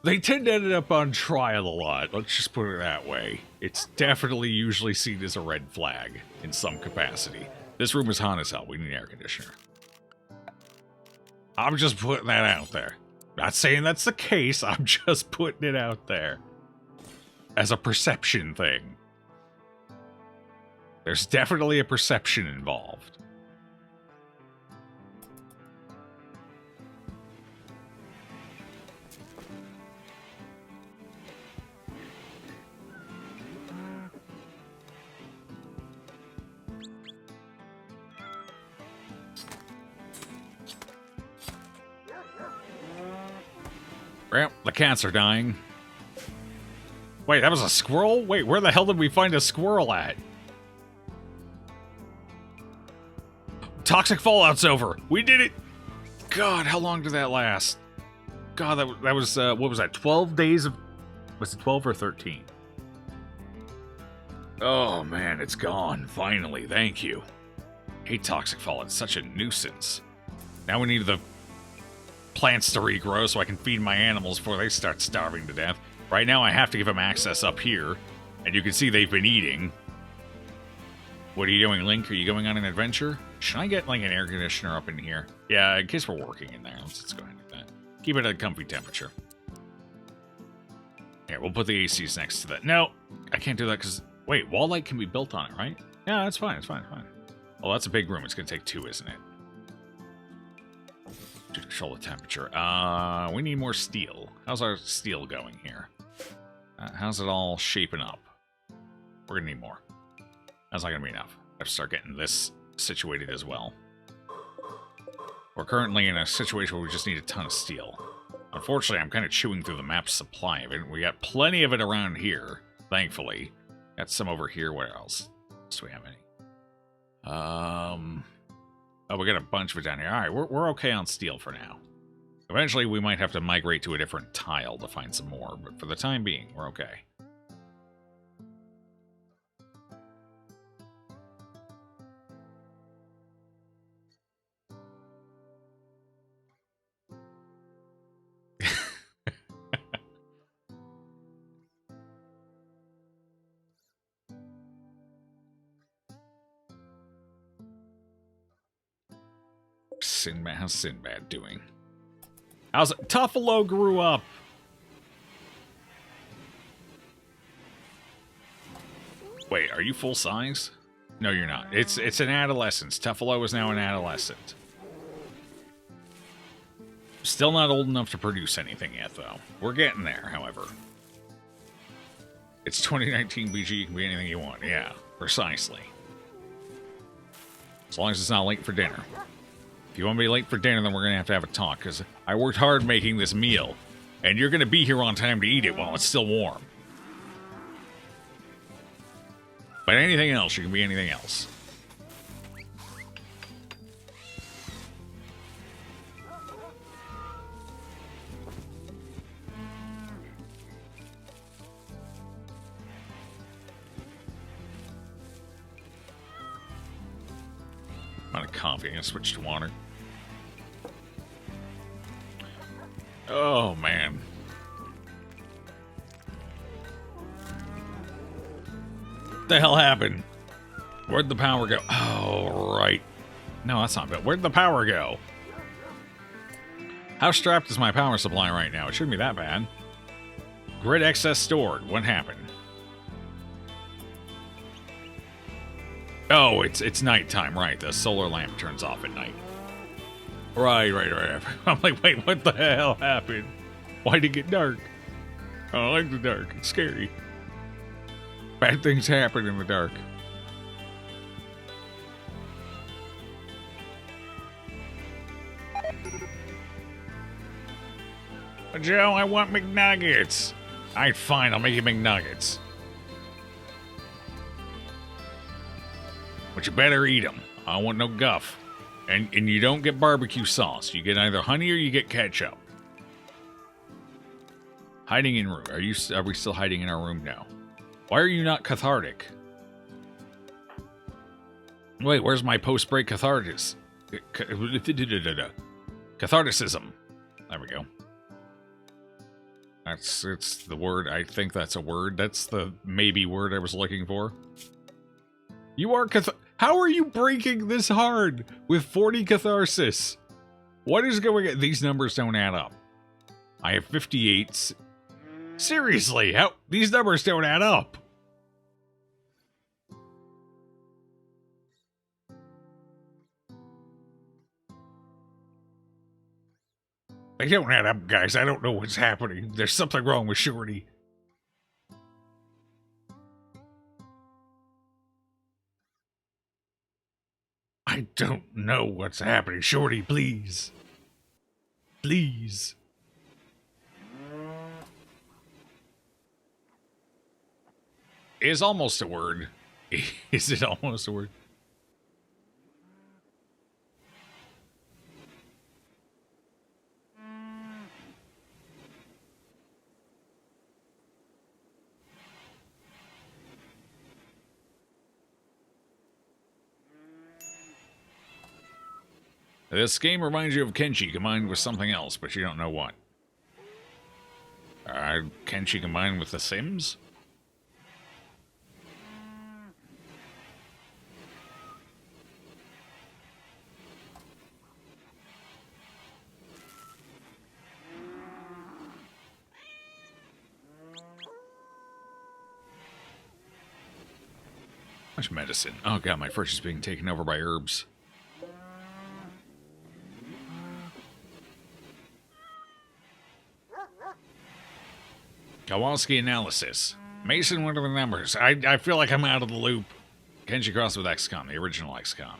Speaker 1: they tend to end up on trial a lot. Let's just put it that way. It's definitely usually seen as a red flag in some capacity. This room is hot as hell. We need an air conditioner. I'm just putting that out there. Not saying that's the case. I'm just putting it out there. As a perception thing. There's definitely a perception involved. Well, the cats are dying. Wait, that was a squirrel? Wait, where the hell did we find a squirrel at? Toxic fallout's over. We did it. God, how long did that last? God, that was, what was that, 12 days of... Was it 12 or 13? Oh, man, it's gone. Finally, thank you. I hate toxic fallout. It's such a nuisance. Now we need the plants to regrow so I can feed my animals before they start starving to death. Right now, I have to give them access up here, and you can see they've been eating. What are you doing, Link? Are you going on an adventure? Should I get, like, an air conditioner up in here? Yeah, in case we're working in there. Let's go ahead and do that. Keep it at a comfy temperature. Here, we'll put the ACs next to that. No, I can't do that because... Wait, wall light can be built on it, right? Yeah, that's fine, it's fine, it's fine. Oh, that's a big room. It's going to take 2, isn't it? To control the temperature. We need more steel. How's our steel going here? How's it all shaping up? We're gonna need more. That's not gonna be enough. I have to start getting this situated as well. We're currently in a situation where we just need a ton of steel. Unfortunately, I'm kind of chewing through the map's supply of it. We got plenty of it around here, thankfully. Got some over here. Where else? Do we have any? Oh, we got a bunch of it down here. All right, we're okay on steel for now. Eventually, we might have to migrate to a different tile to find some more, but for the time being, we're okay. Sinbad, how's Sinbad doing? How's it? Tuffalo grew up. Wait, are you full size? No, you're not. It's an adolescence. Tuffalo is now an adolescent. Still not old enough to produce anything yet, though. We're getting there, however. It's 2019 BG, you can be anything you want. Yeah, precisely. As long as it's not late for dinner. If you want to be late for dinner, then we're going to have a talk, because I worked hard making this meal, and you're going to be here on time to eat it while it's still warm. But anything else, you can be anything else. I'm out of coffee. I'm going to switch to water. Oh, man. What the hell happened? Where'd the power go? Oh, right. No, that's not bad. Where'd the power go? How strapped is my power supply right now? It shouldn't be that bad. Grid excess stored. What happened? Oh, it's nighttime, right. The solar lamp turns off at night. Right. I'm like, wait, what the hell happened? Why'd it get dark? I don't like the dark. It's scary. Bad things happen in the dark. Joe, I want McNuggets. Alright, fine, I'll make you McNuggets. But you better eat them. I don't want no guff. And you don't get barbecue sauce. You get either honey or you get ketchup. Hiding in room. Are we still hiding in our room now? Why are you not cathartic? Wait, where's my post-break catharsis? Catharticism. There we go. It's the word. I think that's a word. That's the maybe word I was looking for. You are How are you breaking this hard with 40 catharsis? What is going on? These numbers don't add up. I have 58. Seriously, how these numbers don't add up. They don't add up, guys. I don't know what's happening. There's something wrong with Shorty. I don't know what's happening. Shorty, please. Please. Is almost a word. Is it almost a word? This game reminds you of Kenshi combined with something else, but you don't know what. Kenshi combined with The Sims? Much medicine. Oh god, my fridge is being taken over by herbs. Kowalski analysis. Mason, what are the numbers? I feel like I'm out of the loop. Kenshi crossed with XCOM, the original XCOM.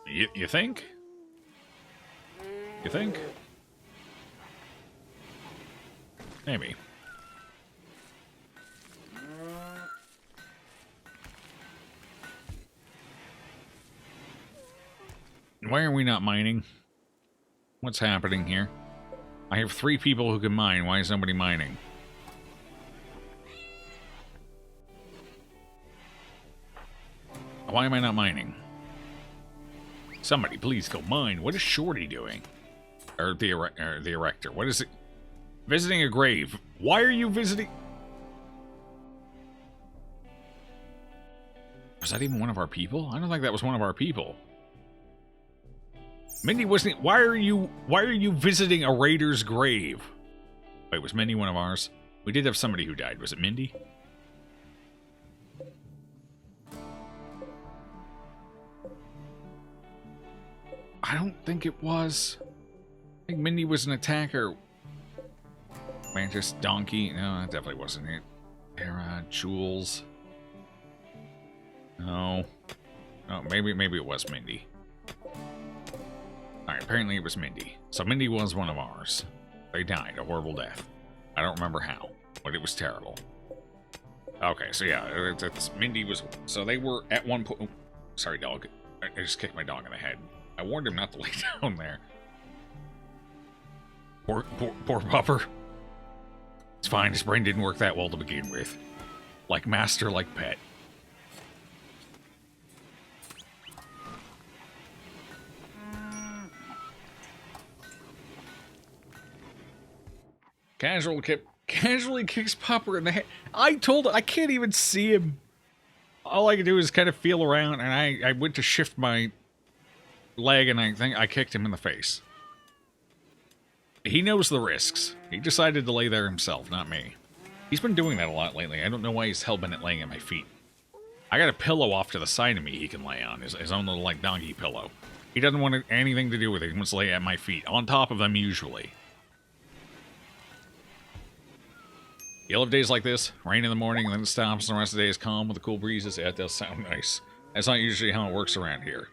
Speaker 1: You think? You think? Maybe. Why are we not mining? What's happening here? I have 3 people who can mine. Why is nobody mining? Why am I not mining? Somebody please go mine. What is Shorty doing? Or the Erector. What is it? Visiting a grave. Why are you visiting? Was that even one of our people? I don't think that was one of our people. Mindy wasn't. Why are you visiting a raider's grave? Wait, was Mindy one of ours? We did have somebody who died. Was it Mindy? I don't think it was. think Mindy was an attacker. Mantis, Donkey. No, that definitely wasn't it. Era, Jules. No. Oh, maybe it was Mindy. Alright, apparently it was Mindy. So Mindy was one of ours. They died a horrible death. I don't remember how, but it was terrible. Okay, so yeah, it's Mindy was... So they were at one point... Sorry, dog. I just kicked my dog in the head. I warned him not to lay down there. Poor pupper. It's fine, his brain didn't work that well to begin with. Like master, like pet. Casually kicks Popper in the head. I can't even see him. All I could do is kind of feel around, and I went to shift my leg, and I think I kicked him in the face. He knows the risks. He decided to lay there himself, not me. He's been doing that a lot lately. I don't know why he's hell-bent at laying at my feet. I got a pillow off to the side of me he can lay on, his own little, like, donkey pillow. He doesn't want anything to do with it. He wants to lay at my feet, on top of them usually. You'll have days like this, rain in the morning, and then it stops, and the rest of the day is calm with the cool breezes. Yeah, it does sound nice. That's not usually how it works around here.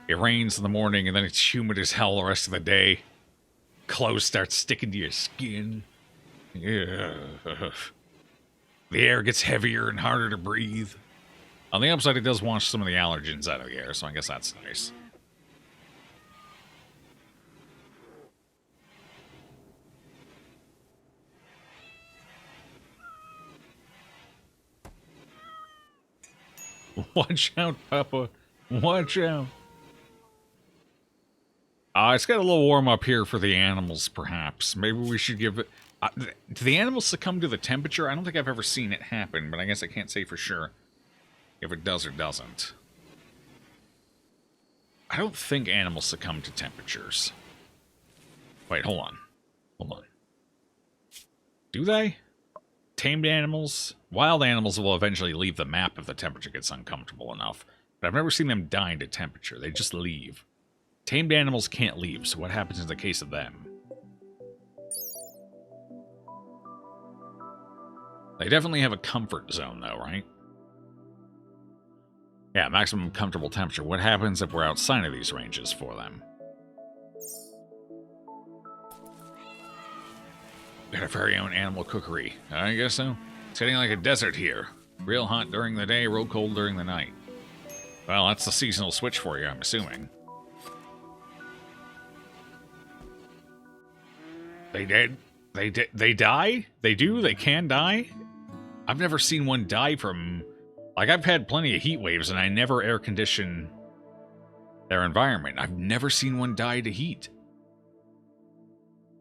Speaker 1: It rains in the morning, and then it's humid as hell the rest of the day. Clothes start sticking to your skin. Yeah. The air gets heavier and harder to breathe. On the upside, it does wash some of the allergens out of the air, so I guess that's nice. Watch out, Papa. Watch out. It's got a little warm up here for the animals, perhaps. Maybe we should give it... do the animals succumb to the temperature? I don't think I've ever seen it happen, but I guess I can't say for sure if it does or doesn't. I don't think animals succumb to temperatures. Wait, hold on. Hold on. Do they? Tamed animals? Wild animals will eventually leave the map if the temperature gets uncomfortable enough. But I've never seen them die to temperature. They just leave. Tamed animals can't leave, so what happens in the case of them? They definitely have a comfort zone, though, right? Yeah, maximum comfortable temperature. What happens if we're outside of these ranges for them? Got a very own animal cookery. I guess so. It's getting like a desert here. Real hot during the day, real cold during the night. Well, that's the seasonal switch for you, I'm assuming. They did? They die? They do? They can die? I've never seen one die from... Like, I've had plenty of heat waves, and I never air condition their environment. I've never seen one die to heat.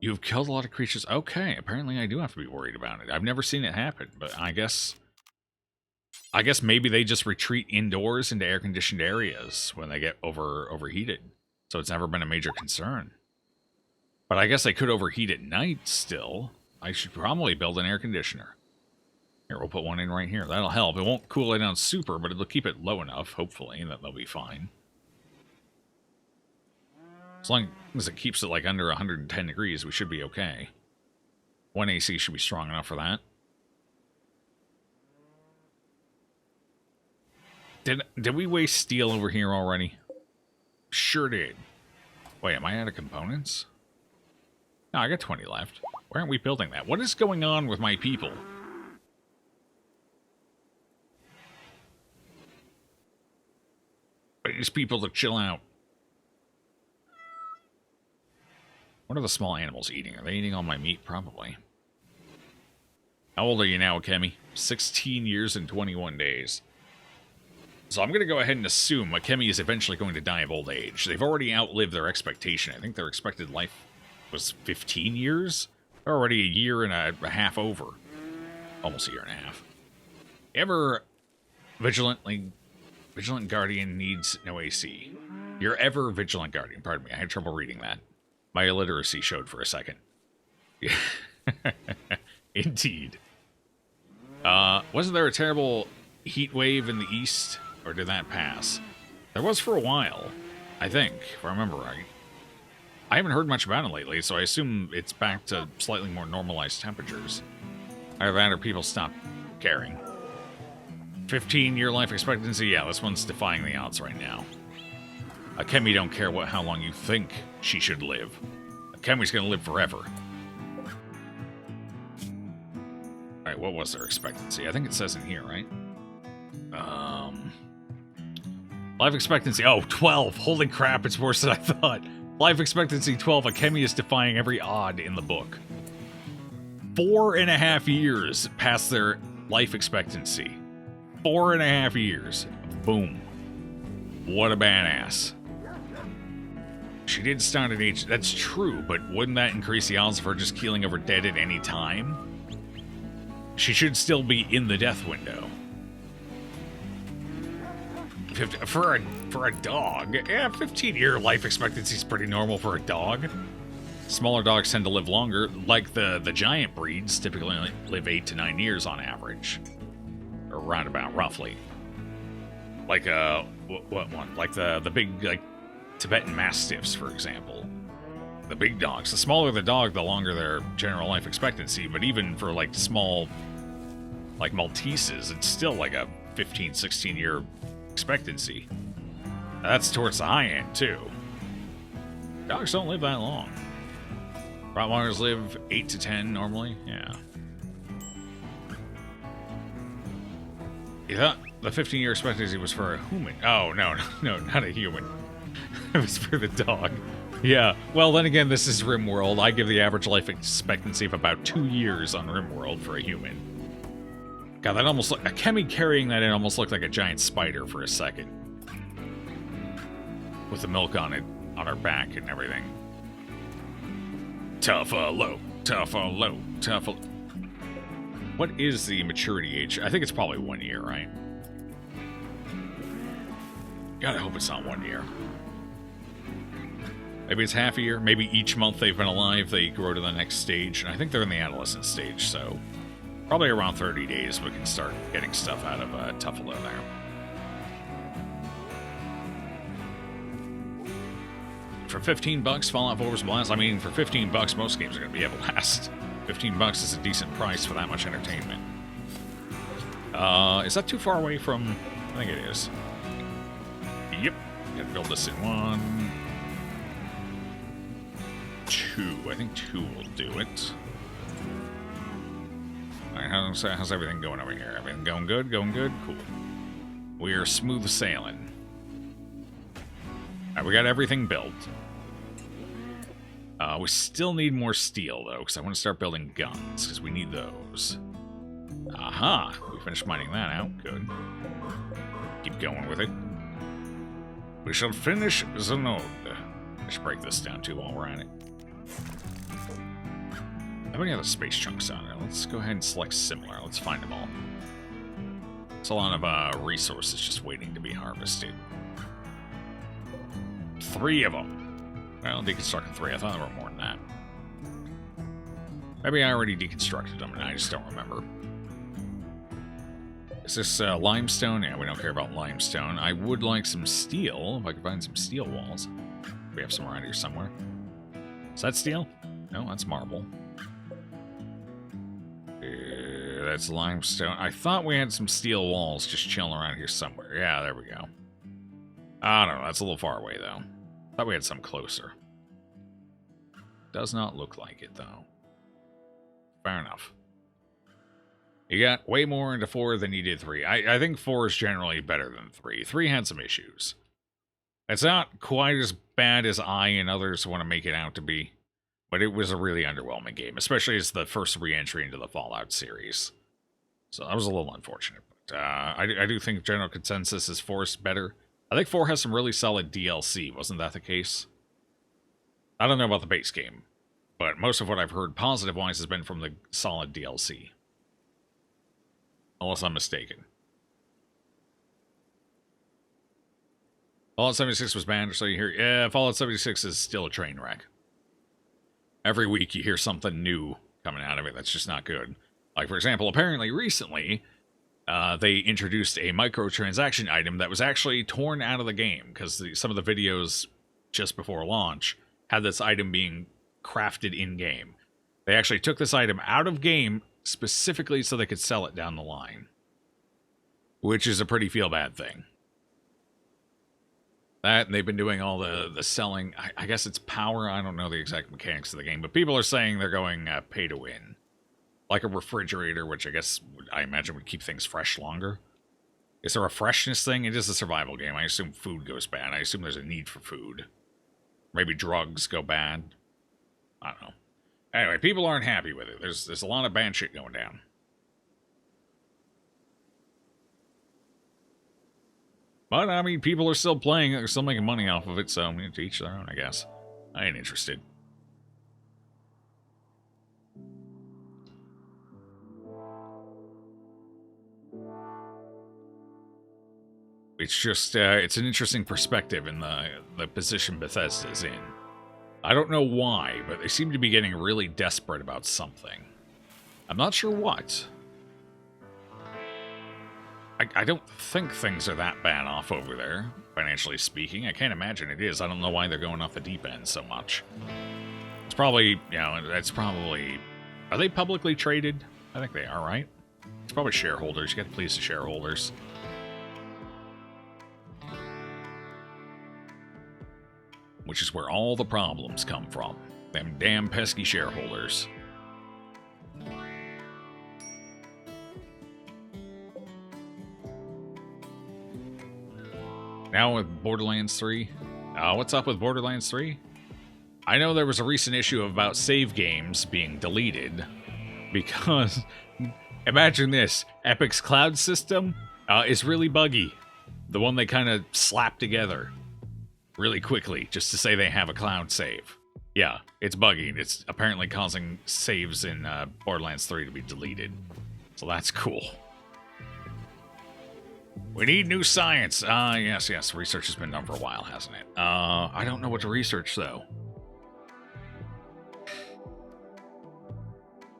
Speaker 1: You've killed a lot of creatures. Okay, apparently I do have to be worried about it. I've never seen it happen, but I guess maybe they just retreat indoors into air-conditioned areas when they get overheated. So it's never been a major concern. But I guess they could overheat at night still. I should probably build an air conditioner. Here, we'll put one in right here. That'll help. It won't cool it down super, but it'll keep it low enough, hopefully, that they'll be fine. As long as it keeps it like under 110 degrees, we should be okay. One AC should be strong enough for that. Did we waste steel over here already? Sure did. Wait, am I out of components? No, I got 20 left. Why aren't we building that? What is going on with my people? I need people to chill out. What are the small animals eating? Are they eating all my meat? Probably. How old are you now, Akemi? 16 years and 21 days. So I'm going to go ahead and assume Akemi is eventually going to die of old age. They've already outlived their expectation. I think their expected life was 15 years? They're already a year and a half over. Almost a year and a half. Ever vigilant guardian needs no AC. Your ever vigilant guardian. Pardon me, I had trouble reading that. My illiteracy showed for a second. Indeed. Wasn't there a terrible heat wave in the east? Or did that pass? There was for a while, I think, if I remember right. I haven't heard much about it lately, so I assume it's back to slightly more normalized temperatures. Either that or people stop caring. 15-year life expectancy? Yeah, this one's defying the odds right now. Akemi don't care how long you think she should live. Akemi's gonna live forever. Alright, what was their expectancy? I think it says in here, right? Life expectancy. Oh, 12. Holy crap, it's worse than I thought. Life expectancy 12. Akemi is defying every odd in the book. 4.5 years past their life expectancy. 4.5 years. Boom. What a badass. She did start at age... That's true, but wouldn't that increase the odds of her just keeling over dead at any time? She should still be in the death window. For a dog, yeah, 15-year life expectancy is pretty normal for a dog. Smaller dogs tend to live longer, like the giant breeds typically live 8 to 9 years on average, or roundabout, roughly. Like what one? Like the big like Tibetan Mastiffs, for example. The big dogs. The smaller the dog, the longer their general life expectancy. But even for like small, like Malteses, it's still like a 15, 16-year expectancy. That's towards the high end, too. Dogs don't live that long. Rottweilers live 8 to 10 normally, yeah. You thought the 15-year expectancy was for a human. Oh, no, not a human. It was for the dog. Yeah, well, then again, this is RimWorld. I give the average life expectancy of about 2 years on RimWorld for a human. God, that almost looked... Akemi carrying that in almost looked like a giant spider for a second. With the milk on it, on her back and everything. Tough-a-low, tough-a-low, tough-a... What is the maturity age? I think it's probably 1 year, right? God, I hope it's not 1 year. Maybe it's half a year. Maybe each month they've been alive, they grow to the next stage. And I think they're in the adolescent stage, so... Probably around 30 days we can start getting stuff out of Tuffalo there. For 15 bucks, Fallout 4's Blast. I mean, for 15 bucks, most games are going to be able to last. 15 bucks is a decent price for that much entertainment. Is that too far away from... I think it is. Yep. Gotta build this in 1, 2. I think 2 will do it. Alright, how's everything going over here? Everything going good? Going good? Cool. We are smooth sailing. Alright, we got everything built. We still need more steel, though, because I want to start building guns, because we need those. Aha! We finished mining that out. Good. Keep going with it. We shall finish the node. I should break this down, too, while we're at it. How many other space chunks on it? Let's go ahead and select similar. Let's find them all. It's a lot of resources just waiting to be harvested. 3 of them. Well, deconstructing 3. I thought there were more than that. Maybe I already deconstructed them and I just don't remember. Is this limestone? Yeah, we don't care about limestone. I would like some steel, if I could find some steel walls. We have some around here somewhere. Is that steel? No, that's marble. That's limestone. I thought we had some steel walls just chilling around here somewhere. Yeah, there we go. I don't know. That's a little far away, though. Thought we had some closer. Does not look like it, though. Fair enough. You got way more into 4 than you did 3. I think 4 is generally better than 3. 3 had some issues. It's not quite as bad as I and others want to make it out to be. But it was a really underwhelming game, especially as the first re-entry into the Fallout series. So that was a little unfortunate. But I do think general consensus is 4 is better. I think 4 has some really solid DLC. Wasn't that the case? I don't know about the base game. But most of what I've heard positive-wise has been from the solid DLC. Unless I'm mistaken. Fallout 76 was banned, so you hear... Yeah, Fallout 76 is still a train wreck. Every week you hear something new coming out of it that's just not good. Like, for example, apparently recently, they introduced a microtransaction item that was actually torn out of the game, because some of the videos just before launch had this item being crafted in-game. They actually took this item out of game specifically so they could sell it down the line. Which is a pretty feel-bad thing. That, and they've been doing all the selling. I guess it's power. I don't know the exact mechanics of the game, but people are saying they're going pay to win. Like a refrigerator, which I imagine would keep things fresh longer. Is there a freshness thing? It is a survival game. I assume food goes bad. I assume there's a need for food. Maybe drugs go bad. I don't know. Anyway, people aren't happy with it. There's a lot of bad shit going down. But, I mean, people are still playing. They're still making money off of it, so to each their own, I guess. I ain't interested. It's just, it's an interesting perspective in the position Bethesda's in. I don't know why, but they seem to be getting really desperate about something. I'm not sure what. I don't think things are that bad off over there, financially speaking. I can't imagine it is. I don't know why they're going off the deep end so much. It's probably, you know, it's probably... Are they publicly traded? I think they are, right? It's probably shareholders. You got to please the shareholders. Which is where all the problems come from. Them damn pesky shareholders. Now with Borderlands 3. What's up with Borderlands 3? I know there was a recent issue about save games being deleted. Because, imagine this. Epic's cloud system is really buggy. The one they kind of slapped together really quickly just to say they have a cloud save. Yeah, it's buggy. It's apparently causing saves in Borderlands 3 to be deleted. So that's cool. We need new science. Yes. Research has been done for a while, hasn't it? I don't know what to research, though.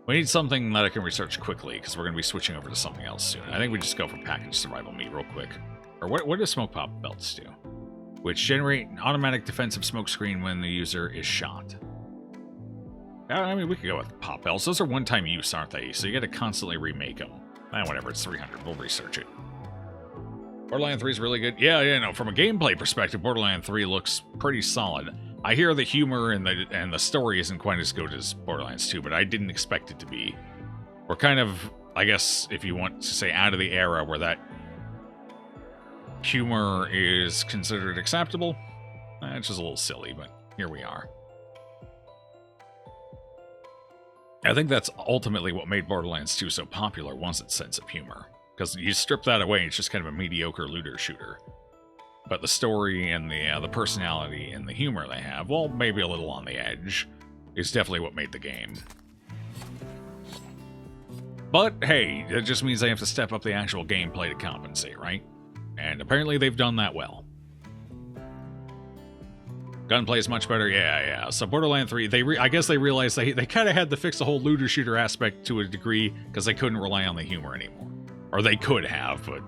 Speaker 1: We need something that I can research quickly, because we're going to be switching over to something else soon. I think we just go for packaged survival meat real quick. Or what do smoke pop belts do? Which generate an automatic defensive smoke screen when the user is shot. I mean, we could go with pop belts. Those are one-time use, aren't they? So you got to constantly remake them. Whatever, it's 300. We'll research it. Borderlands 3 is really good. Yeah, no, from a gameplay perspective, Borderlands 3 looks pretty solid. I hear the humor and the story isn't quite as good as Borderlands 2, but I didn't expect it to be. We're kind of, I guess, if you want to say, out of the era where that humor is considered acceptable. It's just a little silly, but here we are. I think that's ultimately what made Borderlands 2 so popular, was its sense of humor. Because you strip that away, it's just kind of a mediocre looter-shooter. But the story and the personality and the humor they have, well, maybe a little on the edge, is definitely what made the game. But, hey, it just means they have to step up the actual gameplay to compensate, right? And apparently they've done that well. Gunplay is much better, yeah. So Borderlands 3, I guess they realized they kind of had to fix the whole looter-shooter aspect to a degree, because they couldn't rely on the humor anymore. Or they could have, but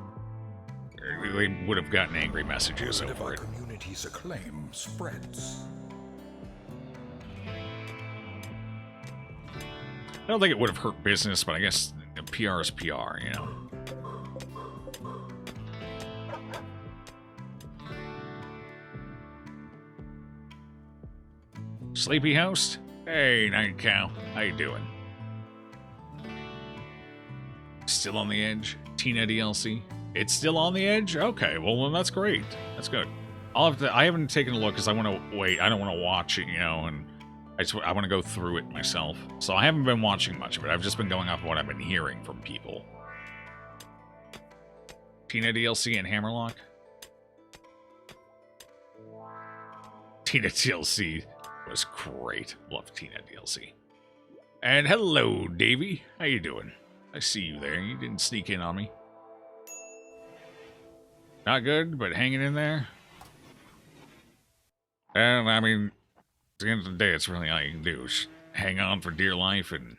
Speaker 1: they would have gotten angry messages over it.
Speaker 2: Community's acclaim spreads.
Speaker 1: I don't think it would have hurt business, but I guess PR is PR, you know. Sleepy host? Hey, Night Cow. How you doing? Still on the edge? Tina DLC? It's still on the edge? Okay, well then that's great. That's good. I haven't taken a look because I want to wait. I don't want to watch it, you know, and I want to go through it myself. So I haven't been watching much of it. I've just been going off of what I've been hearing from people. Tina DLC and Hammerlock? Tina DLC was great. Love Tina DLC. And hello, Davey. How you doing? I see you there. You didn't sneak in on me. Not good, but hanging in there. And, I mean, at the end of the day, it's really all you can do. Just hang on for dear life and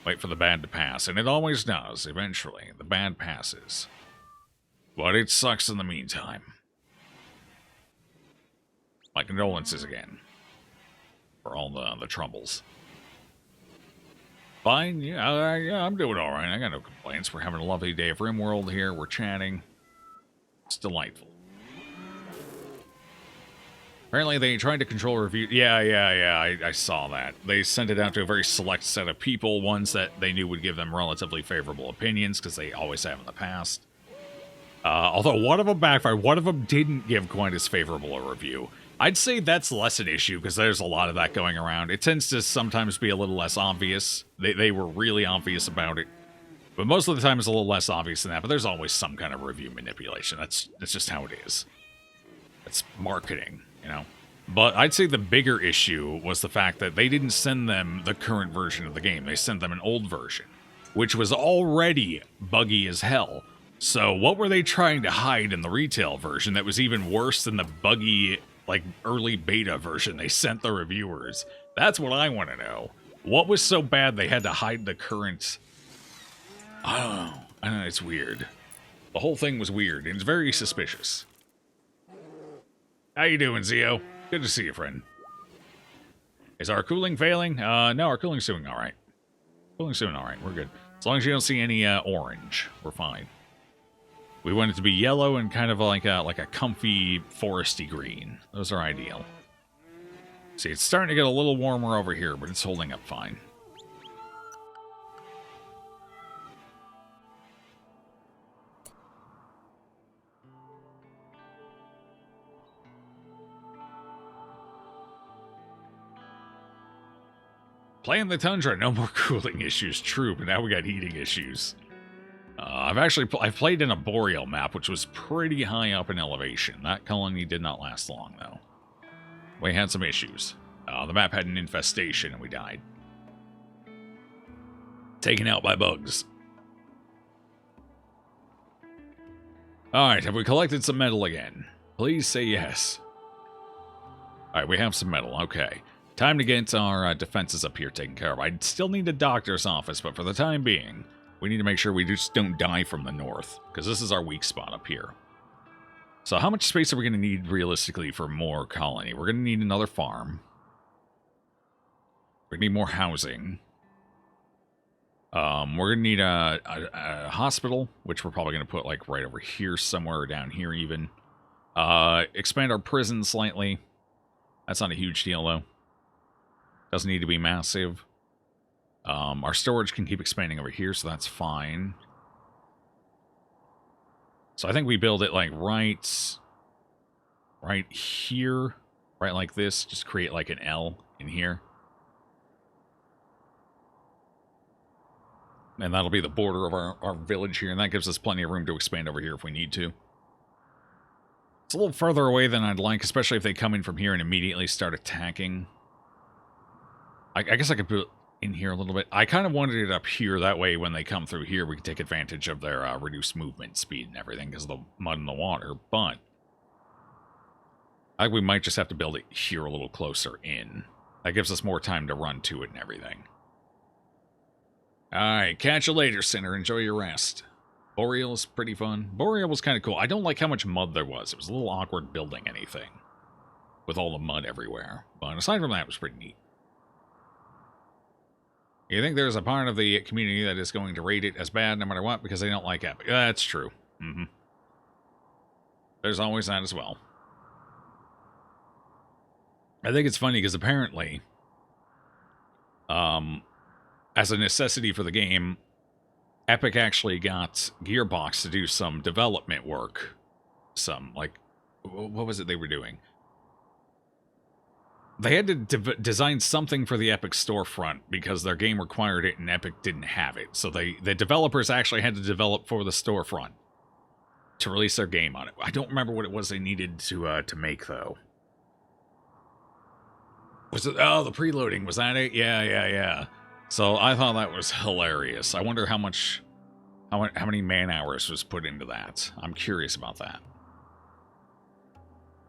Speaker 1: wait for the bad to pass. And it always does, eventually. The bad passes. But it sucks in the meantime. My condolences again. for all the troubles. Fine, yeah, I'm doing all right. I got no complaints. We're having a lovely day of RimWorld here. We're chatting. It's delightful. Apparently, they tried to control review. Yeah, I saw that. They sent it out to a very select set of people, ones that they knew would give them relatively favorable opinions, because they always have in the past. Although one of them backfired, one of them didn't give quite as favorable a review. I'd say that's less an issue, because there's a lot of that going around. It tends to sometimes be a little less obvious. They were really obvious about it. But most of the time it's a little less obvious than that, but there's always some kind of review manipulation. That's just how it is. It's marketing, you know? But I'd say the bigger issue was the fact that they didn't send them the current version of the game. They sent them an old version, which was already buggy as hell. So what were they trying to hide in the retail version that was even worse than the buggy, like, early beta version they sent the reviewers? That's what I want to know. What was so bad they had to hide the current... I don't know, it's weird. The whole thing was weird, and it's very suspicious. How you doing, Zio? Good to see you, friend. Is our cooling failing? No, our cooling's doing alright. Cooling's doing alright, we're good. As long as you don't see any orange, we're fine. We want it to be yellow and kind of like a comfy foresty green. Those are ideal. See, it's starting to get a little warmer over here, but it's holding up fine. Playing the Tundra, no more cooling issues, true, but now we got heating issues. I've played in a Boreal map, which was pretty high up in elevation. That colony did not last long, though. We had some issues. The map had an infestation, and we died. Taken out by bugs. Alright, have we collected some metal again? Please say yes. Alright, we have some metal, okay. Time to get our defenses up here taken care of. I still need a doctor's office, but for the time being, we need to make sure we just don't die from the north, because this is our weak spot up here. So how much space are we going to need, realistically, for more colony? We're going to need another farm. We're going to need more housing. We're going to need a hospital, which we're probably going to put, like, right over here somewhere, or down here even. Expand our prison slightly. That's not a huge deal, though. Doesn't need to be massive. Our storage can keep expanding over here, so that's fine. So I think we build it like right here, right like this. Just create like an L in here. And that'll be the border of our village here, and that gives us plenty of room to expand over here if we need to. It's a little further away than I'd like, especially if they come in from here and immediately start attacking. I guess I could put it in here a little bit. I kind of wanted it up here. That way, when they come through here, we can take advantage of their reduced movement speed and everything because of the mud and the water. But I think we might just have to build it here a little closer in. That gives us more time to run to it and everything. Alright, catch you later, Sinner. Enjoy your rest. Boreal is pretty fun. Boreal was kind of cool. I don't like how much mud there was. It was a little awkward building anything with all the mud everywhere. But aside from that, it was pretty neat. You think there's a part of the community that is going to rate it as bad no matter what because they don't like Epic? That's true. There's always that as well. I think it's funny because apparently, as a necessity for the game, Epic actually got Gearbox to do some development work. Some, like, what was it they were doing? They had to design something for the Epic storefront because their game required it and Epic didn't have it. So the developers actually had to develop for the storefront to release their game on it. I don't remember what it was they needed to make, though. Was it... Oh, the preloading. Was that it? Yeah. So I thought that was hilarious. I wonder how many man-hours was put into that. I'm curious about that.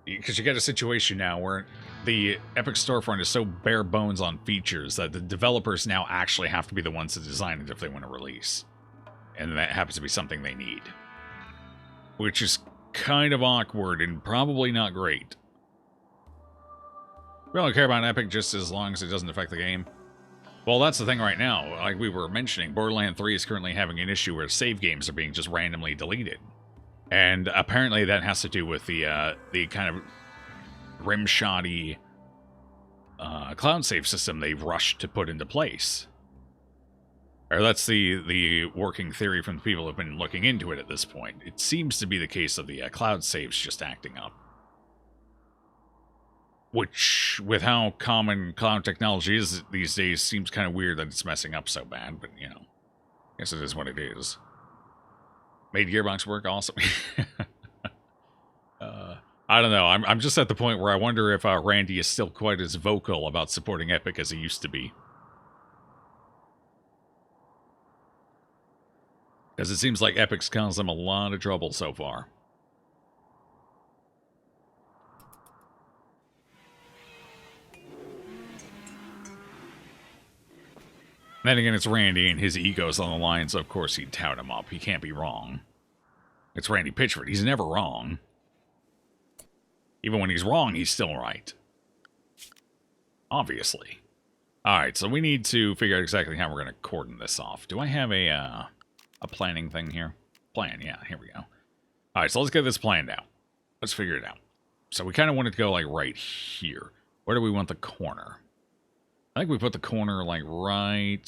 Speaker 1: Because you get a situation now where the Epic storefront is so bare bones on features that the developers now actually have to be the ones to design it if they want to release. And that happens to be something they need. Which is kind of awkward and probably not great. We don't care about Epic just as long as it doesn't affect the game. Well, that's the thing right now. Like we were mentioning, Borderlands 3 is currently having an issue where save games are being just randomly deleted. And apparently that has to do with the kind of rim-shoddy cloud save system they rushed to put into place. Or that's the working theory from the people who have been looking into it at this point. It seems to be the case of the cloud saves just acting up. Which, with how common cloud technology is these days, seems kind of weird that it's messing up so bad, but, you know, I guess it is what it is. Made Gearbox work awesome. I don't know. I'm just at the point where I wonder if Randy is still quite as vocal about supporting Epic as he used to be. Because it seems like Epic's caused them a lot of trouble so far. Then again, it's Randy and his ego's on the line, so of course he'd tout him up. He can't be wrong. It's Randy Pitchford. He's never wrong. Even when he's wrong, he's still right. Obviously. Alright, so we need to figure out exactly how we're going to cordon this off. Do I have a planning thing here? Plan, yeah, here we go. Alright, so let's get this planned out. Let's figure it out. So we kind of want it to go, like, right here. Where do we want the corner? I think we put the corner, like, right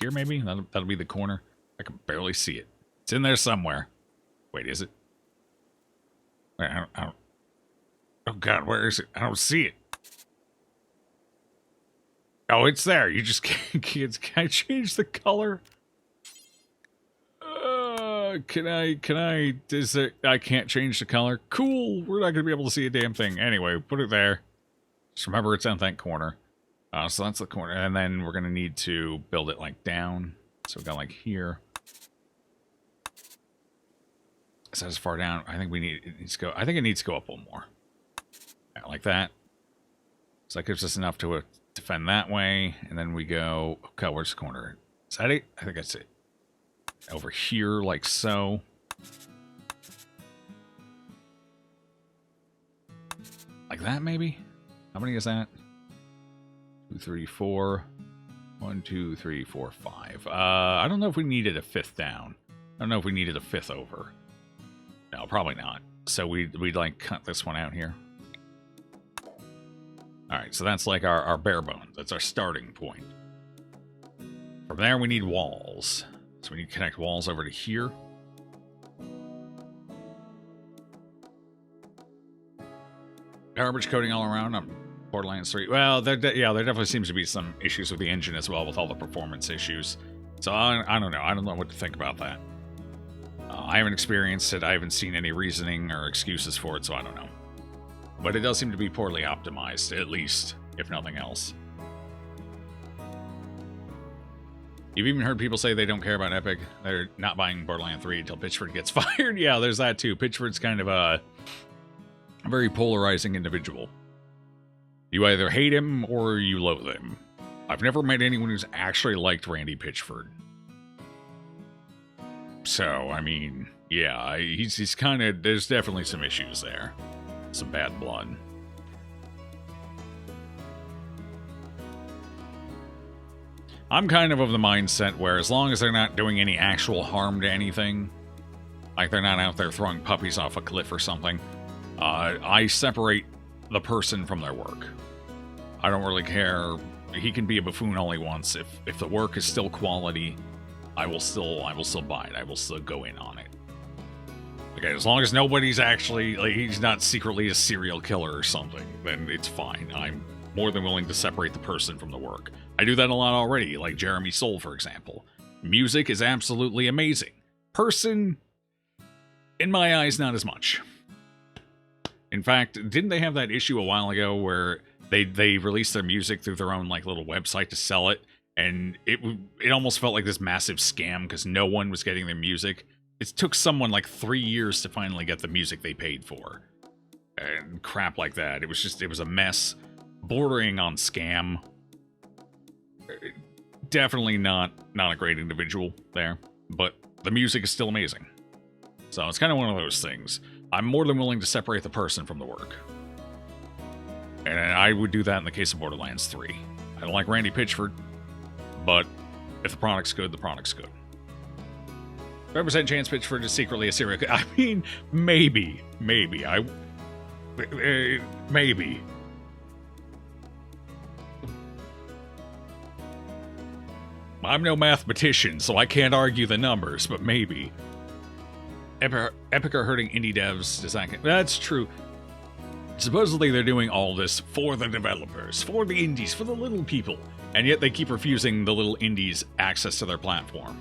Speaker 1: here, maybe? That'll be the corner. I can barely see it. It's in there somewhere. Wait, is it? Wait, I don't... Oh, God, where is it? I don't see it. Oh, it's there. You just can't... Can I change the color? Can I... Is it... I can't change the color. Cool. We're not going to be able to see a damn thing. Anyway, put it there. Just remember it's in that corner. So that's the corner. And then we're going to need to build it, like, down. So we got, like, here. Is that as far down? I think it needs to go... I think it needs to go up a little more. Yeah, like that. So that gives us enough to defend that way. And then we go... Okay, where's the corner? Is that it? I think that's it. Over here, like so. Like that, maybe? How many is that? 2, 3, 4. 1, 2, 3, 4, 5. I don't know if we needed a fifth down. I don't know if we needed a fifth over. No, probably not. So we'd like cut this one out here. Alright, so that's like our bare bones. That's our starting point. From there we need walls. So we need to connect walls over to here. Garbage coating all around on Borderlands 3. Well, there definitely seems to be some issues with the engine as well, with all the performance issues. So I don't know. I don't know what to think about that. I haven't experienced it. I haven't seen any reasoning or excuses for it, so I don't know. But it does seem to be poorly optimized, at least, if nothing else. You've even heard people say they don't care about Epic. They're not buying Borderlands 3 until Pitchford gets fired. Yeah, there's that too. Pitchford's kind of a very polarizing individual. You either hate him or you loathe him. I've never met anyone who's actually liked Randy Pitchford. So, I mean, yeah, he's kind of... There's definitely some issues there. Some bad blood. I'm kind of the mindset where as long as they're not doing any actual harm to anything, like they're not out there throwing puppies off a cliff or something, I separate the person from their work. I don't really care. He can be a buffoon all he wants. If the work is still quality, I will still buy it. I will still go in on it. Okay, as long as nobody's actually, like, he's not secretly a serial killer or something, then it's fine. I'm more than willing to separate the person from the work. I do that a lot already, like Jeremy Soule, for example. Music is absolutely amazing. Person, in my eyes, not as much. In fact, didn't they have that issue a while ago where they released their music through their own, like, little website to sell it, and it almost felt like this massive scam because no one was getting their music? It took someone like 3 years to finally get the music they paid for. And crap like that. It was a mess. Bordering on scam. Definitely not a great individual there. But the music is still amazing. So it's kind of one of those things. I'm more than willing to separate the person from the work. And I would do that in the case of Borderlands 3. I don't like Randy Pitchford, but if the product's good, the product's good. 5% chance Pitchford is secretly a serial killer. I mean, maybe. Maybe. I'm no mathematician, so I can't argue the numbers, but maybe. Epic are hurting indie devs. That's true. Supposedly they're doing all this for the developers, for the indies, for the little people, and yet they keep refusing the little indies access to their platform.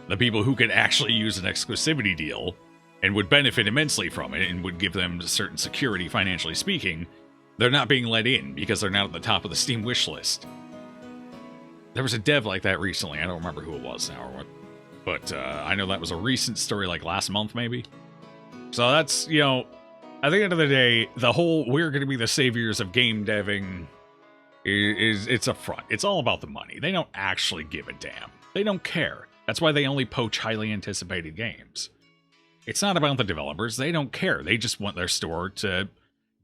Speaker 1: The people who could actually use an exclusivity deal and would benefit immensely from it and would give them certain security, financially speaking, they're not being let in because they're not at the top of the Steam wish list. There was a dev like that recently. I don't remember who it was now or what. But I know that was a recent story, like last month, maybe. So that's, you know, at the end of the day, the whole we're going to be the saviors of game deving it's a front. It's all about the money. They don't actually give a damn. They don't care. That's why they only poach highly anticipated games. It's not about the developers. They don't care. They just want their store to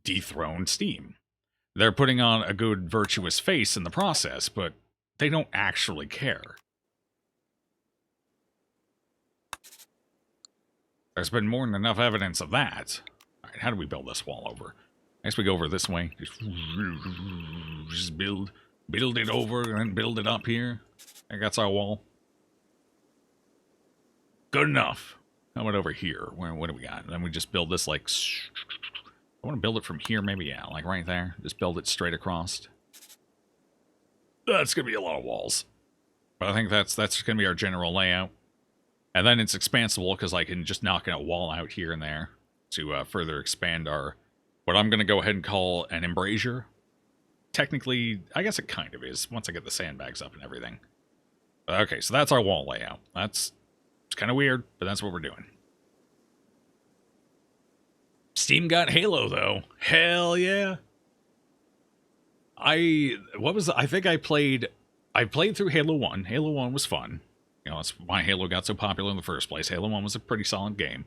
Speaker 1: dethrone Steam. They're putting on a good, virtuous face in the process, but they don't actually care. There's been more than enough evidence of that. All right, how do we build this wall over? I guess we go over this way. Just build it over and then build it up here. I think that's our wall. Good enough. How about over here? What do we got? And then we just build this like... I want to build it from here, maybe, yeah, like right there. Just build it straight across. That's going to be a lot of walls. But I think that's going to be our general layout. And then it's expansible because I can just knock a wall out here and there to further expand our... what I'm going to go ahead and call an embrasure. Technically, I guess it kind of is once I get the sandbags up and everything. Okay, so that's our wall layout. It's kind of weird, but that's what we're doing. Steam got Halo, though. Hell yeah. I think I played through Halo 1. Halo 1 was fun. You know, that's why Halo got so popular in the first place. Halo 1 was a pretty solid game.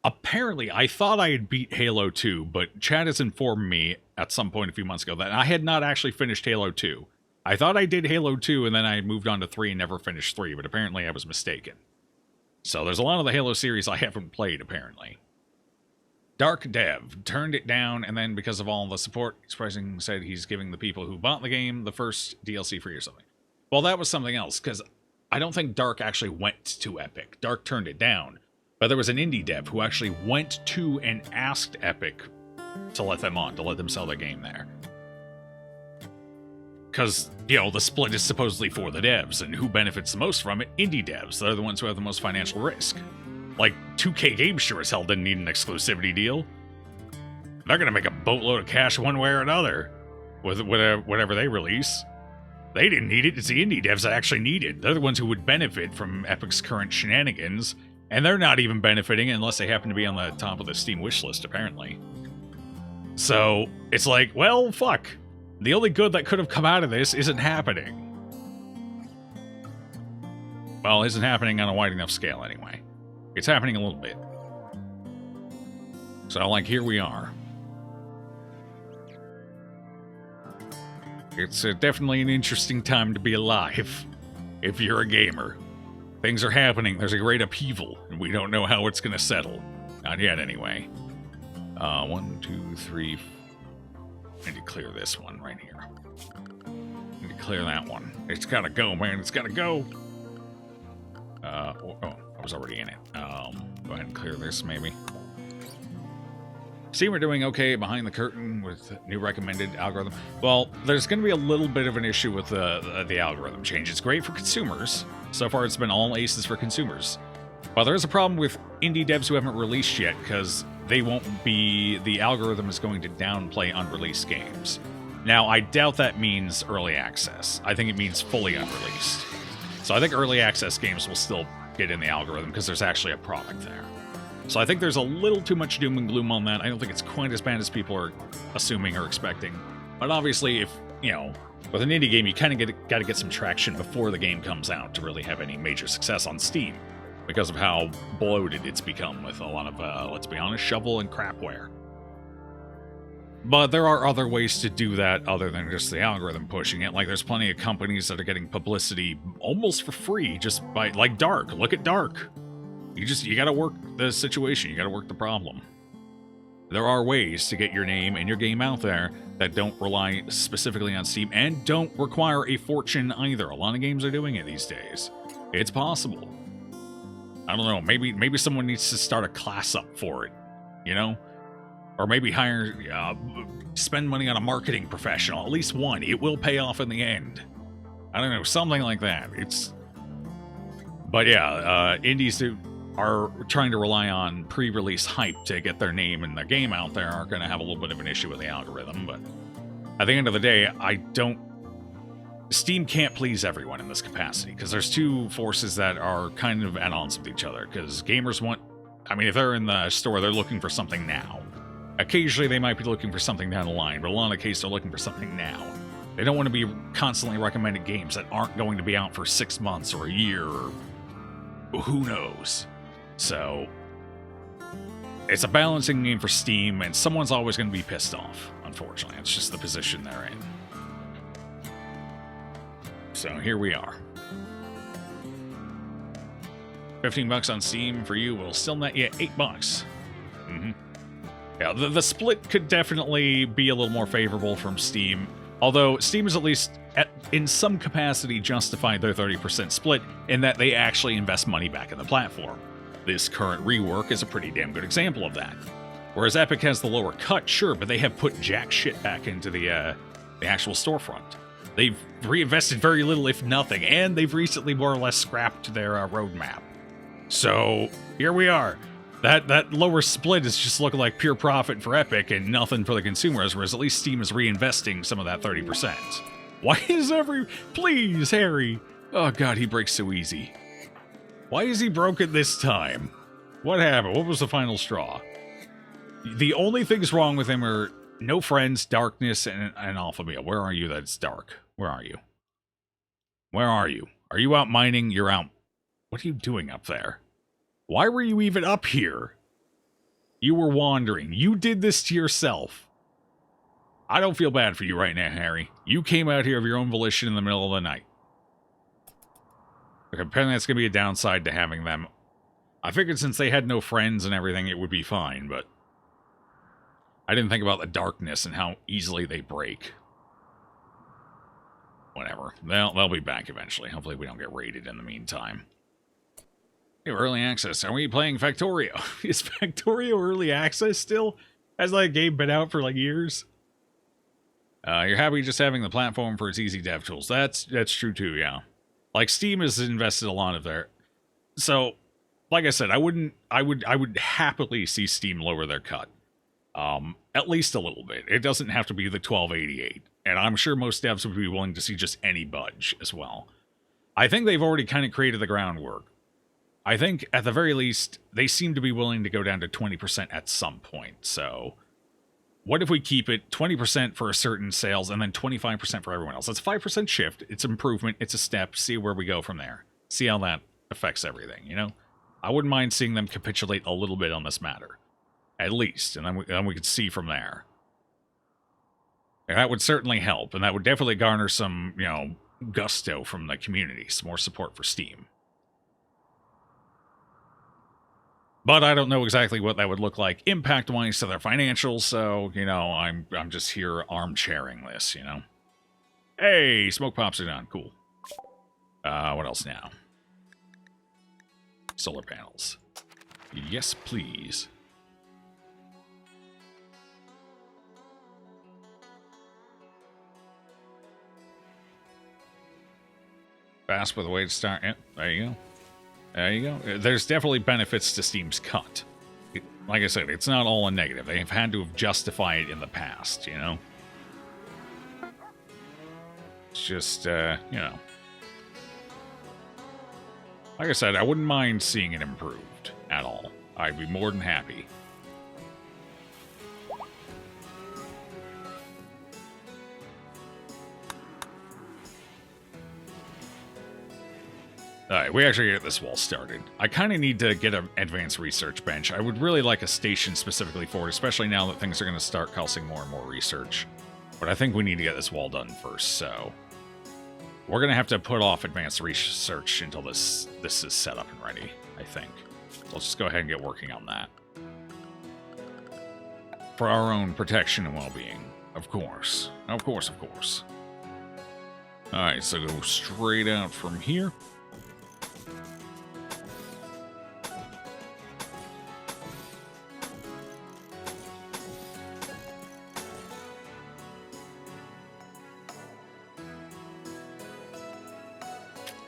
Speaker 1: Apparently, I thought I had beat Halo 2, but Chad has informed me at some point a few months ago that I had not actually finished Halo 2. I thought I did Halo 2, and then I moved on to 3 and never finished 3, but apparently I was mistaken. So there's a lot of the Halo series I haven't played, apparently. Dark Dev turned it down, and then because of all the support, Expressing said he's giving the people who bought the game the first DLC free or something. Well, that was something else, because I don't think Dark actually went to Epic. Dark turned it down. But there was an indie dev who actually went to and asked Epic to let them on, to let them sell their game there. Because, you know, the split is supposedly for the devs, and who benefits the most from it? Indie devs. They're the ones who have the most financial risk. Like, 2K Games sure as hell didn't need an exclusivity deal. They're going to make a boatload of cash one way or another with whatever they release. They didn't need it. It's the indie devs that actually need it. They're the ones who would benefit from Epic's current shenanigans. And they're not even benefiting unless they happen to be on the top of the Steam wishlist, apparently. So, it's like, well, fuck. The only good that could have come out of this isn't happening. Well, it isn't happening on a wide enough scale, anyway. It's happening a little bit. So, like, here we are. It's definitely an interesting time to be alive, if you're a gamer. Things are happening. There's a great upheaval, and we don't know how it's going to settle. Not yet, anyway. 1, 2, 3. I need to clear this one right here. I need to clear that one. It's got to go, man. It's got to go. Oh, I was already in it. Go ahead and clear this, maybe. See, we're doing okay behind the curtain with new recommended algorithm. Well, there's going to be a little bit of an issue with the algorithm change. It's great for consumers. So far, it's been all aces for consumers. Well, there is a problem with indie devs who haven't released yet, because they won't be... the algorithm is going to downplay unreleased games. Now, I doubt that means early access. I think it means fully unreleased. So I think early access games will still get in the algorithm, because there's actually a product there. So I think there's a little too much doom and gloom on that. I don't think it's quite as bad as people are assuming or expecting. But obviously, if, you know... with an indie game, you kind of got to get some traction before the game comes out to really have any major success on Steam, because of how bloated it's become with a lot of, let's be honest, shovel and crapware. But there are other ways to do that other than just the algorithm pushing it. Like, there's plenty of companies that are getting publicity almost for free just by, like, Dark. Look at Dark. You gotta work the situation. You gotta work the problem. There are ways to get your name and your game out there that don't rely specifically on Steam and don't require a fortune either. A lot of games are doing it these days. It's possible. I don't know. Maybe someone needs to start a class up for it, you know? Or maybe spend money on a marketing professional, at least one. It will pay off in the end. I don't know, something like that. But yeah, indies are trying to rely on pre-release hype to get their name and their game out there are going to have a little bit of an issue with the algorithm. But at the end of the day, Steam can't please everyone in this capacity because there's two forces that are kind of at odds with each other. Because gamers if they're in the store, they're looking for something now. Occasionally, they might be looking for something down the line, but a lot of cases, they're looking for something now. They don't want to be constantly recommended games that aren't going to be out for 6 months or a year or who knows. So, it's a balancing game for Steam, and someone's always going to be pissed off, unfortunately. It's just the position they're in. So, here we are. $15 on Steam for you will still net you $8. Mm-hmm. Yeah, the split could definitely be a little more favorable from Steam, although Steam is at least, in some capacity, justified their 30% split in that they actually invest money back in the platform. This current rework is a pretty damn good example of that. Whereas Epic has the lower cut, sure, but they have put jack shit back into the actual storefront. They've reinvested very little, if nothing, and they've recently more or less scrapped their roadmap. So, here we are. That lower split is just looking like pure profit for Epic and nothing for the consumers, whereas at least Steam is reinvesting some of that 30%. Why is Please, Harry! Oh god, he breaks so easy. Why is he broken this time? What happened? What was the final straw? The only things wrong with him are no friends, darkness, and alpha male. Where are you that's dark? Where are you? Where are you? Are you out mining? You're out. What are you doing up there? Why were you even up here? You were wandering. You did this to yourself. I don't feel bad for you right now, Harry. You came out here of your own volition in the middle of the night. Okay, apparently that's going to be a downside to having them. I figured since they had no friends and everything, it would be fine, but I didn't think about the darkness and how easily they break. Whatever. They'll be back eventually. Hopefully we don't get raided in the meantime. Hey, early access. Are we playing Factorio? Is Factorio early access still? Has that game been out for like years? You're happy just having the platform for its easy dev tools. That's true too, yeah. Like Steam has invested a lot of their. So, like I said, I would happily see Steam lower their cut. At least a little bit. It doesn't have to be the 1288. And I'm sure most devs would be willing to see just any budge as well. I think they've already kind of created the groundwork. I think, at the very least, they seem to be willing to go down to 20% at some point. So, what if we keep it 20% for a certain sales and then 25% for everyone else? That's a 5% shift. It's improvement. It's a step. See where we go from there. See how that affects everything, you know? I wouldn't mind seeing them capitulate a little bit on this matter. At least. And then we could see from there. And that would certainly help. And that would definitely garner some, gusto from the community. Some more support for Steam. But I don't know exactly what that would look like impact-wise to their financials, so, I'm just here armchairing this, Hey, smoke pops are done. Cool. What else now? Solar panels. Yes, please. Fast with a way to start. Yeah, there you go. There you go. There's definitely benefits to Steam's cut. Like I said, it's not all a negative. They've had to have justified it in the past, It's just, Like I said, I wouldn't mind seeing it improved at all. I'd be more than happy. Alright, we actually get this wall started. I kind of need to get an advanced research bench. I would really like a station specifically for it, especially now that things are going to start costing more and more research. But I think we need to get this wall done first, so... We're going to have to put off advanced research until this is set up and ready, I think. So let's just go ahead and get working on that. For our own protection and well-being. Of course. Of course, of course. Alright, so go straight out from here.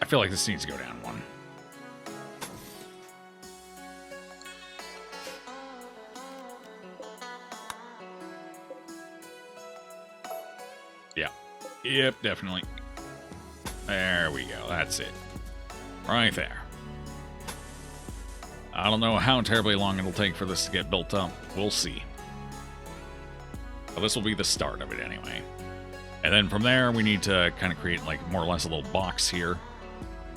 Speaker 1: I feel like this needs to go down one. Yeah. Yep, definitely. There we go. That's it. Right there. I don't know how terribly long it'll take for this to get built up. We'll see. But this will be the start of it anyway. And then from there, we need to kind of create, like, more or less a little box here.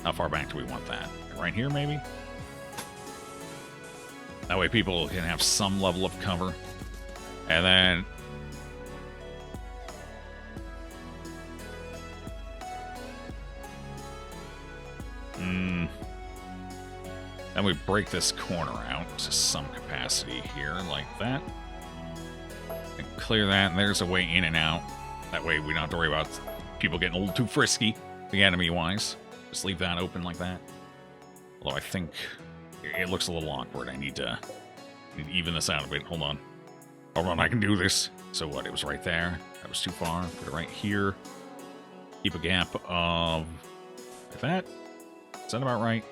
Speaker 1: How far back do we want that? Right here, maybe? That way people can have some level of cover. And then... Then we break this corner out to some capacity here, like that. And clear that, and there's a way in and out. That way we don't have to worry about people getting a little too frisky, the enemy-wise. Just leave that open like that. Although I think it looks a little awkward. I need to even this out a bit. Hold on. Hold on, I can do this. So what? It was right there. That was too far. Put it right here. Keep a gap of... like that. Is that about right?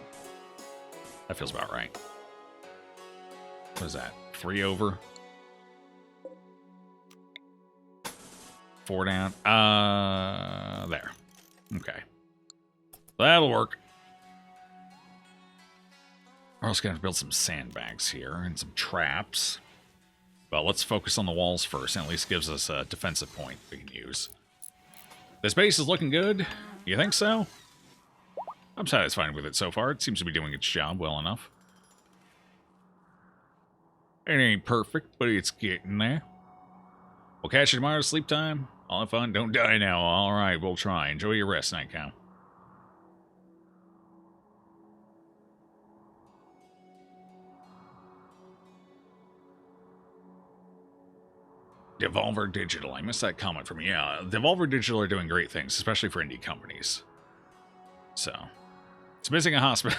Speaker 1: That feels about right. What is that? 3 over? 4 down? There. Okay. That'll work. We're also going to build some sandbags here and some traps. But let's focus on the walls first, and at least gives us a defensive point we can use. This base is looking good. You think so? I'm satisfied with it so far. It seems to be doing its job well enough. It ain't perfect, but it's getting there. We'll catch you tomorrow. Sleep time. All have fun. Don't die now. All right, we'll try. Enjoy your rest, Night Cow. Devolver Digital. I missed that comment from you. Yeah, Devolver Digital are doing great things, especially for indie companies. So, it's missing a hospital.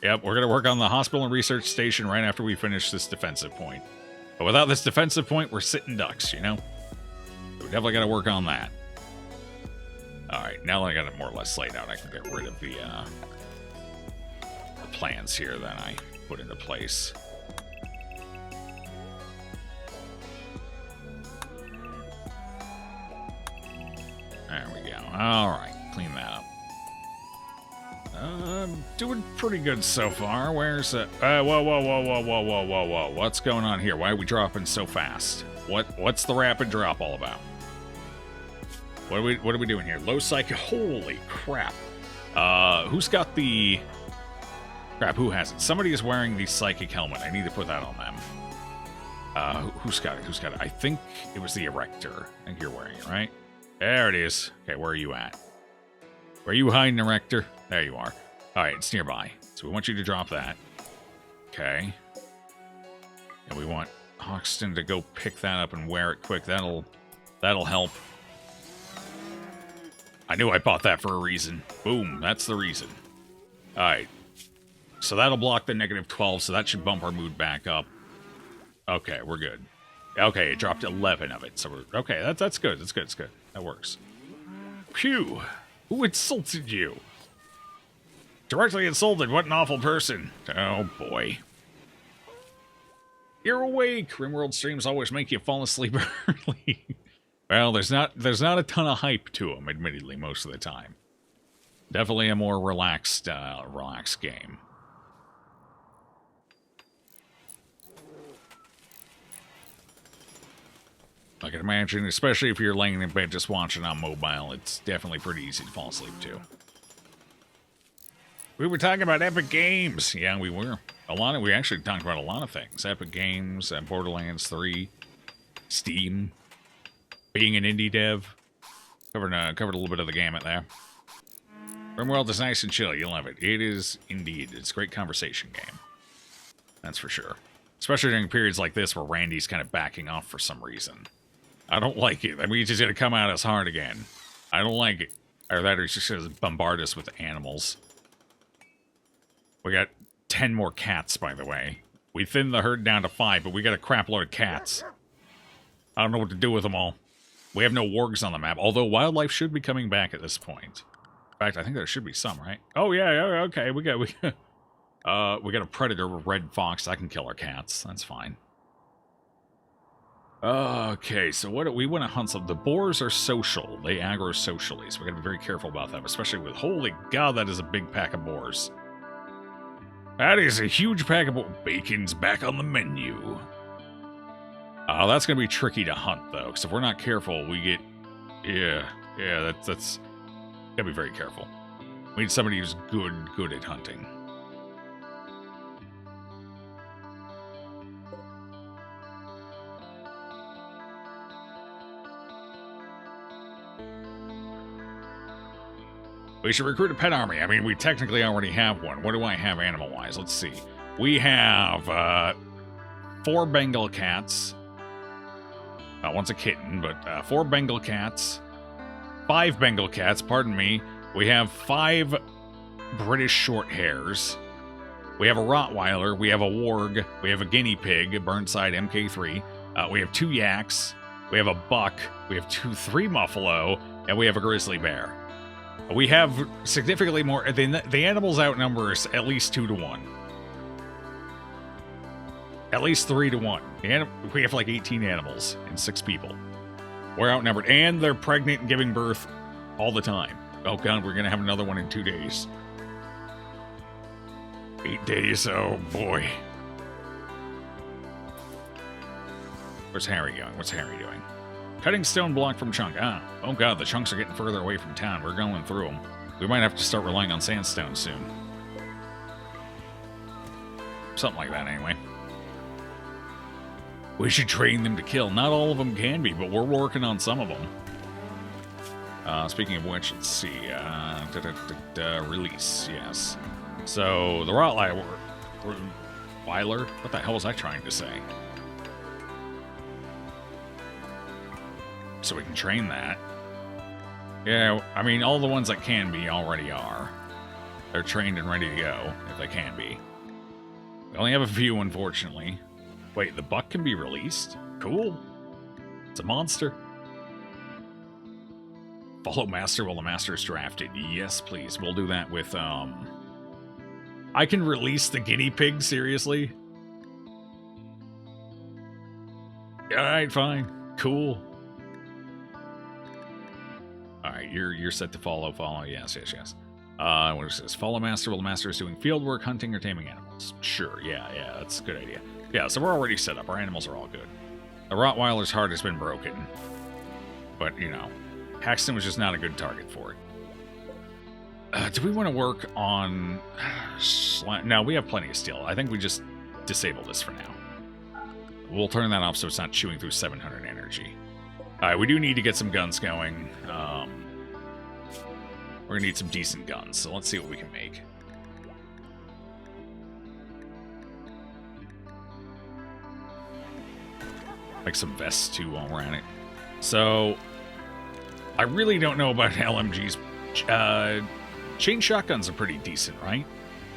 Speaker 1: Yep, we're going to work on the hospital and research station right after we finish this defensive point. But without this defensive point, we're sitting ducks, you know? So we definitely got to work on that. Alright, now that I got it more or less laid out, I can get rid of the plans here that I put into place. There we go. Alright, clean that up. Doing pretty good so far. Where's it? Whoa. What's going on here? Why are we dropping so fast? What's the rapid drop all about? What are we doing here? Low psychic. Holy crap. Who's got the... Crap, who has it? Somebody is wearing the psychic helmet. I need to put that on them. Who's got it? Who's got it? I think it was the Erector. I think you're wearing it, right? There it is. Okay, where are you at? Where are you hiding, Erector? There you are. Alright, it's nearby. So we want you to drop that. Okay. And we want Hoxton to go pick that up and wear it quick. That'll help. I knew I bought that for a reason. Boom, that's the reason. Alright. So that'll block the -12, so that should bump our mood back up. Okay, we're good. Okay, it dropped 11 of it. So we're okay, that's good. That's good. That works. Phew. Who insulted you? Directly insulted. What an awful person. Oh, boy. You're awake. RimWorld streams always make you fall asleep early. Well, there's not a ton of hype to them, admittedly, most of the time. Definitely a more relaxed game. I can imagine, especially if you're laying in bed just watching on mobile, it's definitely pretty easy to fall asleep to. We were talking about Epic Games. Yeah, we were. We actually talked about a lot of things. Epic Games, Borderlands 3, Steam, being an indie dev. Covered a little bit of the gamut there. RimWorld is nice and chill. You'll love it. It is indeed. It's a great conversation game. That's for sure. Especially during periods like this where Randy's kind of backing off for some reason. I don't like it. I mean, he's just going to come at us hard again. I don't like it. Or that, or he's just going to bombard us with animals. We got 10 more cats, by the way. We thinned the herd down to 5, but we got a crap load of cats. I don't know what to do with them all. We have no wargs on the map, although wildlife should be coming back at this point. In fact, I think there should be some, right? Oh, yeah, okay. We got a predator with red fox. I can kill our cats. That's fine. Okay, so what we want to hunt some. The boars are social. They aggro socially, so we got to be very careful about them, especially with, holy god, that is a big pack of boars. That is a huge pack of boars. Bacon's back on the menu. That's going to be tricky to hunt, though, because if we're not careful, we get... Yeah, that's... Gotta be very careful. We need somebody who's good at hunting. We should recruit a pet army. I mean, we technically already have one. What do I have animal-wise? Let's see. We have 4 Bengal cats. One's a kitten, but 4 Bengal cats. 5 Bengal cats, pardon me. We have 5 British short hairs. We have a Rottweiler. We have a Warg. We have a guinea pig, a Burnside MK3. We have 2 yaks. We have a buck. We have 3 buffalo. And we have a grizzly bear. We have significantly more. The animals outnumber us at least 2 to 1. At least 3 to 1. We have like 18 animals and 6 people. We're outnumbered. And they're pregnant and giving birth all the time. Oh god, we're going to have another one in 2 days. 8 days, oh boy. Where's Harry going? What's Harry doing? Cutting stone block from chunk. Oh god, the chunks are getting further away from town. We're going through them. We might have to start relying on sandstone soon. Something like that, anyway. We should train them to kill. Not all of them can be, but we're working on some of them. Speaking of which, let's see. Release, yes. So, the Rottweiler... What the hell was I trying to say? So we can train that. Yeah, I mean, all the ones that can be already are. They're trained and ready to go, if they can be. We only have a few, unfortunately. Wait, the buck can be released? Cool. It's a monster. Follow master while the master is drafted. Yes, please. We'll do that with, I can release the guinea pig, seriously? Alright, fine. Cool. Alright, you're set to follow. Yes. What is this? Follow master while the master is doing field work, hunting, or taming animals. Sure, yeah, that's a good idea. Yeah, so we're already set up. Our animals are all good. The Rottweiler's heart has been broken. But, you know, Paxton was just not a good target for it. Do we want to work on... No, we have plenty of steel. I think we just disable this for now. We'll turn that off so it's not chewing through 700 energy. Alright, we do need to get some guns going. We're going to need some decent guns, so let's see what we can make. Like some vests, too, while we're at it. So, I really don't know about LMGs. Chain shotguns are pretty decent, right?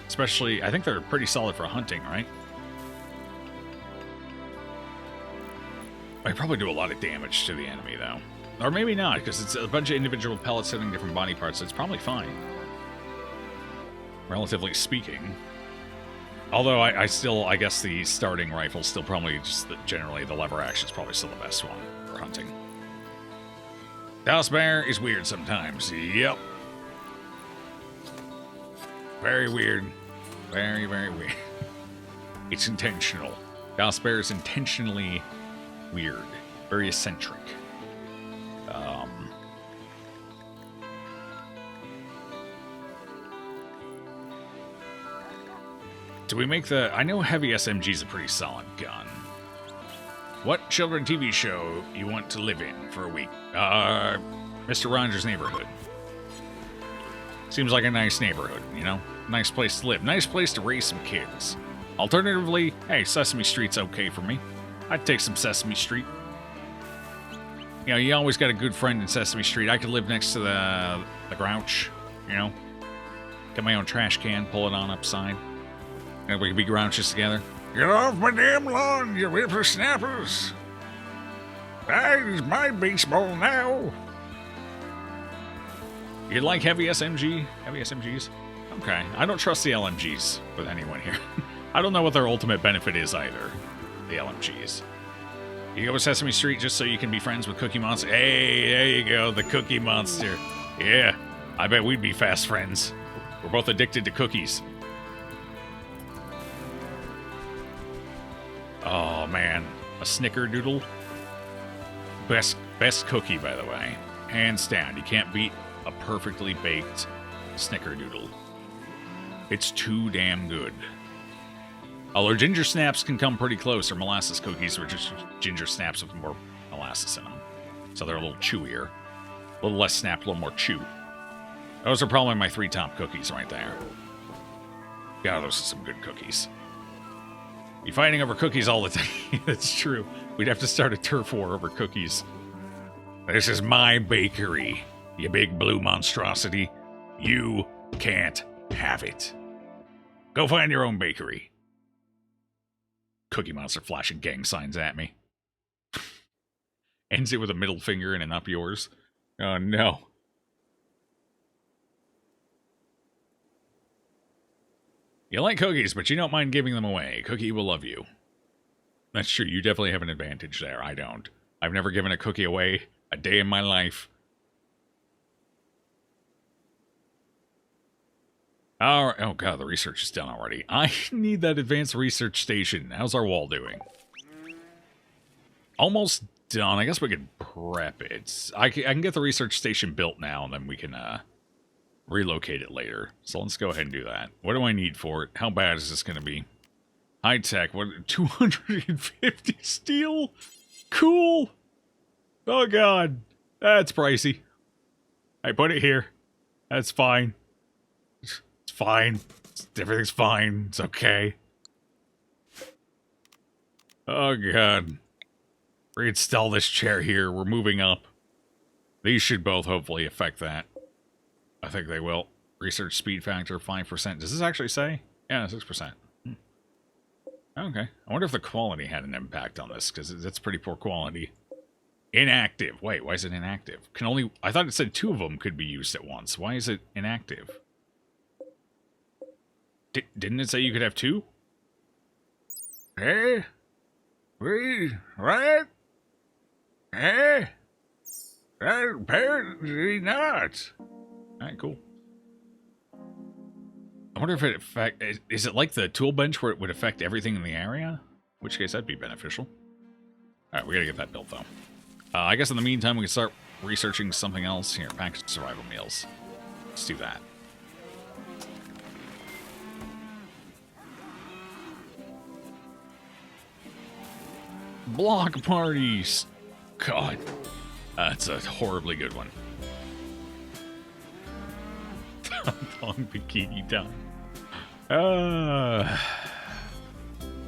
Speaker 1: Especially, I think they're pretty solid for hunting, right? I probably do a lot of damage to the enemy, though. Or maybe not, because it's a bunch of individual pellets hitting different body parts, so it's probably fine. Relatively speaking. Although, I guess the starting rifle's still probably just, generally, the lever action is probably still the best one for hunting. Dallas Bear is weird sometimes. Yep. Very weird. Very, very weird. It's intentional. Dallas Bear is intentionally weird. Very eccentric. Do we make the... I know heavy SMG's a pretty solid gun. What children TV show you want to live in for a week? Mr. Rogers' Neighborhood. Seems like a nice neighborhood, you know? Nice place to live. Nice place to raise some kids. Alternatively, hey, Sesame Street's okay for me. I'd take some Sesame Street. You know, you always got a good friend in Sesame Street. I could live next to the Grouch, you know? Get my own trash can, pull it on upside. And we could be Grouches together. Get off my damn lawn, you whippersnappers! That is my baseball now! You like heavy SMG? Heavy SMGs? Okay. I don't trust the LMGs with anyone here. I don't know what their ultimate benefit is either. The LMGs. You go with Sesame Street just so you can be friends with Cookie Monster. Hey, there you go, the Cookie Monster. Yeah, I bet we'd be fast friends. We're both addicted to cookies. Oh, man. A snickerdoodle. Best cookie, by the way. Hands down. You can't beat a perfectly baked snickerdoodle. It's too damn good. Although ginger snaps can come pretty close, or molasses cookies are just ginger snaps with more molasses in them. So they're a little chewier. A little less snap, a little more chew. Those are probably my 3 top cookies right there. God, those are some good cookies. Be fighting over cookies all the time. That's true. We'd have to start a turf war over cookies. This is my bakery, you big blue monstrosity. You can't have it. Go find your own bakery. Cookie Monster flashing gang signs at me. Ends it with a middle finger and an up yours. Oh no. You like cookies, but you don't mind giving them away. Cookie will love you. That's true. You definitely have an advantage there. I don't. I've never given a cookie away a day in my life. Oh god, the research is done already. I need that advanced research station. How's our wall doing? Almost done. I guess we could prep it. I can get the research station built now, and then we can relocate it later. So let's go ahead and do that. What do I need for it? How bad is this going to be? High tech. What? 250 steel? Cool. Oh god, that's pricey. I put it here. That's fine. It's fine. Everything's fine. It's okay. Oh god. Reinstall this chair here. We're moving up. These should both hopefully affect that. I think they will. Research speed factor 5%. Does this actually say? Yeah, 6%. Okay. I wonder if the quality had an impact on this, because it's pretty poor quality. Inactive. Wait, why is it inactive? I thought it said 2 of them could be used at once. Why is it inactive? Didn't it say you could have 2? Hey? What? Hey? Apparently not. Alright, cool. I wonder if it is it like the tool bench where it would affect everything in the area? In which case that'd be beneficial. Alright, we gotta get that built though. I guess in the meantime we can start researching something else. Here, packaged survival meals. Let's do that. Block parties! God. That's a horribly good one. Thong bikini time.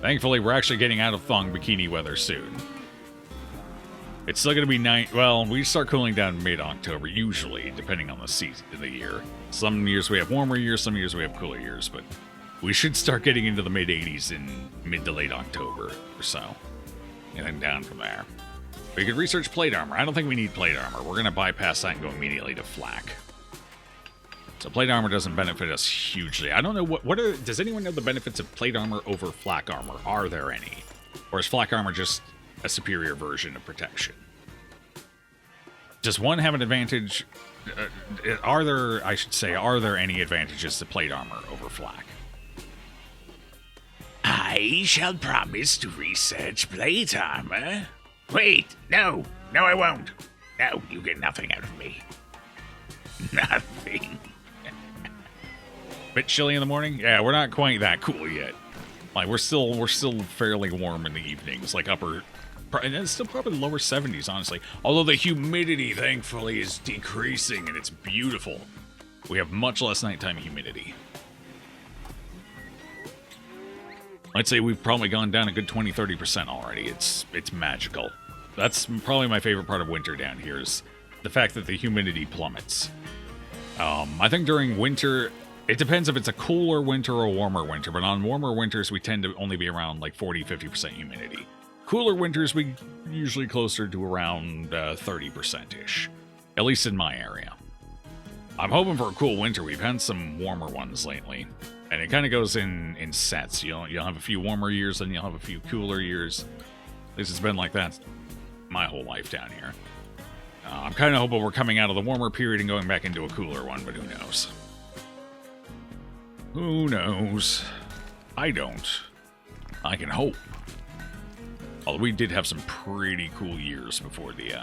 Speaker 1: Thankfully, we're actually getting out of thong bikini weather soon. It's still going to be well, we start cooling down mid-October, usually, depending on the season of the year. Some years we have warmer years, some years we have cooler years, but we should start getting into the mid-80s in mid to late October or so. And then down from there. We could research plate armor. I don't think we need plate armor. We're going to bypass that and go immediately to flak. So plate armor doesn't benefit us hugely. I don't know does anyone know the benefits of plate armor over flak armor? Are there any? Or is flak armor just a superior version of protection? Does one have an advantage? Are there any advantages to plate armor over flak? I shall promise to research plate armor. Wait, no, I won't. No, you get nothing out of me. Nothing. Bit chilly in the morning? Yeah, we're not quite that cool yet. Like, we're still fairly warm in the evenings, like and it's still probably lower 70s, honestly. Although the humidity, thankfully, is decreasing, and it's beautiful. We have much less nighttime humidity. I'd say we've probably gone down a good 20-30% already. It's magical. That's probably my favorite part of winter down here, is the fact that the humidity plummets. I think during winter, it depends if it's a cooler winter or a warmer winter, but on warmer winters, we tend to only be around like 40-50% humidity. Cooler winters, we usually closer to around 30%-ish, at least in my area. I'm hoping for a cool winter. We've had some warmer ones lately, and it kind of goes in sets. You'll have a few warmer years, then you'll have a few cooler years. At least it's been like that my whole life down here. I'm kind of hoping we're coming out of the warmer period and going back into a cooler one, but who knows? Who knows? I don't. I can hope. Although we did have some pretty cool years before the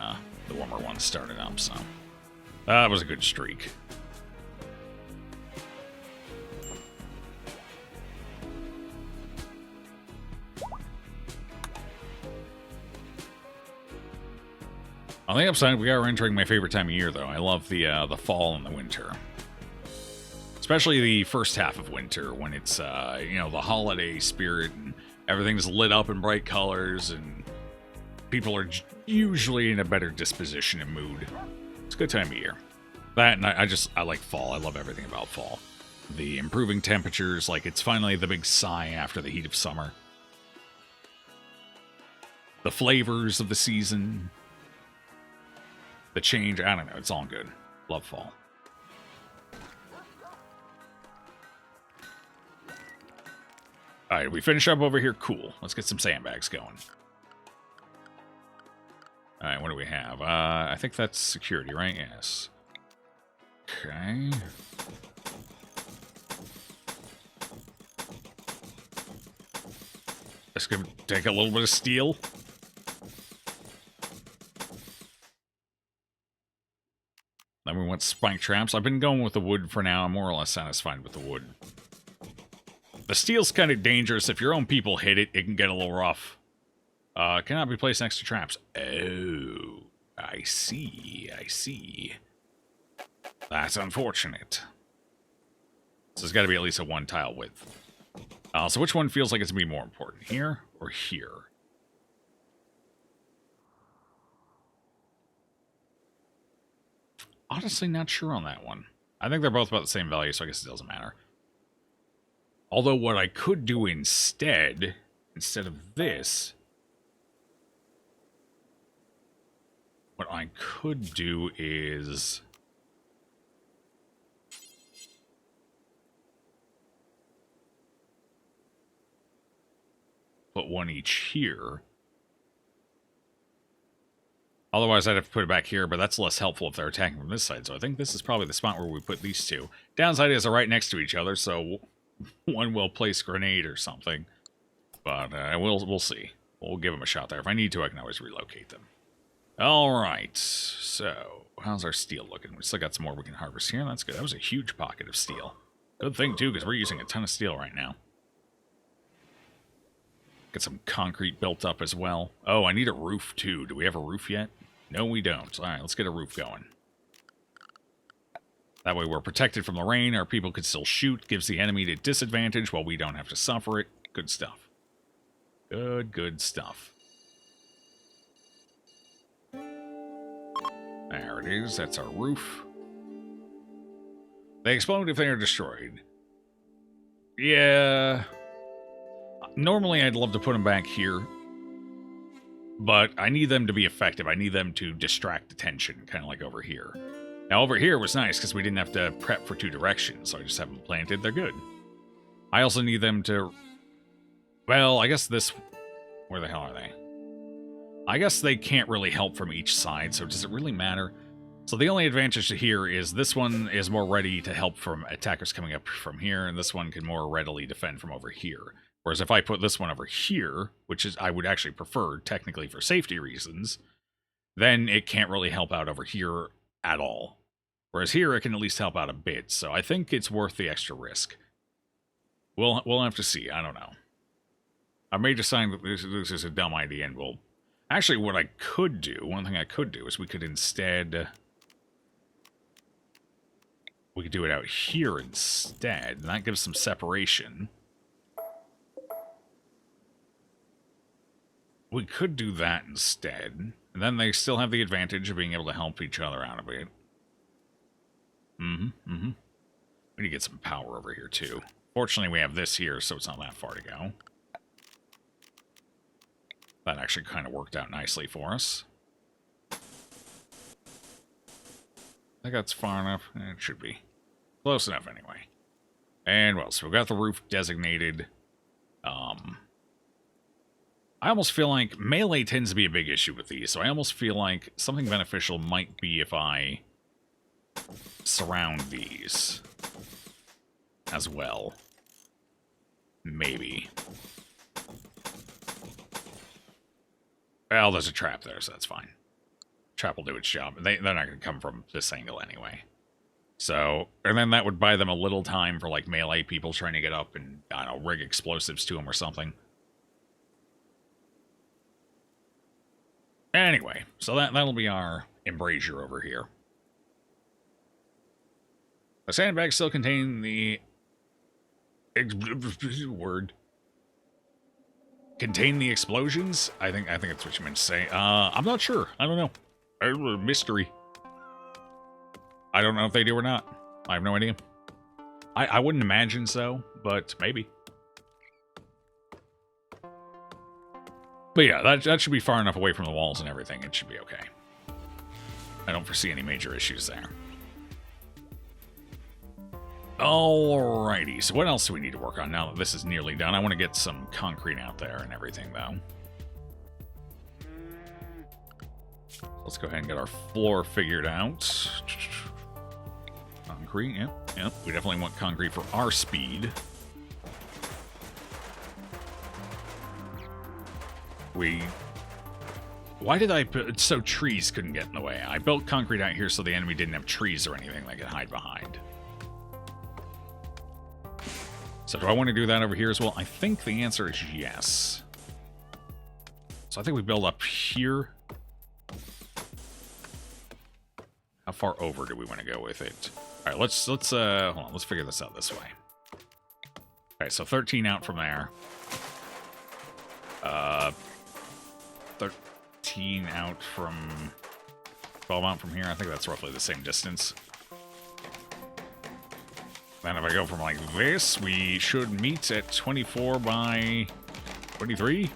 Speaker 1: warmer ones started up, so that was a good streak. On the upside, we are entering my favorite time of year, though. I love the fall and the winter. Especially the first half of winter, when it's, the holiday spirit, and everything's lit up in bright colors, and people are usually in a better disposition and mood. It's a good time of year. That, and I like fall. I love everything about fall. The improving temperatures, like it's finally the big sigh after the heat of summer. The flavors of the season. The change, I don't know, it's all good. Love fall. Alright, we finish up over here? Cool. Let's get some sandbags going. Alright, what do we have? I think that's security, right? Yes. Okay. Let's go take a little bit of steel. Then we want spike traps. I've been going with the wood for now. I'm more or less satisfied with the wood. The steel's kind of dangerous. If your own people hit it, it can get a little rough. Cannot be placed next to traps. Oh, I see. I see. That's unfortunate. So there's got to be at least a one tile width. So which one feels like it's going to be more important? Here or here? Honestly, not sure on that one. I think they're both about the same value, so I guess it doesn't matter. Although what I could do instead of this, what I could do is put one each here. Otherwise, I'd have to put it back here, but that's less helpful if they're attacking from this side. So I think this is probably the spot where we put these two. Downside is they're right next to each other, so one will place grenade or something. But we'll see. We'll give them a shot there. If I need to, I can always relocate them. All right. So how's our steel looking? We still got some more we can harvest here. That's good. That was a huge pocket of steel. Good thing, too, because we're using a ton of steel right now. Get some concrete built up as well. Oh, I need a roof, too. Do we have a roof yet? No, we don't. All right, let's get a roof going. That way we're protected from the rain. Our people could still shoot. Gives the enemy a disadvantage while we don't have to suffer it. Good stuff. Good stuff. There it is. That's our roof. They explode if they are destroyed. Yeah. Normally, I'd love to put them back here. But I need them to be effective. I need them to distract attention, kind of like over here. Now, over here was nice because we didn't have to prep for two directions, so I just have them planted. They're good. I also need them to... Well, I guess this... Where the hell are they? I guess they can't really help from each side, so does it really matter? So the only advantage to here is this one is more ready to help from attackers coming up from here, and this one can more readily defend from over here. Whereas if I put this one over here, which is I would actually prefer technically for safety reasons, then it can't really help out over here at all. Whereas here it can at least help out a bit, so I think it's worth the extra risk. We'll have to see, I don't know. I may decide that this is a dumb idea and we'll... Actually, what I could do, one thing I could do is we could instead... We could do it out here instead, and that gives some separation. We could do that instead, and then they still have the advantage of being able to help each other out a bit. We need to get some power over here, too. Fortunately, we have this here, so it's not that far to go. That actually kind of worked out nicely for us. I think that's far enough. It should be. Close enough, anyway. And, well, so we've got the roof designated. I almost feel like melee tends to be a big issue with these, so I almost feel like something beneficial might be if I surround these as well. Maybe. Well, there's a trap there, so that's fine. Trap will do its job. They're not going to come from this angle anyway. So, and then that would buy them a little time for, like, melee people trying to get up and, I don't know, rig explosives to them or something. Anyway, so that'll be our embrasure over here. The sandbags still contain the... word. Contain the explosions? I think that's what you meant to say. I'm not sure. I don't know. A mystery. I don't know if they do or not. I have no idea. I wouldn't imagine so, but maybe. But yeah, that should be far enough away from the walls and everything. It should be okay. I don't foresee any major issues there. Alrighty, so what else do we need to work on now that this is nearly done? I want to get some concrete out there and everything, though. Let's go ahead and get our floor figured out. Concrete, yep. We definitely want concrete for our speed. Why did I put... So trees couldn't get in the way. I built concrete out here so the enemy didn't have trees or anything they could hide behind. So do I want to do that over here as well? I think the answer is yes. So I think we build up here. How far over do we want to go with it? All right, let's hold on, let's figure this out this way. All right, so 13 out from there. 13 out from 12 out from here. I think that's roughly the same distance. Then if I go from like this, we should meet at 24 by 23.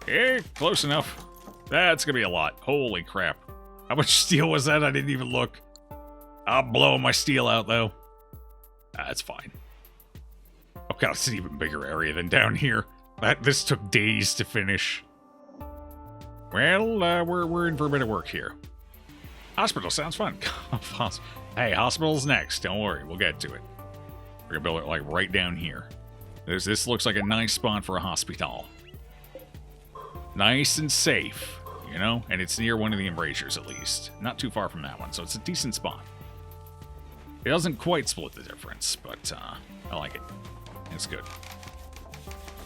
Speaker 1: Eh, close enough. That's gonna be a lot. Holy crap. How much steel was that? I didn't even look. I'm blowing my steel out, though. That's fine. Oh god, it's an even bigger area than down here. This took days to finish. Well, we're in for a bit of work here. Hospital sounds fun. Hey, hospital's next. Don't worry, we'll get to it. We're gonna build it like right down here. This looks like a nice spot for a hospital. Nice and safe, you know? And it's near one of the embrasures, at least. Not too far from that one, so it's a decent spot. It doesn't quite split the difference, but I like it. It's good.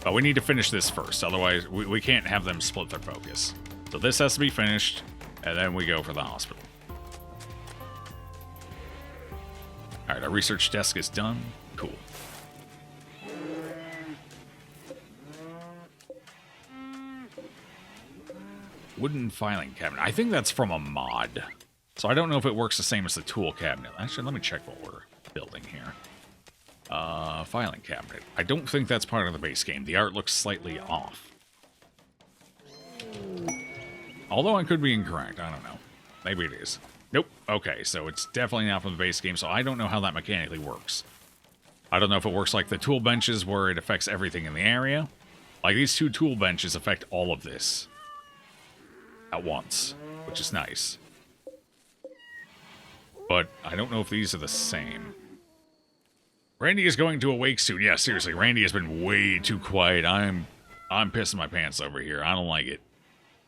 Speaker 1: But we need to finish this first, otherwise we can't have them split their focus. So this has to be finished, and then we go for the hospital. Alright, our research desk is done. Cool. Wooden filing cabinet. I think that's from a mod. So I don't know if it works the same as the tool cabinet. Actually, let me check what we're building here. Filing cabinet. I don't think that's part of the base game. The art looks slightly off. Although I could be incorrect. I don't know. Maybe it is. Nope. Okay, so it's definitely not from the base game, so I don't know how that mechanically works. I don't know if it works like the tool benches where it affects everything in the area. Like, these two tool benches affect all of this at once, which is nice. But I don't know if these are the same. Randy is going to awake soon. Yeah, seriously, Randy has been way too quiet. I'm pissing my pants over here. I don't like it.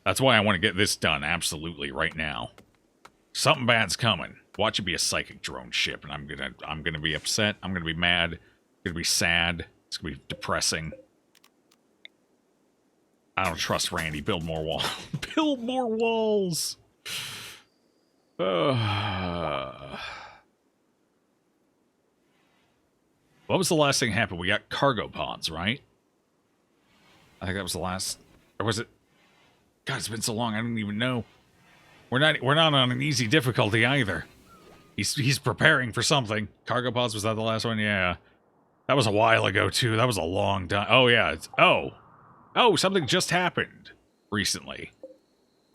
Speaker 1: That's why I want to get this done absolutely right now. Something bad's coming. Watch it be a psychic drone ship, and I'm gonna be upset. I'm gonna be mad. I'm gonna be sad. It's gonna be depressing. I don't trust Randy. Build more walls. Build more walls. What was the last thing that happened? We got cargo pods, right? I think that was the last. Or was it? God, it's been so long. I don't even know. We're not on an easy difficulty either. He's preparing for something. Cargo pods, was that the last one? Yeah. That was a while ago too. That was a long time. Oh yeah. Oh, something just happened recently.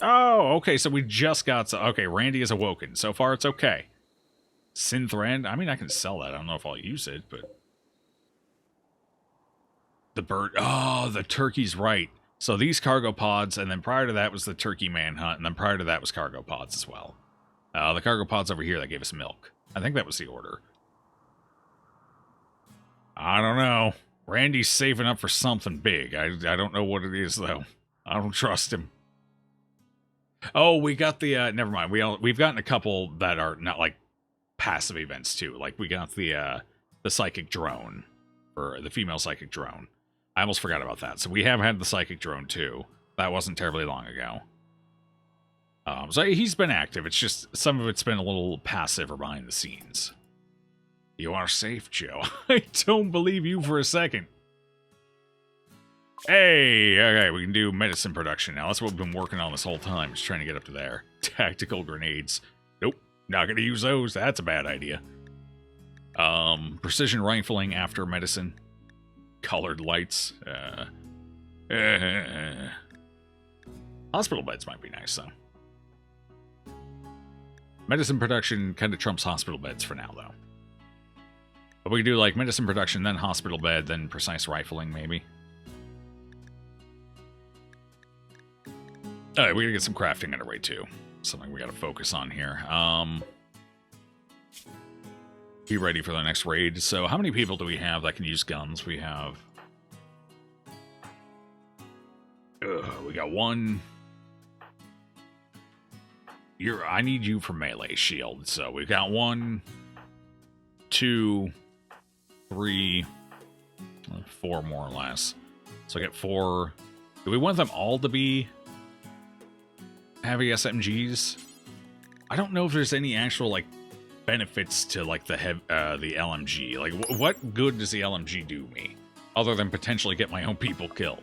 Speaker 1: Oh, okay. So we just got. Okay, Randy is awoken. So far, it's okay. Synth Rand. I mean, I can sell that. I don't know if I'll use it, but the bird. Oh, the turkey's right. So these cargo pods, and then prior to that was the turkey manhunt, and then prior to that was cargo pods as well. The cargo pods over here that gave us milk. I think that was the order. I don't know. Randy's saving up for something big. I don't know what it is, though. I don't trust him. Oh, we got the, never mind. We've gotten a couple that are not, like, passive events, too. Like, we got the psychic drone, or the female psychic drone. I almost forgot about that. So we have had the psychic drone, too. That wasn't terribly long ago. So he's been active. It's just, some of it's been a little passive or behind the scenes. You are safe, Joe. I don't believe you for a second. Hey, okay, we can do medicine production now. That's what we've been working on this whole time, just trying to get up to there. Tactical grenades. Nope, not gonna use those. That's a bad idea. Precision rifling after medicine. Colored lights. Hospital beds might be nice, though. Medicine production kind of trumps hospital beds for now, though. But we can do, like, medicine production, then hospital bed, then precise rifling, maybe. Alright, we gotta get some crafting underway, too. Something we gotta focus on here. Be ready for the next raid. So, how many people do we have that can use guns? We have... we got one... I need you for melee shield. So, we've got 1, 2... 3, 4 more or less. So I get 4. Do we want them all to be heavy SMGs? I don't know if there's any actual, like, benefits to, like, the LMG. Like, what good does the LMG do me? Other than potentially get my own people killed.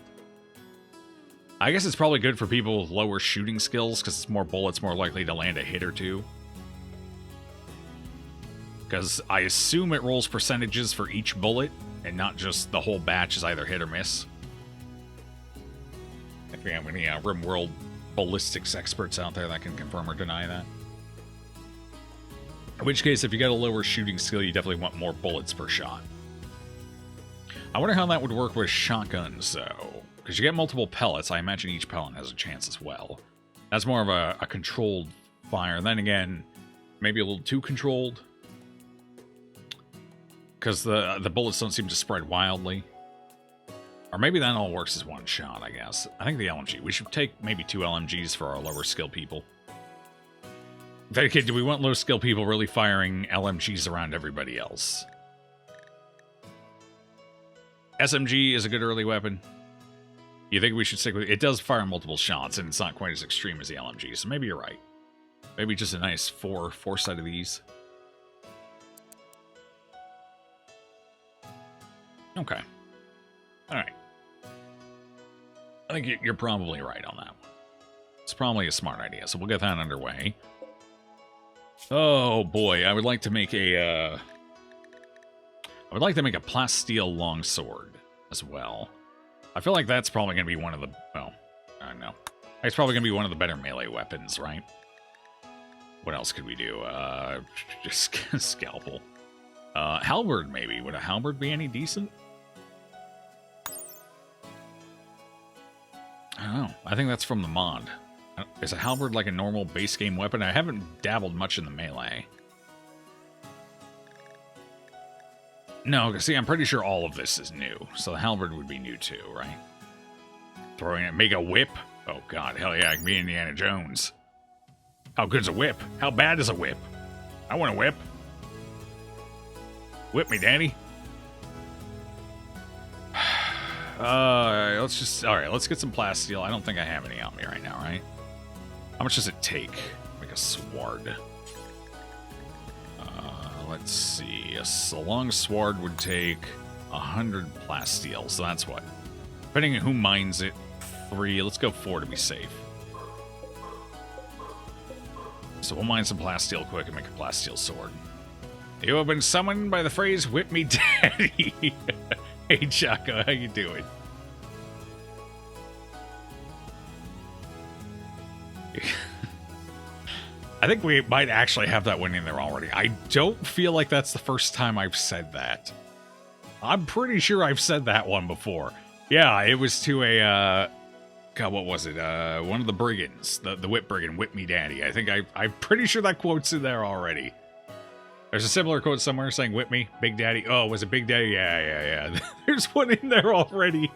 Speaker 1: I guess it's probably good for people with lower shooting skills, because it's more bullets, more likely to land a hit or two. Because I assume it rolls percentages for each bullet, and not just the whole batch is either hit or miss. If we have any RimWorld ballistics experts out there that can confirm or deny that. In which case, if you got a lower shooting skill, you definitely want more bullets per shot. I wonder how that would work with shotguns, though. Because you get multiple pellets, I imagine each pellet has a chance as well. That's more of a controlled fire. Then again, maybe a little too controlled. Because the bullets don't seem to spread wildly. Or maybe that all works as one shot, I guess. I think the LMG. We should take maybe 2 LMGs for our lower skill people. Okay, do we want low skill people really firing LMGs around everybody else? SMG is a good early weapon. You think we should stick with it? It does fire multiple shots, and it's not quite as extreme as the LMG, so maybe you're right. Maybe just a nice 4 set of these. Okay. Alright. I think you're probably right on that one. It's probably a smart idea, so we'll get that underway. Oh boy, I would like to make a plasteel longsword as well. I feel like that's probably going to be one of the... well, I don't know. It's probably going to be one of the better melee weapons, right? What else could we do? Just scalpel. Halberd, maybe. Would a halberd be any decent? I don't know. I think that's from the mod. Is a halberd like a normal base game weapon? I haven't dabbled much in the melee. No, see, I'm pretty sure all of this is new. So the halberd would be new too, right? Throwing it, make a whip? Oh god, hell yeah, I can be Indiana Jones. How good's a whip? How bad is a whip? I want a whip. Whip me, Daddy. let's just... Alright, let's get some plasteel. I don't think I have any on me right now, right? How much does it take? Make a sword. Let's see. A long sword would take 100 plasteel, so that's what? Depending on who mines it, 3. Let's go 4 to be safe. So we'll mine some plasteel quick and make a plasteel sword. You have been summoned by the phrase, "Whip me daddy." Hey, Chaco, how you doing? I think we might actually have that one in there already. I don't feel like that's the first time I've said that. I'm pretty sure I've said that one before. Yeah, it was to a, God, what was it? One of the brigands, the whip brigand, "Whip me daddy." I think I'm pretty sure that quote's in there already. There's a similar quote somewhere saying, "Whip me, Big Daddy." Oh, was it Big Daddy? Yeah. There's one in there already.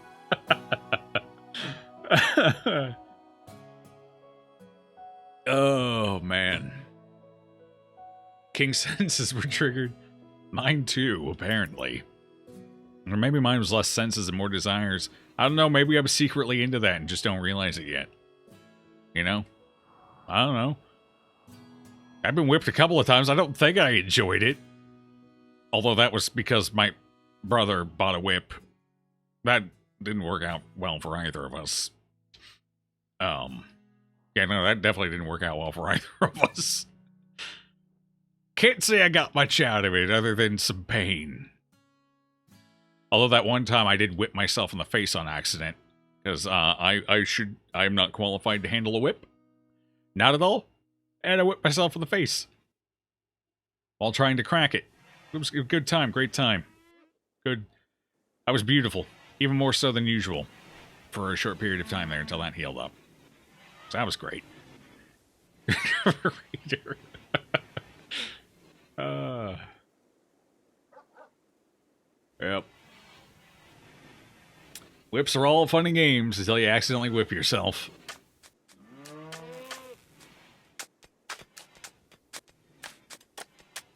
Speaker 1: Oh, man. King's senses were triggered. Mine too, apparently. Or maybe mine was less senses and more desires. I don't know, maybe I'm secretly into that and just don't realize it yet. You know? I don't know. I've been whipped a couple of times. I don't think I enjoyed it. Although that was because my brother bought a whip. That didn't work out well for either of us. Yeah, no, that definitely didn't work out well for either of us. Can't say I got much out of it other than some pain. Although that one time I did whip myself in the face on accident. Because I'm not qualified to handle a whip. Not at all. And I whipped myself in the face. While trying to crack it. It was a good time, great time. Good. That was beautiful. Even more so than usual. For a short period of time there until that healed up. So that was great. Yep. Whips are all fun and games until you accidentally whip yourself.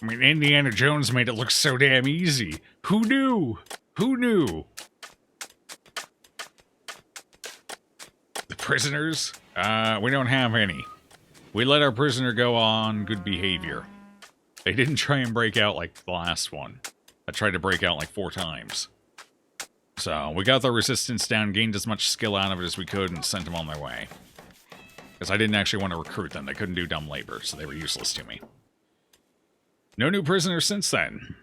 Speaker 1: I mean, Indiana Jones made it look so damn easy. Who knew? Who knew? The prisoners? We don't have any. We let our prisoner go on good behavior. They didn't try and break out like the last one. I tried to break out like 4 times. So, we got their resistance down, gained as much skill out of it as we could, and sent them on their way. Because I didn't actually want to recruit them. They couldn't do dumb labor, so they were useless to me. No new prisoners since then.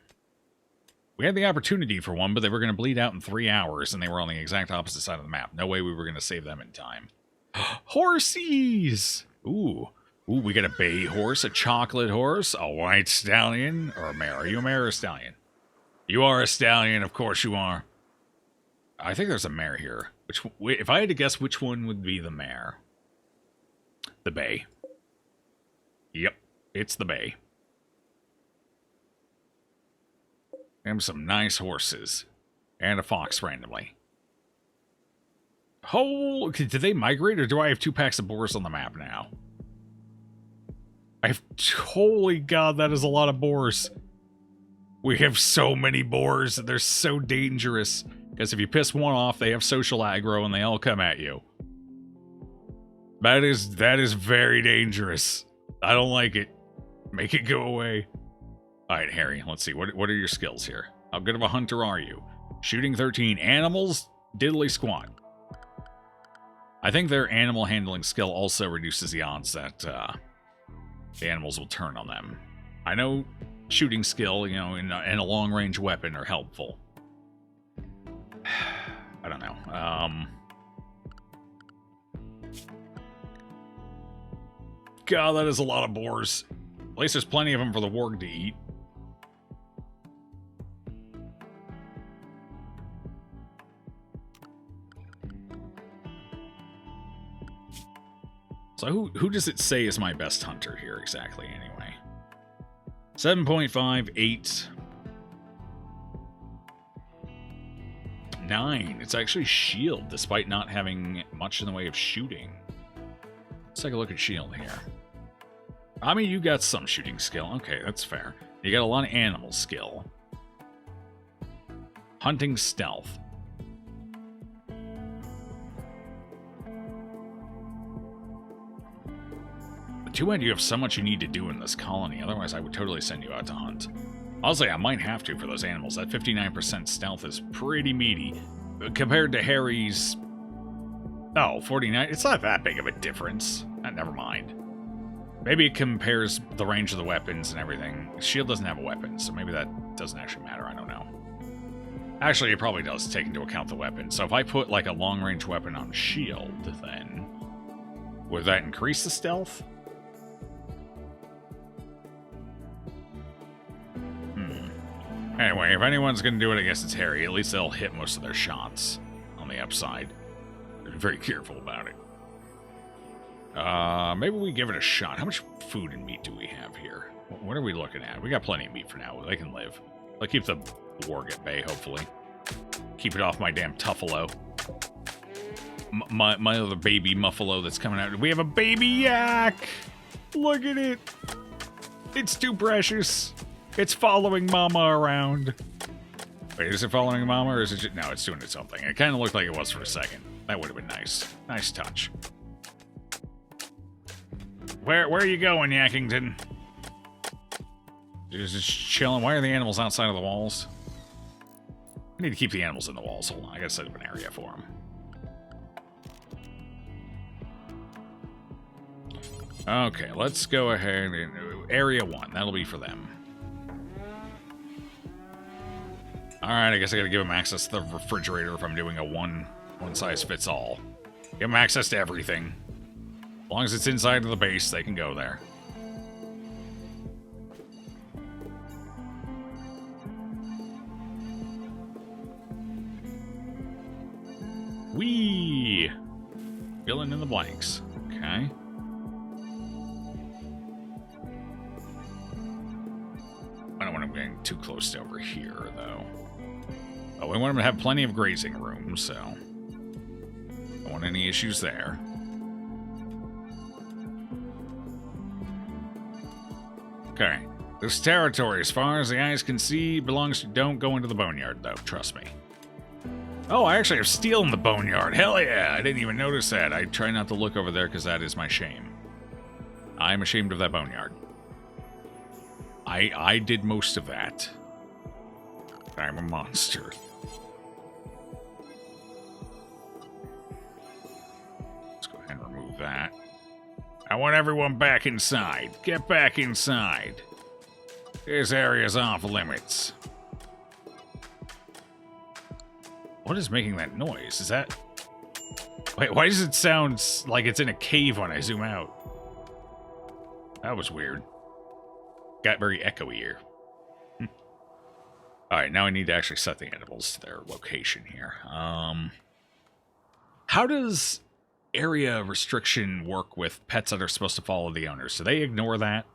Speaker 1: We had the opportunity for one, but they were going to bleed out in 3 hours, and they were on the exact opposite side of the map. No way we were going to save them in time. Horsies! Ooh, we got a bay horse, a chocolate horse, a white stallion, or a mare. Are you a mare or a stallion? You are a stallion, of course you are. I think there's a mare here. If I had to guess, which one would be the mare? The bay. Yep, it's the bay. And some nice horses. And a fox randomly. Oh, did they migrate, or do I have 2 packs of boars on the map now? Holy God, that is a lot of boars. We have so many boars, and they're so dangerous. Because if you piss one off, they have social aggro, and they all come at you. That is very dangerous. I don't like it. Make it go away. Alright, Harry, let's see. What are your skills here? How good of a hunter are you? Shooting 13. Animals? Diddly squat. I think their animal handling skill also reduces the odds that the animals will turn on them. I know shooting skill, you know, in a long-range weapon are helpful. I don't know. God, that is a lot of boars. At least there's plenty of them for the warg to eat. So who does it say is my best hunter here exactly anyway? 7.5, 8, 9. It's actually shield despite not having much in the way of shooting. Let's take a look at shield here. I mean, you got some shooting skill. Okay, that's fair. You got a lot of animal skill. Hunting stealth. Too bad you have so much you need to do in this colony. Otherwise, I would totally send you out to hunt. Honestly, I might have to for those animals. That 59% stealth is pretty meaty. Compared to Harry's... Oh, 49? It's not that big of a difference. Never mind. Maybe it compares the range of the weapons and everything. Shield doesn't have a weapon, so maybe that doesn't actually matter. I don't know. Actually, it probably does take into account the weapon. So if I put, like, a long-range weapon on shield, then... would that increase the stealth? Anyway, if anyone's going to do it, I guess it's Harry. At least they'll hit most of their shots on the upside. Be very careful about it. Maybe we give it a shot. How much food and meat do we have here? What are we looking at? We got plenty of meat for now. They can live. I'll keep the warg at bay, hopefully. Keep it off my damn Tuffalo. My other baby Muffalo that's coming out. We have a baby yak! Look at it! It's too precious. It's following Mama around. Wait, is it following Mama or is it just... No, it's doing its own thing. It kind of looked like it was for a second. That would have been nice. Nice touch. Where are you going, Yackington? Just chilling. Why are the animals outside of the walls? I need to keep the animals in the walls. Hold on, I gotta set up an area for them. Okay, let's go ahead and... Area 1, that'll be for them. Alright, I guess I gotta give them access to the refrigerator if I'm doing a one-size-fits-all. Give them access to everything. As long as it's inside of the base, they can go there. Whee! Filling in the blanks. Okay. I don't want them getting too close to over here, though. Oh, we want them to have plenty of grazing room, so... Don't want any issues there. Okay. This territory, as far as the eyes can see, belongs to... Don't go into the boneyard, though. Trust me. Oh, I actually have steel in the boneyard. Hell yeah! I didn't even notice that. I try not to look over there because that is my shame. I'm ashamed of that boneyard. I did most of that. I'm a monster. Let's go ahead and remove that. I want everyone back inside. Get back inside. This area's off limits. What is making that noise? Is that... Wait, why does it sound like it's in a cave when I zoom out? That was weird. Got very echoey here. Alright, now I need to actually set the animals to their location here. How does area restriction work with pets that are supposed to follow the owners? Do they ignore that?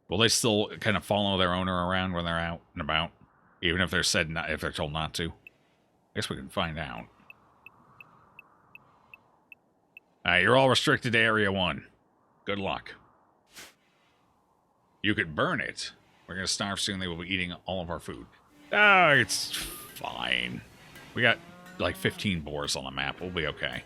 Speaker 1: Will they still kind of follow their owner around when they're out and about? Even if they're said not, if they're told not to? I guess we can find out. Alright, you're all restricted to Area 1. Good luck. You could burn it. We're gonna starve soon. They will be eating all of our food. Oh, it's fine. We got like 15 boars on the map. We'll be okay.